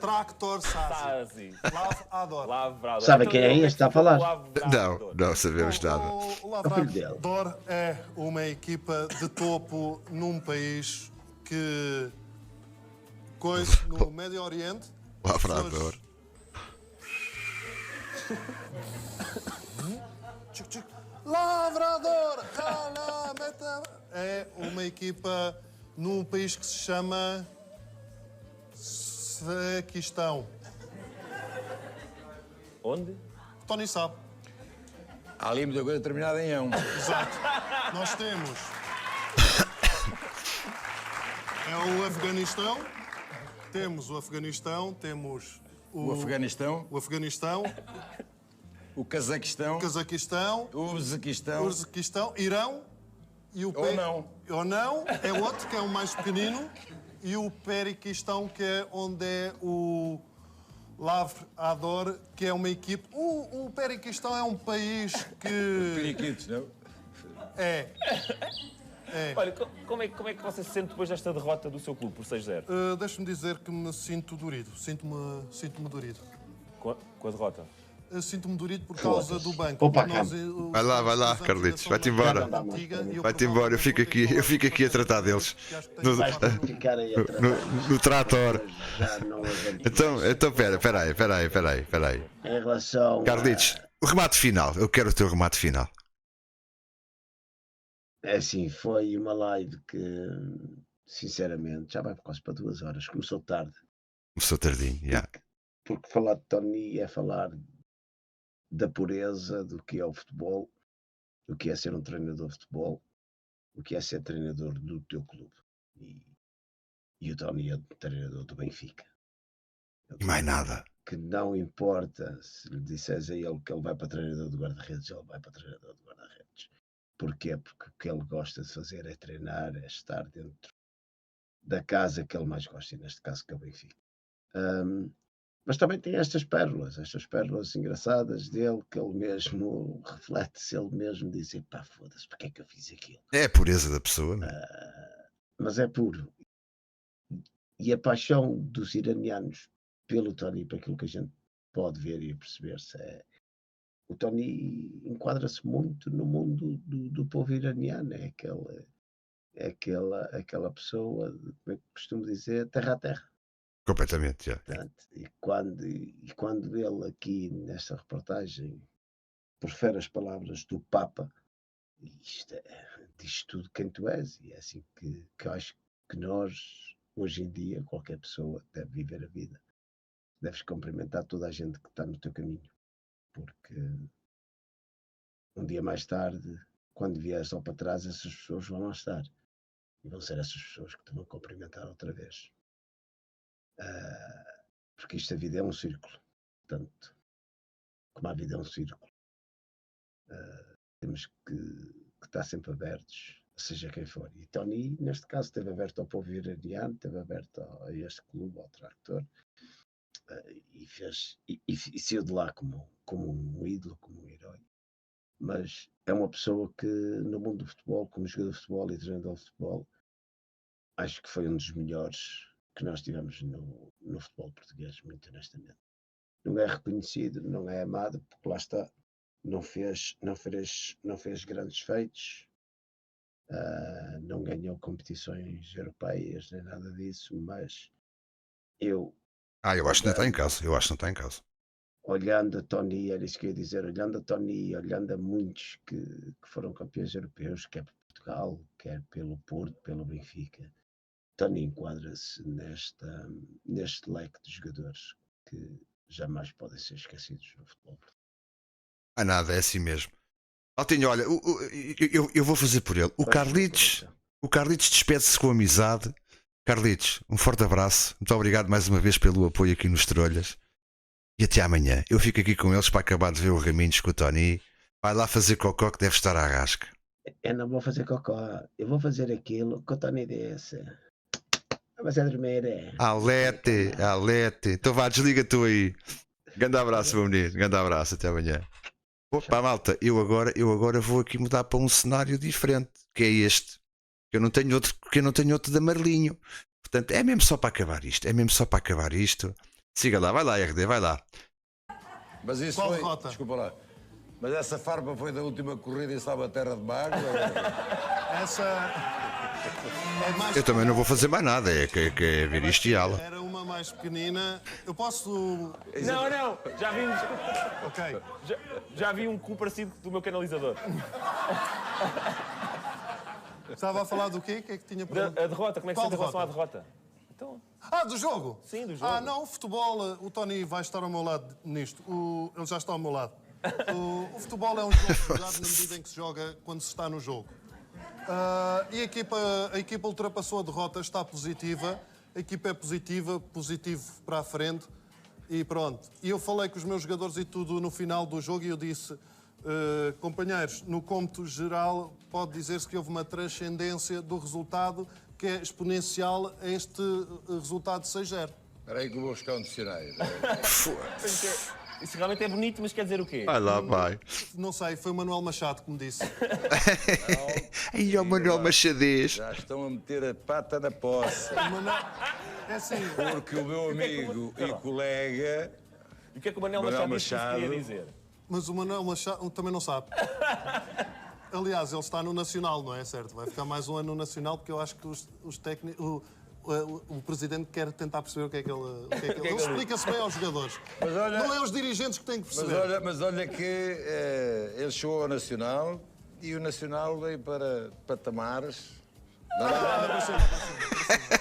I: Tractor Sarzi. Lavre Ador.
C: Sabe quem é este que está a falar?
B: Não sabemos nada.
I: O Lavre Ador é uma equipa de topo num país que... no Médio Oriente.
B: Lavrador.
I: Lavrador! É uma equipa num país que se chama Uzbequistão.
A: Onde?
I: Tony sabe.
Y: Há ali muita coisa terminada em ão.
I: Exato. Nós temos... É o Afeganistão. Temos o Afeganistão, temos...
Y: O Afeganistão.
I: O Afeganistão.
Y: O Cazaquistão.
I: O Cazaquistão.
Y: O Uzbequistão.
I: O Uzbequistão. Irão. E o Ou não, é outro que é o mais pequenino. E o Periquistão, que é onde é o Lavrador, que é uma equipe... O Periquistão é um país que...
Y: Periquitos, não?
I: É.
A: Olha, como é que você se sente depois desta derrota do seu clube por 6-0?
I: Deixa-me dizer que me sinto dorido. Sinto-me dorido.
A: Com a derrota?
I: Sinto-me dorido por causa do banco.
B: Vai lá, Carlitos, vai-te embora. Vai-te embora, eu fico aqui a tratar deles. No trator. Então, espera aí.
C: Em relação...
B: Carlitos, o remate final, eu quero o teu remate final.
C: É assim, foi uma live que, sinceramente, já vai quase para 2 horas. Começou tarde.
B: Começou tardinho, já.
C: Porque falar de Tony é falar da pureza do que é o futebol, do que é ser um treinador de futebol, o que é ser treinador do teu clube. E o Tony é treinador do Benfica.
B: E mais nada.
C: Que não importa se lhe disseres a ele que ele vai para treinador de guarda-redes, ele vai para treinador de guarda-redes. Porquê? Porque o que ele gosta de fazer é treinar, é estar dentro da casa que ele mais gosta, e neste caso que é o Benfica. Mas também tem estas pérolas engraçadas dele, que ele mesmo reflete-se, ele mesmo diz, pá, foda-se, porque é que eu fiz aquilo?
B: É a pureza da pessoa, não?
C: Mas é puro. E a paixão dos iranianos pelo Tony, para aquilo que a gente pode ver e perceber-se, o Tony enquadra-se muito no mundo do povo iraniano, é aquela pessoa, como é que costumo dizer, terra a terra.
B: Completamente, já.
C: E quando ele aqui nesta reportagem profere as palavras do Papa, isto diz tudo quem tu és, e é assim que eu acho que nós, hoje em dia, qualquer pessoa deve viver a vida. Deves cumprimentar toda a gente que está no teu caminho, porque um dia mais tarde, quando vieres só para trás, essas pessoas vão lá estar, e vão ser essas pessoas que te vão cumprimentar outra vez. Porque isto, a vida é um círculo, portanto, como a vida é um círculo, temos que estar sempre abertos, seja quem for. E Tony, neste caso, esteve aberto ao povo iraniano, esteve aberto a este clube, ao Tractor, e saiu de lá como um ídolo, como um herói. Mas é uma pessoa que, no mundo do futebol, como jogador de futebol e treinador de futebol, acho que foi um dos melhores que nós tivemos no futebol português, muito honestamente. Não é reconhecido, não é amado, porque lá está, não fez grandes feitos, não ganhou competições europeias, nem nada disso, mas eu
B: acho que não está em casa,
C: Olhando a Tony, era isso que eu ia dizer, olhando a Tony, olhando a muitos que foram campeões europeus, quer por Portugal, quer pelo Porto, pelo Benfica, Tony enquadra-se neste leque de jogadores que jamais podem ser esquecidos no futebol.
B: Nada, é assim mesmo. Altinho, olha, eu vou fazer por ele. O Carlitos despede-se com amizade. Carlitos, um forte abraço. Muito obrigado mais uma vez pelo apoio aqui nos Trolhas. E até amanhã. Eu fico aqui com eles para acabar de ver o Raminhos com o Tony. Vai lá fazer cocó que deve estar à rasca.
C: Eu não vou fazer cocó. Eu vou fazer aquilo que o Tony disse. Mas é dormir,
B: Alete. Então vá, desliga tu aí. Grande abraço, meu menino. Grande abraço, até amanhã. Opa, malta, eu agora vou aqui mudar para um cenário diferente, que é este. Que eu não tenho outro de amarelinho. Portanto, é mesmo só para acabar isto. Siga lá, vai lá, RD, vai lá.
Y: Mas isso
I: Qual
Y: foi.
I: derrota?
Y: Desculpa lá. Mas essa farpa foi da última corrida em Salvaterra de Magos?
I: Essa é mais...
B: Eu também não vou fazer mais nada, é ver isto e ala.
I: Era uma mais pequenina. Eu posso...
A: Não, já vimos.
I: Ok.
A: Já vi um cu parecido do meu canalizador.
I: Estava a falar do quê? O que é que tinha para...
A: A derrota, como é que se sente em relação à derrota? Então...
I: do jogo?
A: Sim, do jogo.
I: Não, o futebol, o Tony vai estar ao meu lado nisto. Ele já está ao meu lado. O futebol é um jogo jogado na medida em que se joga quando se está no jogo. E a equipa ultrapassou a derrota, está positiva. A equipa é positiva, positivo para a frente. E pronto. E eu falei com os meus jogadores e tudo no final do jogo e eu disse... companheiros, no cômputo geral pode dizer-se que houve uma transcendência do resultado que é exponencial a este resultado de 6-0.
Y: Espera aí que eu vou buscar um dicionário.
A: Isso realmente é bonito, mas quer dizer o quê?
B: Vai lá, vai.
I: Não sei, foi o Manuel Machado que me disse.
B: Aí, o Manuel Machadez.
Y: Já estão a meter a pata na poça.
I: É assim.
Y: Porque o meu amigo e colega...
A: E o que é que o Manuel Machado queria dizer?
I: Mas o Manuel Machado também não sabe. Aliás, ele está no Nacional, não é certo? Vai ficar mais um ano no Nacional, porque eu acho que os técnicos... O presidente quer tentar perceber o que é que ele... Ele explica-se bem aos jogadores.
Y: Mas olha,
I: não é os dirigentes que têm que perceber.
Y: Mas olha que ele chegou ao Nacional e o Nacional veio para patamares...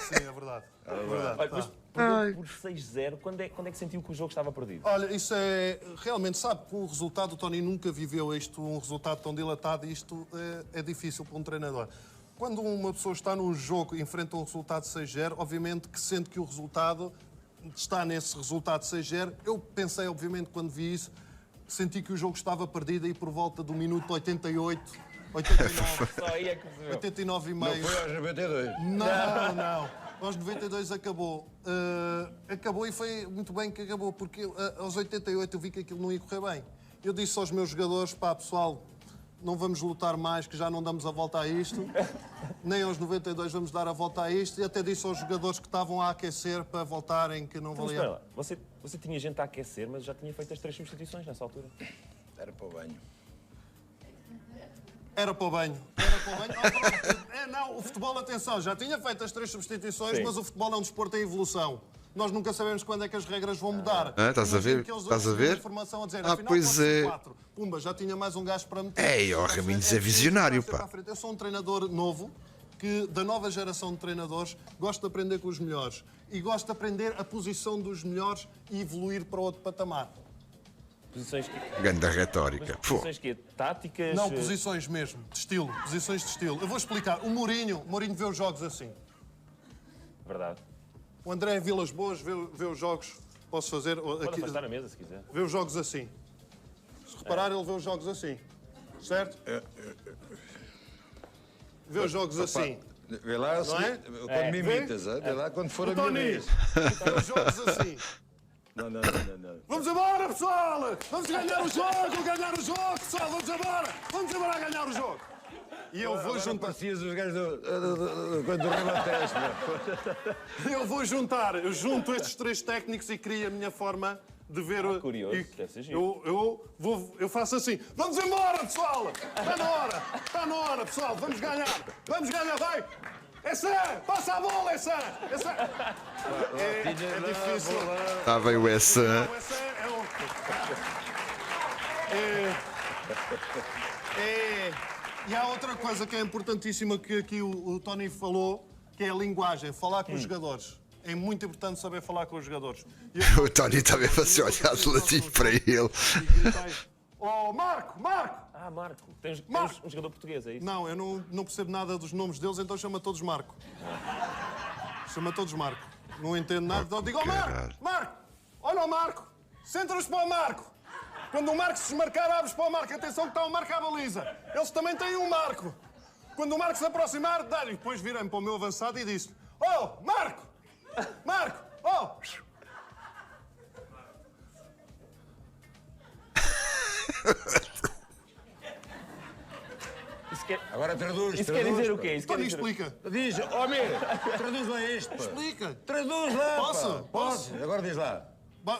I: Sim, é verdade.
A: Olha, mas perdeu por 6-0. Quando é que sentiu que o jogo estava perdido?
I: Olha, isso é... Realmente, sabe, com o resultado, o Tony nunca viveu isto, um resultado tão dilatado, e isto é difícil para um treinador. Quando uma pessoa está num jogo e enfrenta um resultado 6-0, obviamente que sente que o resultado está nesse resultado 6-0. Eu pensei, obviamente, quando vi isso, senti que o jogo estava perdido e por volta do minuto 88, 89,
A: Só aí é que se viu.
I: 89 e meio.
Y: Não foi aos 92?
I: Não. Aos 92 acabou. Acabou e foi muito bem que acabou, porque aos 88 eu vi que aquilo não ia correr bem. Eu disse aos meus jogadores, pá, pessoal, não vamos lutar mais, que já não damos a volta a isto. Nem aos 92 vamos dar a volta a isto. E até disse aos jogadores que estavam a aquecer para voltarem, que não valia.
A: Espera lá, você tinha gente a aquecer, mas já tinha feito as 3 substituições nessa altura.
Y: Era para o banho.
I: Era para o banho. Não, o futebol, atenção, já tinha feito as 3 substituições,
A: Sim.
I: mas o futebol é um desporto em evolução. Nós nunca sabemos quando é que as regras vão mudar.
B: Estás a ver?
I: Estás a ver? Informação a dizer, afinal,
B: pois é.
I: 4. Pumba, já tinha mais um gajo para meter.
B: Ei, o Raminhos é visionário, pá.
I: Eu sou um treinador novo, que da nova geração de treinadores, gosto de aprender com os melhores. E gosto de aprender a posição dos melhores e evoluir para outro patamar.
A: Posições que...
B: Ganda retórica.
A: Posições que táticas...
I: Não, posições mesmo, de estilo. Posições de estilo. Eu vou explicar. O Mourinho vê os jogos assim.
A: Verdade.
I: O André Vilas Boas vê os jogos... Posso fazer...
A: Pode
I: aqui,
A: afastar a mesa, se quiser.
I: vê os jogos assim. Se reparar, ele vê os jogos assim. Certo? Vê os jogos assim.
Y: Vê lá
I: Não é?
Y: quando me imitas, vê lá quando for a minha vez.
I: Vê os jogos assim.
Y: Não.
I: Vamos embora, pessoal! Vamos ganhar o jogo, pessoal! Vamos embora a ganhar o jogo! E eu vou juntar...
Y: Parecias os gajos do Ribatejo,
I: Eu junto estes 3 técnicos e crio a minha forma de ver...
A: curioso, deve ser giro.
I: Eu faço assim, vamos embora, pessoal! Está na hora, pessoal, vamos ganhar, vai! Essa! Passa a bola, essa! É difícil.
B: Está bem o essa.
I: E há outra coisa que é importantíssima que aqui o Tony falou, que é a linguagem, falar com os jogadores. É muito importante saber falar com os jogadores.
B: O Tony também fazia olhar de ladinho para ele.
I: Oh, Marco!
A: Ah, Marco. Tens um jogador português, é isso?
I: Não, eu não percebo nada dos nomes deles, então chama todos Marco. Chama todos Marco. Não entendo nada, então digo, Marco! Olha o Marco! Centras para o Marco! Quando o Marco se desmarcar, abres para o Marco. Atenção que está o Marco à baliza. Eles também têm um Marco. Quando o Marco se aproximar, dá-lhe. Depois virei-me para o meu avançado e disse, oh, Marco! Oh!
Y: Agora traduz.
A: Isso quer dizer o quê?
I: Tony, explica.
Y: Diz, amigo, traduz lá isto.
I: Explica.
Y: Traduz lá.
I: Posso?
Y: Agora diz lá.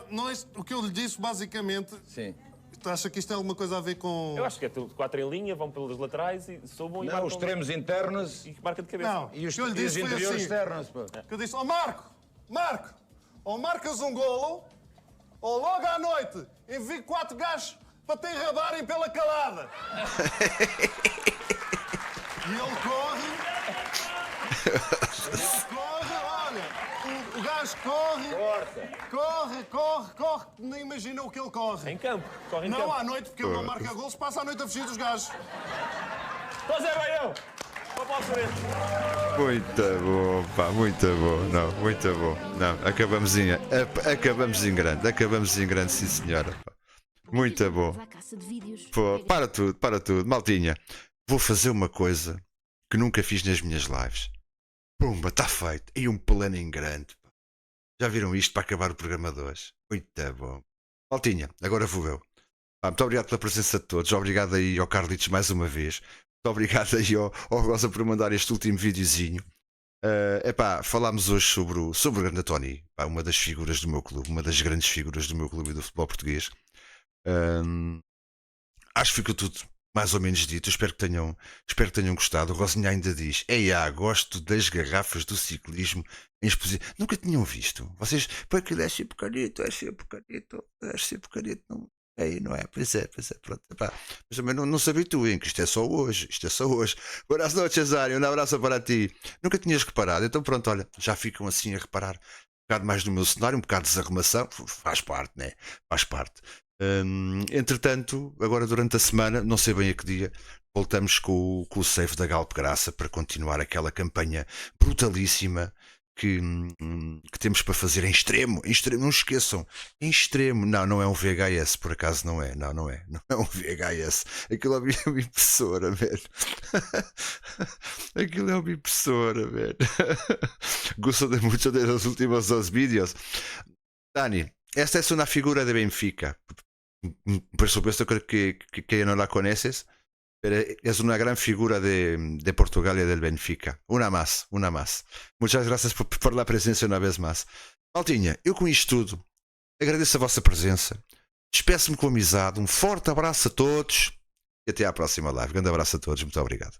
I: Não, o que eu lhe disse, basicamente...
Y: Sim.
I: Tu acha que isto tem alguma coisa a ver com...
A: Eu acho que é tudo 4 em linha, vão pelas laterais e sobam e marcam...
Y: Os extremos internos...
A: E marca de cabeça.
I: Não,
Y: E os
I: o que eu lhe disse foi
Y: interiores
I: assim.
Y: externos, pô.
I: Que eu disse, Marco, ou marcas um golo, ou logo à noite envio 4 gajos para te enrabarem pela calada. E ele corre, olha, o gajo corre, nem imagina o que ele corre.
A: Em campo, corre em campo.
I: Não à noite, porque ele não marca golos, passa a noite a fugir dos gajos.
A: Então Zé, vai eu! Vou para o frente.
B: Muito bom, pá, muito bom. Não, muito bom. Não, acabamos em grande, sim senhora. Pá. Muito bom. Pô, para tudo. Maltinha, vou fazer uma coisa que nunca fiz nas minhas lives. Pumba, está feito. E um plano em grande. Pá. Já viram isto para acabar o programa de hoje? Muito bom. Maltinha, agora vou eu. Muito obrigado pela presença de todos. Obrigado aí ao Carlitos mais uma vez. Muito obrigado aí ao Rosa por mandar este último videozinho. Falámos hoje sobre o grande Tony, uma das figuras do meu clube, uma das grandes figuras do meu clube e do futebol português. Acho que ficou tudo mais ou menos dito. Espero que tenham gostado. O Rosinha ainda diz: gosto das garrafas do ciclismo em exposição. Nunca tinham visto. Vocês, porque é sempre canito, não. Não é? Pois é, pronto. Mas também não se habituem, que isto é só hoje. Boas noites, Zário, um abraço para ti. Nunca tinhas reparado, então pronto, olha, já ficam assim a reparar um bocado mais no meu cenário, um bocado de desarrumação, faz parte, né? Faz parte. Entretanto, agora durante a semana, não sei bem a que dia, voltamos com o save da Galp Graça para continuar aquela campanha brutalíssima que temos para fazer em extremo, não esqueçam, em extremo. Não é um VHS, por acaso não é um VHS, aquilo é uma impressora, velho. Aquilo é uma impressora, velho. Gosto de mucho de los últimos 2 vídeos. Dani, esta es una figura de Benfica, por supuesto que no la conoces, pero es una gran figura de Portugal y del Benfica. Una más. Muchas gracias por la presença uma vez mais. Maltinha, eu com isto tudo agradeço a vossa presença, despeço-me com amizade, um forte abraço a todos e até à próxima live. Grande abraço a todos, muito obrigado.